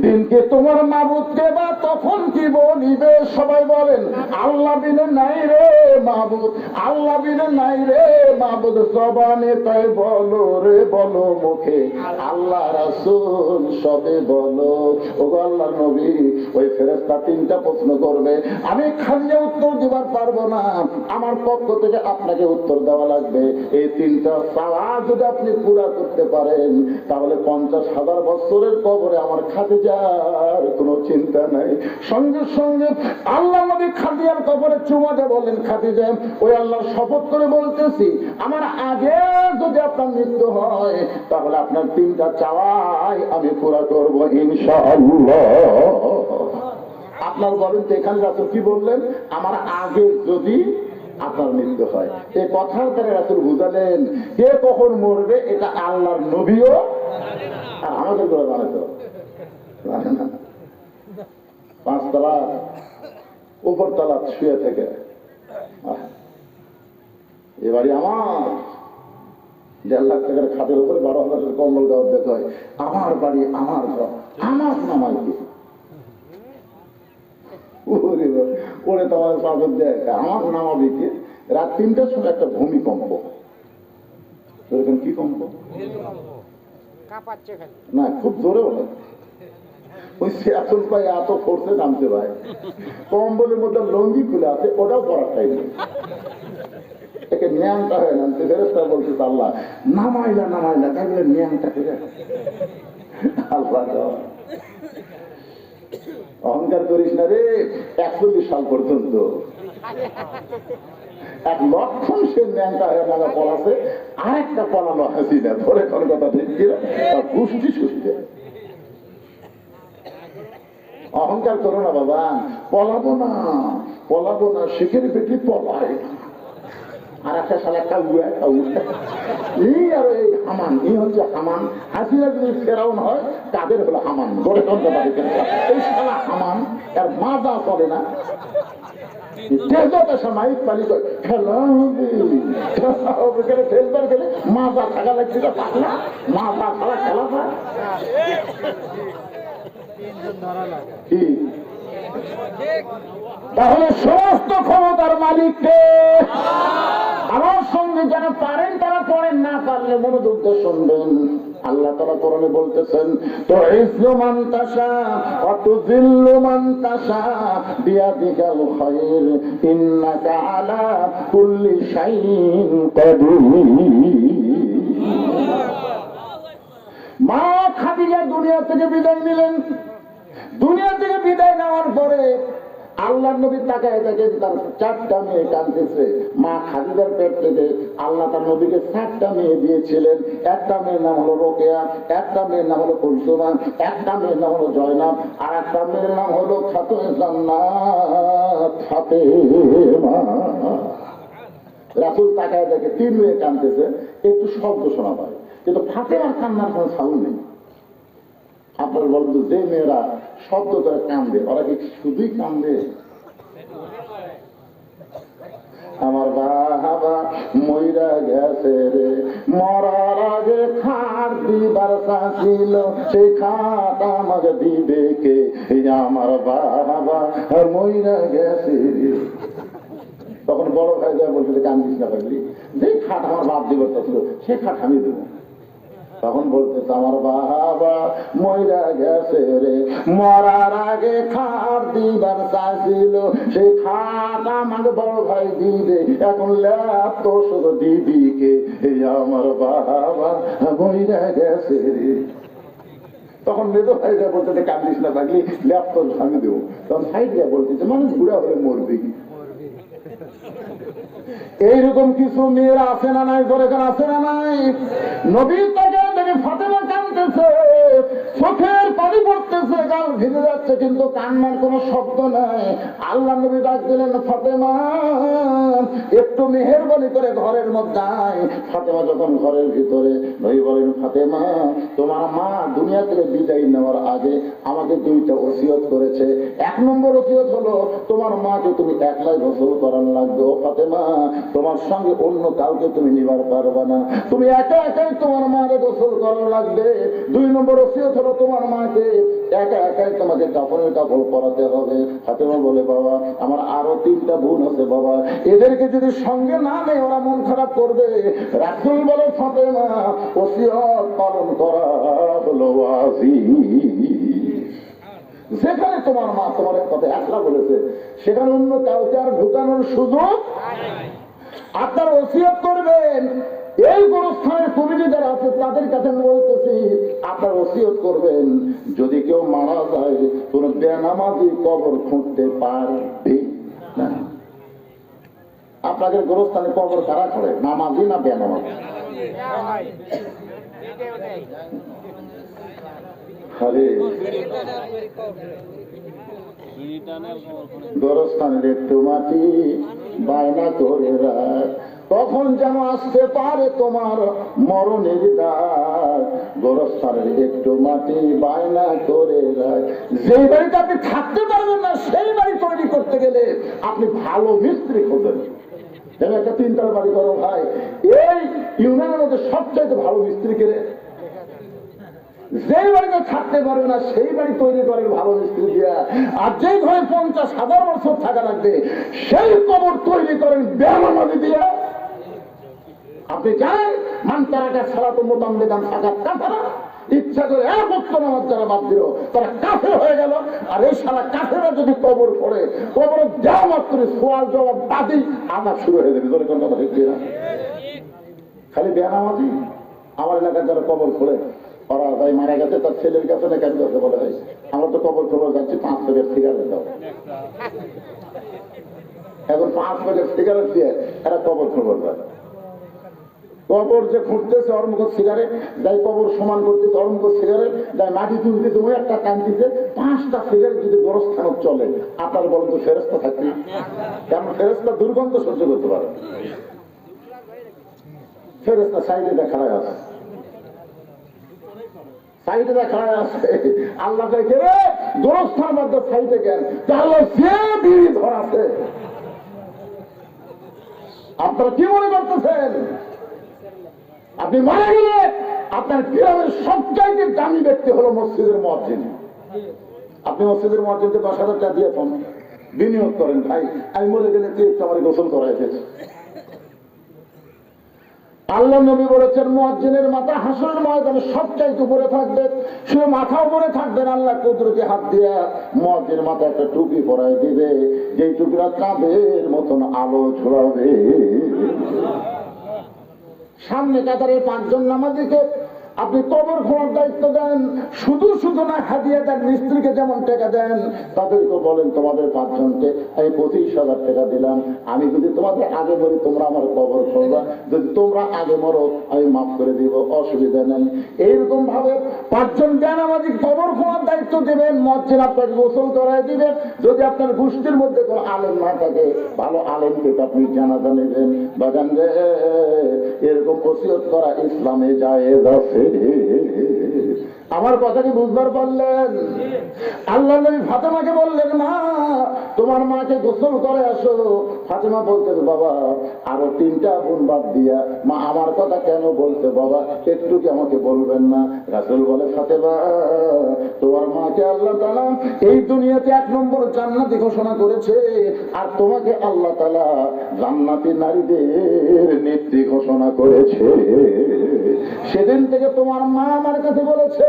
দিন কি তোমার মাবুদকে, বা তখন কি বলিবে? সবাই বলেন, আল্লাহ বিনে নাই রে মাবুদ, আল্লাহ বিনে নাই রে মাবুদ। জবানে তাই বলো রে বলো, মুখে আল্লাহ রাসূল সবে বলো। ওগো আল্লাহর নবী, ওই ফেরেশতা 3টা প্রশ্ন করবে, আমি খালি উত্তর দিবার পারবো না, আমার পক্ষ থেকে আপনাকে উত্তর দেওয়া লাগবে। এই 3টা চাওয়া যদি আপনি পুরা করতে পারেন, তাহলে 50,000 বছরের কবরে আমার খাদিজার কোনো চিন্তা নাই। সঙ্গে সঙ্গে আল্লাহ নবী খাদিজার কবরে চুমা দিয়ে বলেন, খাদিজা, ওই আল্লাহর শপথ করে বলতেছি, আমার আগে যদি আপনার মৃত্যু হয়, তাহলে আপনার 3টা চাওয়াই আমি পুরা করব ইনশাআল্লাহ। আপনার বলেন তো, এখানে রাসূল কি বললেন? আমার আগে যদি আপনার মৃত্যু হয়। এই কথার দ্বারা রাসূল বুঝালেন, কে কখন মরবে এটা আল্লাহর নবীও আর আমাদের করে জানে তো, জানে না। 5 তলা উপর তলা শুয়ে থেকে, এ বাড়ি আমার, 1.5 লাখ টাকার খাতের উপরে 12,000 কম্বল দেওয়ার দেখ হয়। আমার বাড়ি, আমার ঘর, আমার নামাই কি ওরে তোমার পাগল দেখ, আমার নামাবি কি? রাত 3টার সময় একটা ভূমিকম্প। এরকম কি কম্প না, খুব জোরে ওঠে। ওই এখন পাই এত ফোর্সে নামছে ভাই, কম্বলের মধ্যে লঙ্গি খুলে আছে, ওটাও পড়ার টাইম একে ন্যাংটা হয়ে নামছে। ফেরেশতা বলছে, আল্লাহ নামাইলা নামাইলা, তাই বলে ন্যাংটা করে। আল্লাহ অহংকার করিস না রে। 41 সাল পর্যন্ত 1 লক্ষণ সে ন্যাংটা হয়ে নামা পড়াছে, আরেকটা পড়ানো হাসি না। ধরে কোন কথা ঠিক কিনা গোষ্ঠী সুস্থে। অহংকার করো না বাবা, পলাবো না, পলাবো না, শিখের বেটি পলায় না। আর একটা শালা কাউয়া এই আর এই হামান, এই হচ্ছে হামান। হাসিনা যদি ফেরাউন হয় তাদের হলো হামান, গড়ে তন্ত্র বাড়ি। এই শালা হামান, এর মাজা চলে না। মাইক পালি খেলা হবে ফেলবার গেলে মাজা থাকা লাগছিল, পাতলা মাজা ছাড়া খেলা যায় কি? তাহলে সমস্ত ক্ষমতার মালিককে আমার সঙ্গে যারা পারেন তারা পড়েন, না পারলে মনোযোগ দিয়ে শুনবেন। আল্লাহ তাআলা কোরআনে বলতেছেন, তো ইজ্জু মান তাশা ওয়া তুযিল্লু মান তাশা বিয়াদিকাল খায়র ইন্নাকা আলা কুল্লি শাইইন কাদির। মা খাদিজা দুনিয়া থেকে বিদায় নিলেন। দুনিয়া থেকে বিদায় নেওয়ার পরে আল্লাহ নবী তাকায় দেখে তার 4টা মেয়ে কাঁদতেছে। মা খাদিজার পেট থেকে আল্লাহ তার নবীকে 4টা মেয়ে দিয়েছিলেন। একটা মেয়ের নাম হলো রোকেয়া, একটা মেয়ের নাম হলো কুলসুমা, একটা মেয়ের নাম হলো জয়নাব, আর একটা মেয়ের নাম হলো খাতুনে জান্নাত ফাতেমা। রাসূল তাকায় দেখে 3 মেয়ে কাঁদতেছে, একটু শব্দ শোনা পায়, কিন্তু ফাতেমার কান্নার কোনো সাউন্ড নেই। আপনার বলতো যে মেয়েরা শব্দ করে কান্দে, ওরা কি শুধুই কান্দে? আমার বাবা মইরা গেছে রে, মরার আগে খাট দিবার ছিল, সেই খাট আমাকে দিবে কে? আমার বাবা মইরা গেছে রে। তখন বড় ভাই যা বলতে কান্দিস না পারলি, যে খাট আমার বাপ দিবার ছিল সে খাট আমি দেবো। তখন বলতেছে আমার বাবা মইরা গেছে রে, মরার আগে খাট দিবার চাইছিল, সেই খাট আমাকে বড় ভাই দিবে, এখন ল্যাপ তো শুধু দিদিকে। এই আমার বাবা মইরা গেছে রে। তখন মেজো ভাইরা বলতে কান্দিস না পাগলি, ল্যাপ তো আমি দেবো। তখন সাইডরা বলতেছে মানুষ বুড়া হলে মরবে কি? এইরকম কিছু মেয়েরা আছে না নাই? ধরে আছে না নাই? নবীর তাকে দেখে ফাতেমা কাঁদতেছে, চোখের পানি পড়তেছে, গাল ভিজে যাচ্ছে, কিন্তু কান্নার কোনো শব্দ নাই। আল্লাহ নবী ডাক দিলেন, ফাতেমা একটু মেহেরবানি করে ঘরের মধ্যে আয়। ফাতেমা যখন ঘরের ভিতরে, নবী বলেন, ফাতেমা তোমার মা দুনিয়া থেকে বিদায় নেওয়ার আগে আমাকে 2টা ওসিয়ত করেছে। 1 নম্বর ওসিয়ত হলো তোমার মাকে তুমি একলাই গোসল করার লাগবে। ও ফাতেমা, তোমার সঙ্গে অন্য কাউকে তুমি নিবার পারবা না, তুমি একা একাই তোমার মাকে গোসল করার লাগবে। 2 নম্বর ওসিয়ত হলো তোমার মাকে একা একাই তোমাকে কাপড়ের কাপড় পরাতে হবে। ফাতেমা বলে, বাবা আমার আরো 3টা বোন আছে বাবা, এদেরকে যদি সঙ্গে না নেয় ওরা মন খারাপ করবে। রাসূল বলে, ফাতেমা ওসিয়ত পালন করা হলো ওয়াজিব। যেখানে তোমার মা তোমার কথা একলা বলেছে সেখানে অন্য কাউকে আর ঢুকানোর সুযোগ। আপনার ওসিয়ত করবেন। এই গোরস্থানের কমিটি যারা আছে তাদের কাছে আমি বলতেছি, আপনার ওসিয়ত করবেন যদি কেউ মারা যায় কোন বেনামাজি কবর খুঁজতে পারবে না। আপনাদের গোরস্থানে কবর কারা করে, নামাজি না বেনামাজি? গোরস্থানের একটু মাটি বায়না করে রাখ, তখন যেন আসতে পারে তোমার মরণের ডাক। গোরস্থানের একটু মাটি বায়না করে রাখ। যেই বাড়িতে আপনি থাকতে পারবেন না সেই বাড়ি তৈরি করতে গেলে আপনি ভালো মিস্ত্রি খোঁজেন। যেন একটা 3 তলা বাড়ি করো ভাই, এই ইউনিয়নের মধ্যে সবচাইতে ভালো মিস্ত্রি কে? যেই বাড়িতে থাকতে পারবে না সেই বাড়ি তৈরি করেন ভালো মিস্ত্রি দিয়া। আর যেই ঘরে 50,000 বছর থাকা লাগবে সেই কবর তৈরি করেন বেনামাজি দিয়া। আপনি জানেন মান তারাকা সালাতুল মুতাম্মিদান ফাকাত কাফারা, ইচ্ছা করে এক ওয়াক্ত নামাজ যারা বাদ দিল তারা কাফের হয়ে গেল। আর এই শালা কাফেররা যদি কবর পড়ে, কবরে যাওয়া মাত্র সওয়াল জবাব বাদি আযাব শুরু হয়ে যাবে। ধরে কোন কথা ঠিক না? খালি বেনামাজি আমার এলাকার যারা কবর পড়ে ওরা ভাই মারা গেছে তার ছেলের কাছে না কেন কাছে বলে হয় আমরা তো কবর খবর যাচ্ছি 5 প্যাকেট সিগারেট দাও। এখন 5 প্যাকেট সিগারেট দিয়ে এরা কবর খবর দেয়। কবর যে খুঁজতেছে ওর মুখ সিগারেট, যাই কবর সমান করতেছে ওর মুখ সিগারেট, যাই মাটি তুলতেছে ওই একটা কান্দিতে। 5টা সিগারেট যদি গোরস্থানত চলে, আপনার বলেন তো ফেরেশতা থাকবে? কারণ ফেরেশতা দুর্গন্ধ সহ্য করতে পারে। ফেরেশতা সাইডে দেখায় আছে, সাইডে দেখায় আছে। আল্লাহ কে রে গোরস্থান মধ্যে সাইডে গেল, তাহলে সে বিড়ি ধরাছে। আপনারা কি মনে করতেছেন আপনি মারা গেলে আপনার গ্রামের সবচাইতে দামি ব্যক্তি হলো মসজিদের মুয়াজ্জিন। আপনি মসজিদের মুয়াজ্জিনকে 10,000 টাকা দিয়ে পান, বিনিয়োগ করেন, ভাই আমি মরে গেলে তুই একটু আমার গোসল করাই দিস। আল্লাহ নবী বলেছেন মুয়াজ্জিনের মাথা হাসরের ময়দানে সবচাইতে উপরে থাকবে, শুধু মাথা উপরে থাকবেন, আল্লাহ কুদরতি হাত দিয়ে মুয়াজ্জিনের মাথা একটা টুপি পরাই দিবে, যেই টুপিটা চাঁদের মতন আলো ছড়াবে। সামনে কাতারে 5 জন নামাজীকে আপনি কবর খোঁড়ার দায়িত্ব দেন, শুধু শুধু না হাদিয়া দেন, মিস্ত্রিকে যেমন টাকা দেন তাদেরকে বলেন তোমাদের 5 জনকে আমি 25,000 টাকা দিলাম, আমি যদি তোমাদের আগে বলি তোমরা আমার কবর খোঁড়বা, যদি তোমরা আগে মরো আমি মাফ করে দিব, অসুবিধা নেই। এইরকম ভাবে 5 জন বেনামাজি কবর খোঁড়ার দায়িত্ব দেবেন, মুয়াজ্জিন আপনাকে গোসল করাই দিবেন। যদি আপনার গোষ্ঠীর মধ্যে কোনো আলেম না থাকে, ভালো আলেমকে আপনি জানাজা নেবেন। বাগান রে এরকম ওসিয়ত করা ইসলামে জায়েজ আছে। আমার কথা কি বুঝবার পারলেন? আল্লাহ নবী ফাতেমাকে বললেন মা তোমার মাকে গোসল করে আসো। ফাতেমা বলতেন বাবা আরো 3টা বোন বাদ দিয়া মা আমার কথা কেন বলতে বাবা, একটু কি আমাকে বলবেন না? রাসূল বলে ফাতেমা তোমার মাকে আল্লাহ তাআলা এই দুনিয়াতে 1 নম্বর জান্নাতি ঘোষণা করেছে, আর তোমাকে আল্লাহ তাআলা জান্নাতি নারীদের নেত্রী ঘোষণা করেছে। সেদিন থেকে তোমার মা আমার কাছে বলেছে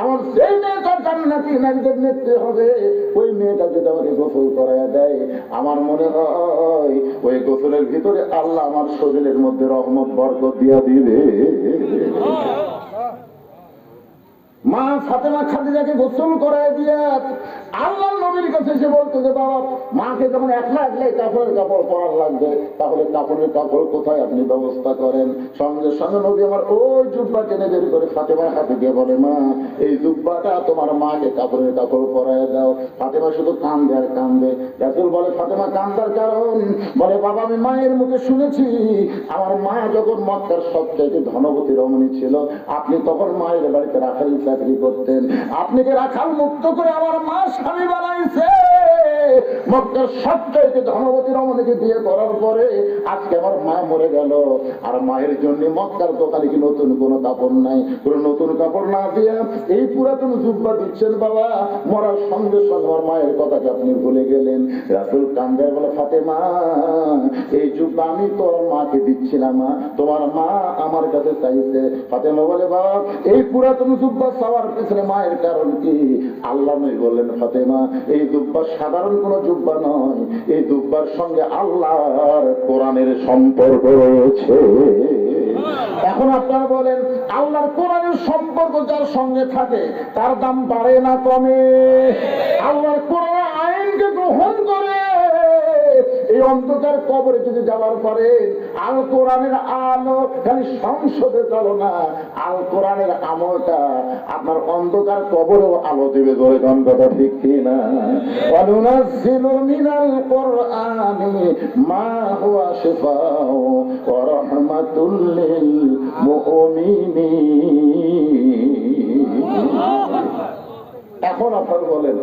আমার সেই মেয়েটা জান্নাতি নারীদের নেত্রী হবে, ওই মেয়েটা যদি আমাকে গোসল করাইয়া দেয় আমার মনে হয় ওই গোসলের ভিতরে আল্লাহ আমার শরীরের মধ্যে রহমত বরকত দিয়া দিবে। মা ফাতেমা খাদিজাকে গোসল করায় দিয়ে আল্লাহ নবীর কাছে এসে বলতো যে বাবা মাকে যখন একলা একলাই কাপড়ের কাপড় পরার লাগবে, তাহলে কাপড়ের কাপড় কোথায় আপনি ব্যবস্থা করেন? সঙ্গে সঙ্গে নবী আমার ওই জুব্বা টেনে বের করে ফাতেমার হাতে দিয়ে বলে মা এই জুব্বাটা তোমার মাকে কাপড়ের কাপড় পরায় দাও। ফাতেমা শুধু কান্দে আর কান্দে। রাসূল বলে ফাতেমা কান্দার কারণ? বলে বাবা আমি মায়ের মুখে শুনেছি আমার মা যখন মক্কার সবচাইতে ধনবতী রমণী ছিল, আপনি তখন মায়ের বাড়িতে রাখাল চাকরি করতেন, আপনাকে রাখাল মুক্ত করে আমার মা স্বামী বানাইছে। মক্কার সবচাইতে ধনবতী রমণীকে বিয়ে করার পরে আজকে আমার মা মরে গেল, আর মায়ের জন্য মক্কার দোকানে কি নতুন কোনো কাপড় নাই? কোনো নতুন কাপড় না দিয়ে এই পুরাতন জুব্বা দিচ্ছেন বাবা, মরার সঙ্গে সঙ্গে আমার মায়ের কথাকে আপনি ভুলে গেলেন। রাসূল কান্দে বলে ফাতেমা এই জুব্বা আমি তোর মাকে দিচ্ছি না মা, তোমার মা আমার কাছে চাইছে। ফাতেমা বলে বাবা এই পুরাতন জুব্বা চাওয়ার পেছনে মায়ের কারণ কি? আল্লাহ নবী বললেন ফাতেমা এই জুব্বা সাধারণ কোন জুব্বা নয়, এই জুব্বার সঙ্গে আল্লাহর কোরআনের সম্পর্ক রয়েছে। এখন আপনারা বলেন আল্লাহর কোরআনের সম্পর্ক যার সঙ্গে থাকে তার দাম বাড়ে না কমে? আল্লাহর কোরআন আইনকে গ্রহণ করে এই অন্ধকার কবরে যদি যাওয়ার পরে আল কোরআনের আলো খালি সংসদে চলো না, আল কোরআনের আমলটা আপনার অন্ধকার কবরেও আলো দেবে। ধরে কোন কথা ঠিক কিনা? ওয়ানুনাজ্জিলু মিনাল কোরআনি মা হুয়া শিফাউ ওয়া রাহমাতুল লিল মুমিনিন। এখন আপনারা বলেন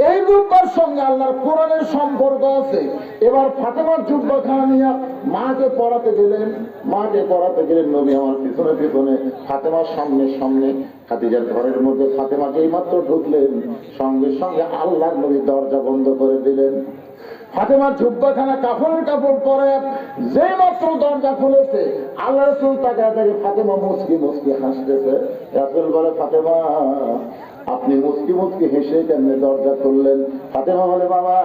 এই জুব্বার সঙ্গে আল্লাহর কোরআনের সম্পর্ক আছে। এবার ফাতেমার জুব্বাখানা নিয়ে মাকে পড়াতে গেলেন, নবী আমার পিছনে পিছনে, ফাতেমার সামনে সামনে। খাদিজার ঘরের মধ্যে ফাতেমা যেই মাত্র ঢুকলেন সঙ্গে সঙ্গে আল্লাহর নবী দরজা বন্ধ করে দিলেন। ফাতেমার জুব্বাখানা কাপড়ের কাপড় পরে যে মাত্র দরজা খুলেছে আল্লাহ রাসূল তাকে ফাতেমা মুচকি মুচকি হাসতেছে। রাসূল বলে ফাতেমা আপনি মুচকি মুচকি হেসে কেমনে দরজা খুললেন? ফাতেমা বলে বাবা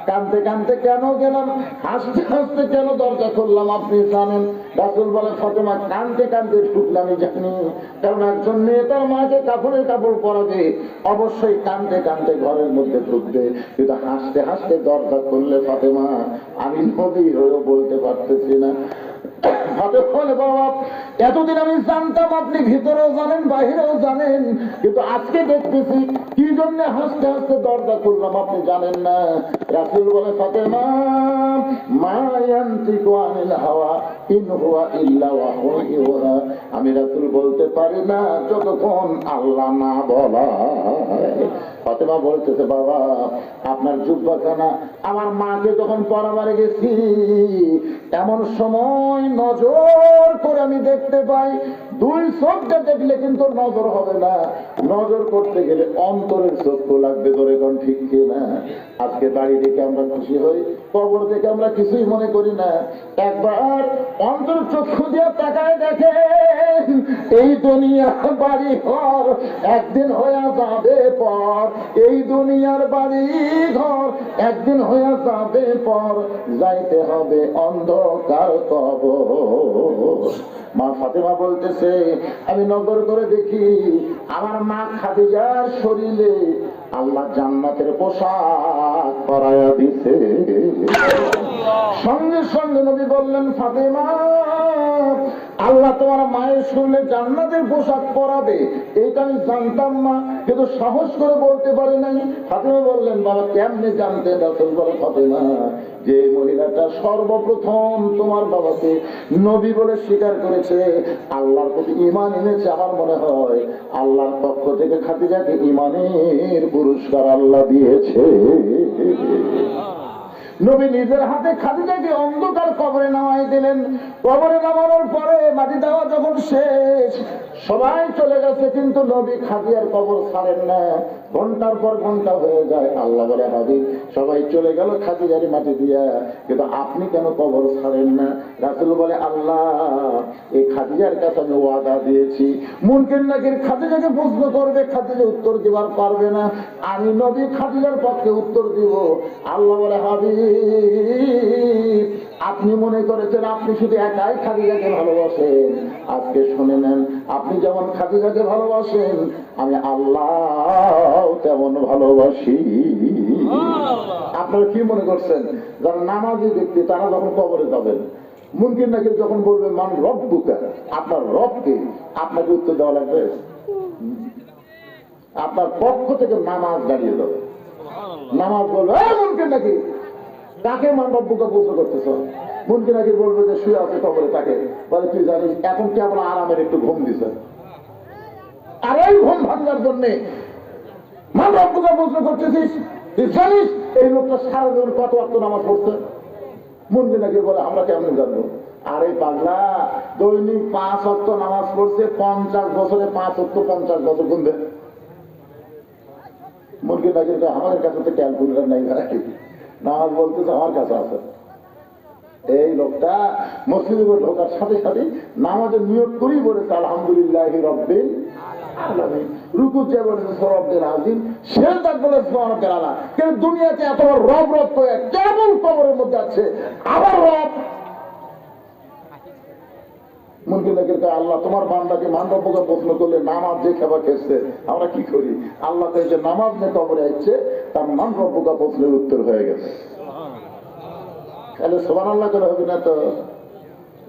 কাঁদতে কাঁদতে কেন গেলাম, হাসতে হাসতে কেন দরজা খুললাম আপনি জানেন? রাসূল বলে ফাতেমা কাঁদতে কাঁদতে ঢুকলাম আমি জানি, কারণ একজন মেয়ে তার মাকে কাপড়ের কাপড় পরাবে অবশ্যই কাঁদতে কাঁদতে ঘরের মধ্যে ঢুকবে, কিন্তু হাসতে হাসতে দরজা খুললে ফাতেমা আমি নবী হয়েও বলতে পারতেছি না। বাবা এতদিন আমি জানতাম আপনি ভিতরেও জানেন বাহিরেও জানেন, কিন্তু আজকে দেখতেছি কি জন্য হাসতে হাসতে দরজা খুললাম আপনি জানেন না। রাসূল বলে ফাতেমা মা ইয়ানতিকু আনিল হাওয়া ইন হুয়া ইল্লা ওয়াহয়ুন ইউহা, আমি রাসূল বলতে পারি না যতক্ষণ আল্লাহ না বলায়। ফাতেমা বলতেছে বাবা আপনার জুব্বাখানা আমার মাকে যখন পরাবারে গেছি এমন সময় নজর করে আমি দেখতে পাই, দুই চোখটা দেখলে কিন্তু নজর হবে না, নজর করতে গেলে অন্তরের চক্ষু লাগবে। ধরে কোন ঠিক কিনা? আজকে বাড়ি দেখে আমরা খুশি হই, কবর দেখে আমরা কিছুই মনে করি না। একবার অন্তর চক্ষু দিয়ে তাকায় দেখে এই দুনিয়া বাড়ি ঘর একদিন হয়ে যাবে পর, এই দুনিয়ার বাড়ি ঘর একদিন হয়ে যাবে পর, যাইতে হবে অন্ধকার কবর। মা ফাতেমা বলতেছে আমি নজর করে দেখি আমার মা খাদিজার শরীরে আল্লাহ জান্নাতের পোশাক পরায়া দিছে। সঙ্গে সঙ্গে নবী বললেন ফাতেমা আল্লাহ তোমার মায়ের শরীরে জান্নাতের পোশাক পরাবে এটা আমি জানতাম না, কিন্তু সাহস করে বলতে পারি নাই। ফাতেমা বললেন বাবা কেমনে জানতে? রাসূল বলে ফাতেমা যে মহিলাটা সর্বপ্রথম তোমার বাবাকে নবী বলে স্বীকার করেছে, আল্লাহর প্রতি ঈমান এনেছে, আমার মনে হয় আল্লাহর পক্ষ থেকে খাদিজাকে ঈমানের পুরস্কার আল্লাহ দিয়েছে। নবী নিজের হাতে খাদিজাকে অন্ধকার কবরে নামাই দিলেন। কবরে নামানোর পরে মাটি দেওয়া যখন শেষ সবাই চলে গেছে, কিন্তু নবী খাদিজার কবর ছাড়েন না। ঘন্টার পর ঘন্টা হয়ে যায়, আল্লাহ বলে হাবিব সবাই চলে গেল খাদিজার মাটি দিয়া, কিন্তু আপনি কেন কবর ছাড়েন না? রাসূল বলে আল্লাহ এই খাদিজার কাছে আমি ওয়াদা দিয়েছি, মুনকির নাকির খাদিজাকে প্রশ্ন করবে, খাদিজা উত্তর দিবার পারবে না, আমি নবী খাদিজার পক্ষে উত্তর দিব। আল্লাহ বলে হাবিব আপনি মনে করেছেন আপনি শুধু একাই খাদিজাকে ভালোবাসেন, আজকে শুনে নেন আপনি যেমন খাদিজাকে ভালোবাসেন আমি আল্লাহ তেমন ভালোবাসি। আপনারা কি মনে করছেন যারা নামাজি ব্যক্তি তারা যখন কবরে যাবেন মুনকির নাকির যখন বলবে মান রব্বুকা, আপনার রবকে, আপনাকে উত্তর দেওয়া লাগবে? আপনার পক্ষ থেকে নামাজ দাঁড়িয়ে যাবে, নামাজ বলবে মুনকির নাকি তাকে মান রব্বুকা প্রশ্ন করতেছ। মুনকির নাকি বলবে যে শুয়ে আছে কবরে, তাকে বলে তুই জানিস এখন কি আমরা আরামের একটু ঘুম দিছে, আর এই ঘুম ভাঙার জন্য মান রব্বুকা প্রশ্ন করতেছিস, তুই জানিস এই লোকটা সারা জীবন কত ওয়াক্ত নামাজ পড়ছে? মুনকির নাকি বলে আমরা কেমন জানবো? আরে পাগলা দৈনিক 5 ওয়াক্ত নামাজ পড়ছে, 50 বছরে 5 ওয়াক্ত 50 বছর গুনবে। মুনকির নাকি আমাদের কাছে তো ক্যালকুলেটর নাই ভাই, নামাজ বলতেছে আমার কাছে আছে। এই লোকটা মসজিদে ঢোকার সাথে সাথে নামাজের নিয়ত করেই বলেছে আলহামদুলিল্লাহি রাব্বিল আলামিন, রুকু যে বলেছে রব্বিল আযীম, সেজদা বলেছে সুবহানাল্লাহ আলা। কিন্তু দুনিয়াতে এত রব রব করে কেবল কবরের মধ্যে আছে আবার রব। মুনকির নাকির আল্লাহ তোমার বান্দাকে মান রব্বুকে প্রশ্ন করলে নামাজ যে খাবার খেয়েছে আমরা কি করি? আল্লাহ যে নামাজ নিয়ে কবরে আসছে তার মান রব্বুকা প্রশ্নের উত্তর হয়ে গেছে। তাহলে সুবহানাল্লাহ করে হবে না তো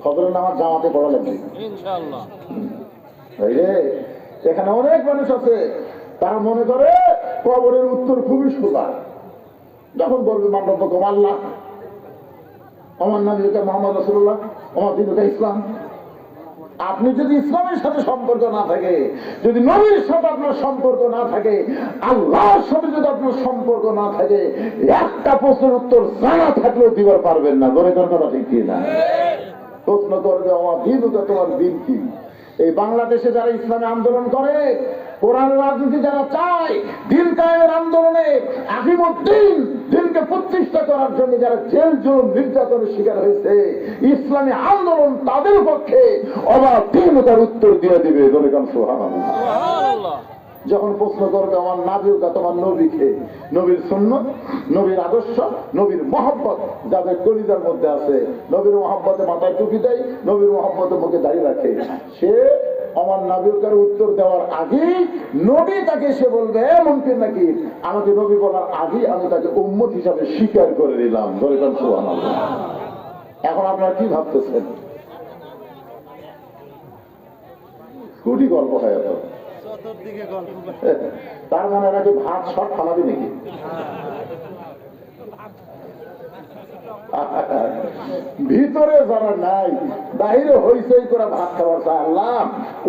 ফজরের নামাজ জামাতে পড়া লাগবে ইনশাআল্লাহ। এখানে অনেক মানুষ আছে তারা মনে করে কবরের উত্তর খুবই সোজা, যখন বলবে মান রব্বুকা আল্লাহ, আমার নাম মুহাম্মদ রাসূলুল্লাহ, আমার দিন ইসলাম। আপনি যদি ইসলামের সাথে সম্পর্ক না থাকে, যদি নবীর সাথে আপনার সম্পর্ক না থাকে, আল্লাহর সাথে যদি আপনার সম্পর্ক না থাকে, একটা প্রশ্নের উত্তর জানা থাকলেও দিবার পারবেন না। ধরে কোন কথা ঠিক কি না? প্রশ্ন করবে আমার দিন, তোমার দিন কি? এই বাংলাদেশে যারা ইসলামে আন্দোলন করে, কোরআন রাজনীতি যারা চায়, দিন কায়েমের আন্দোলনে আফিমুদ্দিন দিনকে প্রতিষ্ঠা করার জন্য যারা জেল জুলুম নির্যাতনের শিকার হয়েছে, ইসলামী আন্দোলন তাদের পক্ষে অবাধীনতার উত্তর দিয়ে দিবে। বলে কাম সুবহানাল্লাহ। যখন প্রশ্ন করবে আমার নাবিউকা তোমার নবীকে, নবীর সুন্নাত, নবীর আদর্শ, নবীর মহব্বত যাদের কলিজার মধ্যে আছে, নবীর মহব্বতে মাথায় টুপি দেয়, নবীর মহব্বতে মুখে দাঁড়িয়ে রাখে, সে আমার নাবিউকার উত্তর দেওয়ার আগেই নবী তাকে সে বলবে মুনকির নাকি আমাকে নবী বলার আগেই আমি তাকে উম্মত হিসাবে স্বীকার করে নিলাম। বলে কাম সুবহানাল্লাহ। এখন আপনারা কি ভাবতেছেন? কুটি গল্প হয় এত, তার মানে নাকি ভাত শর্ট ফালাবি নাকি? ভিতরে যারা নাই বাহিরে হইচই করে ভাত খাওয়ার চায় আল্লাহ,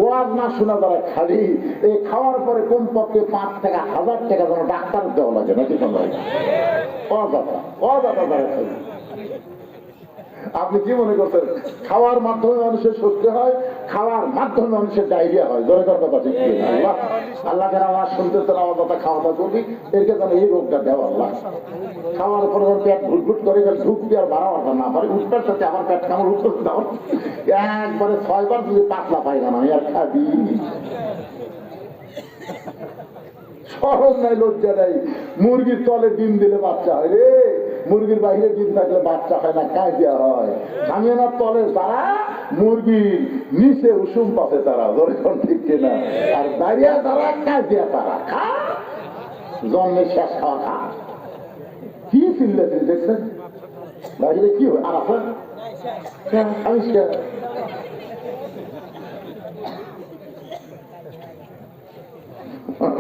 ওয়াজ না শোনা যারা খালি এই খাওয়ার পরে কমপক্ষে 5 থেকে 1000 টাকা যেন ডাক্তার দেওয়া লাগে নাকি সবাই অদাতা অদাতা যারা খালি। আপনি কি মনে করছেন খাওয়ার মাধ্যমে মানুষের শক্তি হয়, খাওয়ার মাধ্যমে মানুষের ডায়রিয়া হয়? দরকার কথা ঠিক কি না? আল্লাহ আল্লাহ যেন আমার শুনতেছেন আমার কথা খাওয়া দাওয়া করবি, এরকে যেন এই রোগটা দেওয়া আল্লাহ। খাওয়ার পরে যখন পেট ঘুটঘুট করে গেলে ঢুকবি আর বাড়াবার না পারে, উঠবার সাথে আমার পেট কামড় উঠতে দাও একবারে 6 বার যদি পাতলা পায়খানা আমি আর খাবি সরম নাই, লজ্জা নাই। মুরগির তলে ডিম দিলে বাচ্চা হয় রে, মুরগির বাইরে ডিম থাকলে বাচ্চা হয় না, কাজ দেওয়া হয়। সামিয়ানার তলে তারা মুরগির নিচে উষুম পাশে তারা, ধরেন ঠিক কিনা? আর দাঁড়িয়ে তারা কাজ দেওয়া তারা খা, জন্মের শেষ খাওয়া খা। কি চিল্লা চিল্লি দেখছেন বাইরে কি হয়? আর আছে আবিষ্কার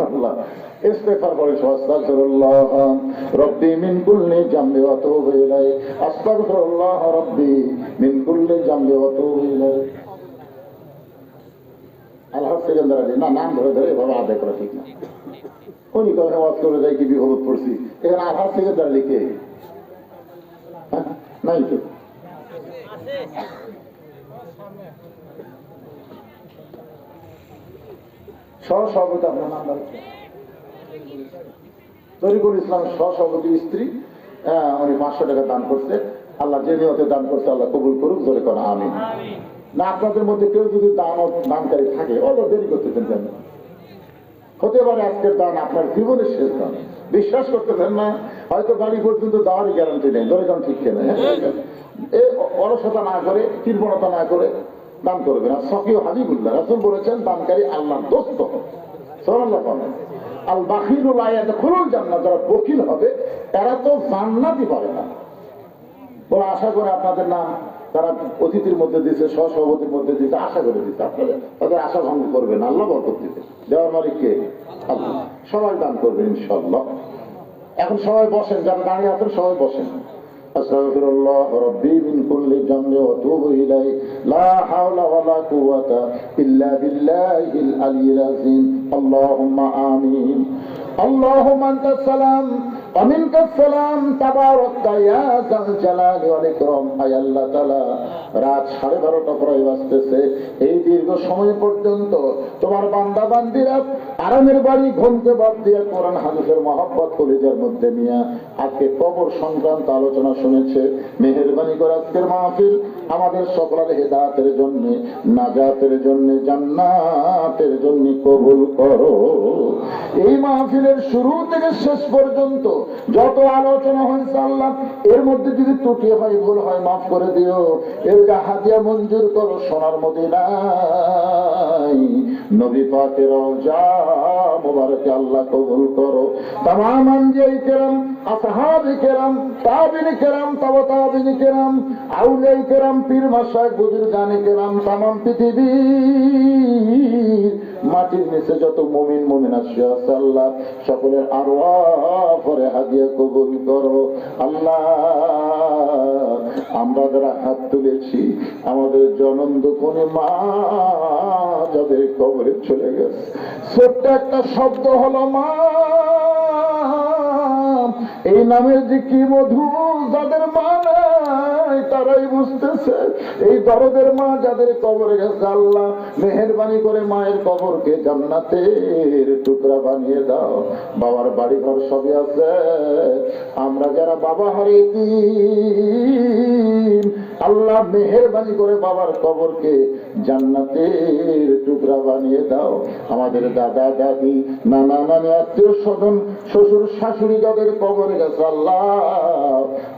আল্লাহ ইস্তেগফার করে আস্তাগফিরুল্লাহ রাব্বি মিন কুল্লি জামবি ওয়া আতুবু ইলাইহি, আস্তাগফিরুল্লাহ রাব্বি মিন কুল্লি জামবি ওয়া আতুবু ইলাইহি। আল্লাহ সেকেন্দারি না নাম ধরে ধরে বাবা আদায় করা ঠিক না। উনি কখন ওয়াজ করে যাই কি বিপদ পড়ছি, এখানে আল্লাহ সেকেন্দারি লিখে নাই তো সহসভাপতি আপনার নাম তরিকুল ইসলাম সহসভাপতি স্ত্রী, উনি 500 টাকা দান করছে। আল্লাহ যে নিয়তে দান করছে আল্লাহ কবুল করুক, জোরে করা আমিন। না আপনাদের মধ্যে কেউ যদি দানকারী থাকে অত দেরি করতেছেন কেন? হতে পারে আজকের দান আপনার জীবনের শেষ দান, বিশ্বাস করতেছেন না? হয়তো গাড়ি পর্যন্ত দেওয়ারই গ্যারান্টি নেই, ধরে কারণ ঠিক কেনা। এই অলসতা না করে, কৃপণতা না করে দান করবে না। সকিও হাবিবুল্লাহ রাসূল বলেছেন দানকারী আল্লাহর দোস্ত। সুবহানাল্লাহ। আল বাখিলুল লা ইয়াদখুলুল জান্নাহ, যারা বখিল হবে এরা তো জান্নাতই পাবে না। বলে আশা করে আপনাদের নাম তারা অতিথির মধ্যে দিচ্ছে, সহসভাপতির মধ্যে দিচ্ছে, আশা করে দিচ্ছে, আপনাদের তাদের আশা ভঙ্গ করবেন, আল্লাহ বরকত দিতে। দেওয়ার মালিক কে? আল্লাহ। সবাই দান করবেন ইনশাআল্লাহ। এখন সবাই বসেন, যারা দাঁড়িয়ে আছেন সবাই বসেন। আস্তাগফিরুল্লাহ রাব্বি মিন কুল্লি জামবি ওয়া আতুবু ইলাইহি, লা হাওলা ওয়ালা কুওয়াতা ইল্লা বিল্লাহিল আলিয়্যিল আযীম। আল্লাহুম্মা আমিন। আল্লাহুম্মা আনতাস সালাম ওয়া মিনকাস সালাম, তাবারাকতা ইয়া যাল জালালি ওয়াল ইকরাম। আয় আল্লাহ তাআলা, রাত 12:30 প্রায় বাজতেছে, এই দীর্ঘ সময় পর্যন্ত তোমার বান্দা বান্দীরা আরামের বাড়ি ঘুমকে বাদ দিয়ে কোরআন হাদিসের মহব্বত কলিজার মধ্যে নিয়ে আজকে কবর সংক্রান্ত আলোচনা শুনেছে। মেহেরবানি করে আজকের মাহফিল আমাদের সকলের হেদায়েতের জন্য, নাজাতের জন্য, জান্নাতের জন্য কবুল করো। এই মাহফিলের শুরু থেকে শেষ পর্যন্ত যত আলোচনা হয়েছে আল্লাহ, এর মধ্যে যদি ত্রুটি হয়, ভুল হয়, মাফ করে দিও। এর হাদিয়া মঞ্জুর করো সোনার মদিনায়, নবী পাকের রওজা মুবারকে আল্লাহ কবুল করো। তামাম আনবিয়ায়ে কেরাম, আসহাবে কেরাম, তাবিঈনে কেরাম, তাবা তাবিঈনে কেরাম, আউলিয়ায়ে কেরাম, পীর মাশায়েখ, বুজুর্গানে কেরাম, তামাম পৃথিবীর মাটির নিচে যত মুমিন মুমিনাত আছে আল্লাহ সকলের আরওয়াহ পরে হাদিয়া কবুল করো। আল্লাহ আমরা যারা হাত তুলেছি, আমাদের জনম দুঃখনে মা যাদের কবরে চলে গেছে, ছোট্ট একটা শব্দ হলো মা, এই নামের যে কি মধু, যাদের মা নাই তারাই বুঝতেছে। এই দরদের মা যাদের কবরে গেছে আল্লাহ মেহেরবানি করে মায়ের কবরকে জান্নাতের টুকরা বানিয়ে দাও। বাবার বাড়ি ঘর সবই আছে, আমরা যারা বাবা হারিয়েছি আল্লাহ মেহেরবানি করে বাবার কবরকে জান্নাতের টুকরা বানিয়ে দাও। আমাদের দাদা দাদি, নানা নানি, আত্মীয় স্বজন, শ্বশুর শাশুড়ি যাদের কবরে গেছে আল্লাহ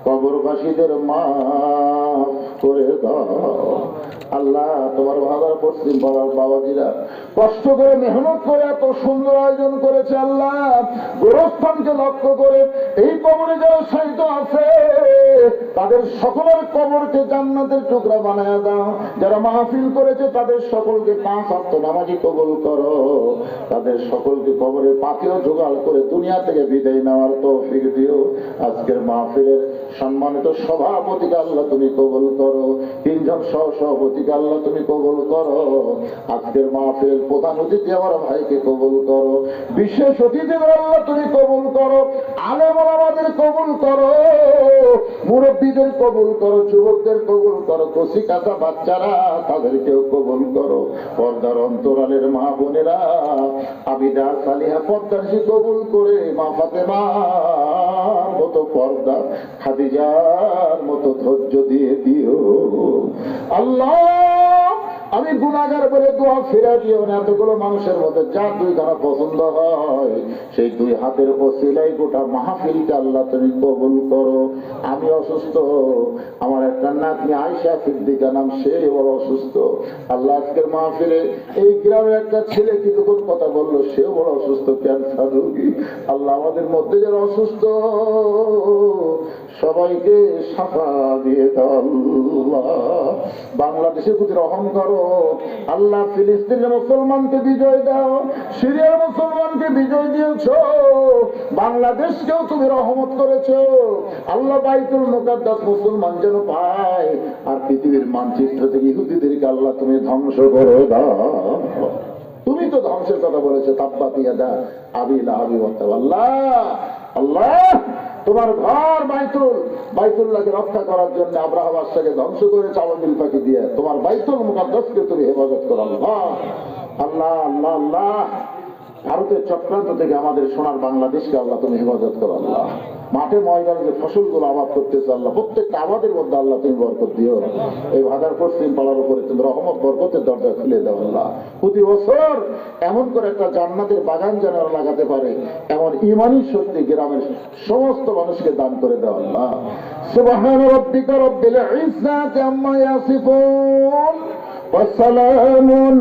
কবরবাসীদের মাফ করে দাও। আল্লাহ তোমার ভাবার পশ্চিম পাড়ার বাবাজিরা কষ্ট করে মেহনত করে এত সুন্দর আয়োজন করেছে আল্লাহ, গোরস্থানকে লক্ষ্য করে এই কবরে যারা সাহিত্য আছে তাদের সকলের কবরকে জান্নাতের টুকরা বানায় দাও। যারা মাহফিল করেছে তাদের সকলকে 5 ওয়াক্ত নামাজি কবুল করো। তাদের সকলকে কবরের পাথেও জোগাড় করে দুনিয়া থেকে বিদায় নেওয়ার তৌফিক দিও। আজকের মাহফিলের সম্মানিত সভাপতিকে আল্লাহ তুমি কবুল করো। 3 জন সভাপতিকে আল্লাহ তুমি কবুল করো। আজকের মাহফিল প্রধান অতিথি আমার ভাইকে কবুল করো। বিশেষ অতিথিদের আল্লাহ তুমি কবুল করো। আলেম ওলামাদের কবুল করো, মুরব্বীদের কবুল করো, যুবকদের কবুল করো, কচি কাঁচা বাচ্চারা তাদেরকেও কবুল করো। পর্দার অন্তরালের মা বোনেরা আবিদা সালিহা পর্দারজি কবুল করে মা ফাতেমার মতো পর্দা, খাদিজার মতো ধৈর্য দিয়ে দিও আল্লাহ। আমি গুনাহগার বলে দোয়া ফিরা দিও না। এতগুলো মানুষের মধ্যে যার 2 খানা পছন্দ হয় সেই 2 হাতের ওসিলায় গোটা মাহফিলকে আল্লাহ তুমি কবুল করো। আমি অসুস্থ, আমার একটা নাতনি আয়েশা সিদ্দিকা নাম, সে বড় অসুস্থ। আল্লাহ আজকের মাহফিলে এই গ্রামের একটা ছেলে কিছুক্ষণ কথা বললো, সেও বড় অসুস্থ, ক্যান্সার রোগী। আল্লাহ আমাদের মধ্যে যারা অসুস্থ সবাইকে শাফা দিয়ে দাও আল্লাহ। বাংলাদেশের প্রতি রহম করো আল্লাহ। ফিলিস্তিনের মুসলমানকে বিজয় দাও, সিরিয়ার মুসলমানকে বিজয় দিয়েছ, বাংলাদেশকেও তুমি রহমত করেছো আল্লাহ। বাইতুল মুকাদ্দাস মুসলমান যেন পায়, আর পৃথিবীর মানচিত্র থেকে ইহুদিদেরকে আল্লাহ তুমি ধ্বংস করে দাও। তুমি তো ধ্বংসের কথা বলেছো, তাব্বাত ইয়াদা আবি লাহাবি ওয়া তাওয়াল্লা। আল্লাহ তোমার ঘর বাইতুল্লাহকে রক্ষা করার জন্য আব্রাহা বাদশাকে ধ্বংস করে চাওয়াবিল পাখি দিয়ে তোমার বাইতুল মুকাদ্দাসকে তুমি হেফাজত করো আল্লাহ। আল্লাহ আল্লাহ আল্লাহ ভারতের চক্রান্ত থেকে আমাদের সোনার বাংলাদেশকে আল্লাহ তুমি হেফাজত করো আল্লাহ। মাঠে ময়দানে যে ফসলগুলো আবাদ করতেছে আল্লাহ, প্রত্যেকটা আবাদের মধ্যে আল্লাহ তুমি বরকত দিও। এই ভাদার পশ্চিম পাড়ার উপরে তুমি রহমত বরকতের দরজা খুলে দাও আল্লাহ। প্রতি বছর এমন করে একটা জান্নাতের বাগান যেন লাগাতে পারে এমন ঈমানি শক্তি গ্রামের সমস্ত মানুষকে দান করে দাও আল্লাহ। সুবহান রাব্বিকা রাব্বিল ইজ্জাতি আম্মা ইয়াসিফুন ওয়া সালামুন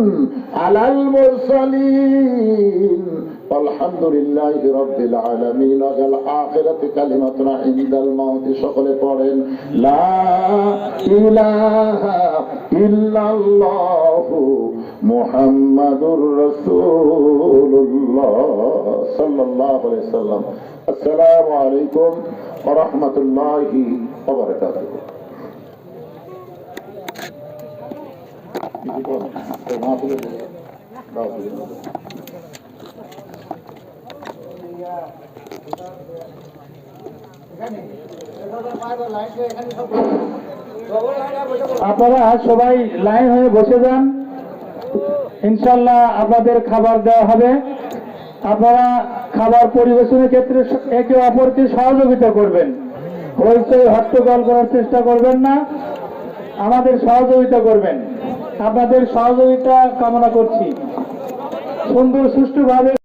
আলাল মুরসালিন আলহামদুলিল্লাহি রাব্বিল আলামিন। ওয়াল আখিরাতি কালিমাতুনা ইনদাল মাউত। সকলে পড়েন লা ইলাহা ইল্লাল্লাহু মুহাম্মাদুর রাসূলুল্লাহ সাল্লাল্লাহু আলাইহি সাল্লাম। আসসালামু আলাইকুম ওয়া রাহমাতুল্লাহি ওয়া বারাকাতুহু। আপনারা সবাই লাইন হয়ে বসে যান, ইনশাল্লাহ আপনাদের খাবার দেওয়া হবে। আপনারা খাবার পরিবেশনের ক্ষেত্রে একে অপরকে সহযোগিতা করবেন, হইচই হট্টগোল করার চেষ্টা করবেন না, আমাদের সহযোগিতা করবেন। আপনাদের সহযোগিতা কামনা করছি। সুন্দর সুষ্ঠুভাবে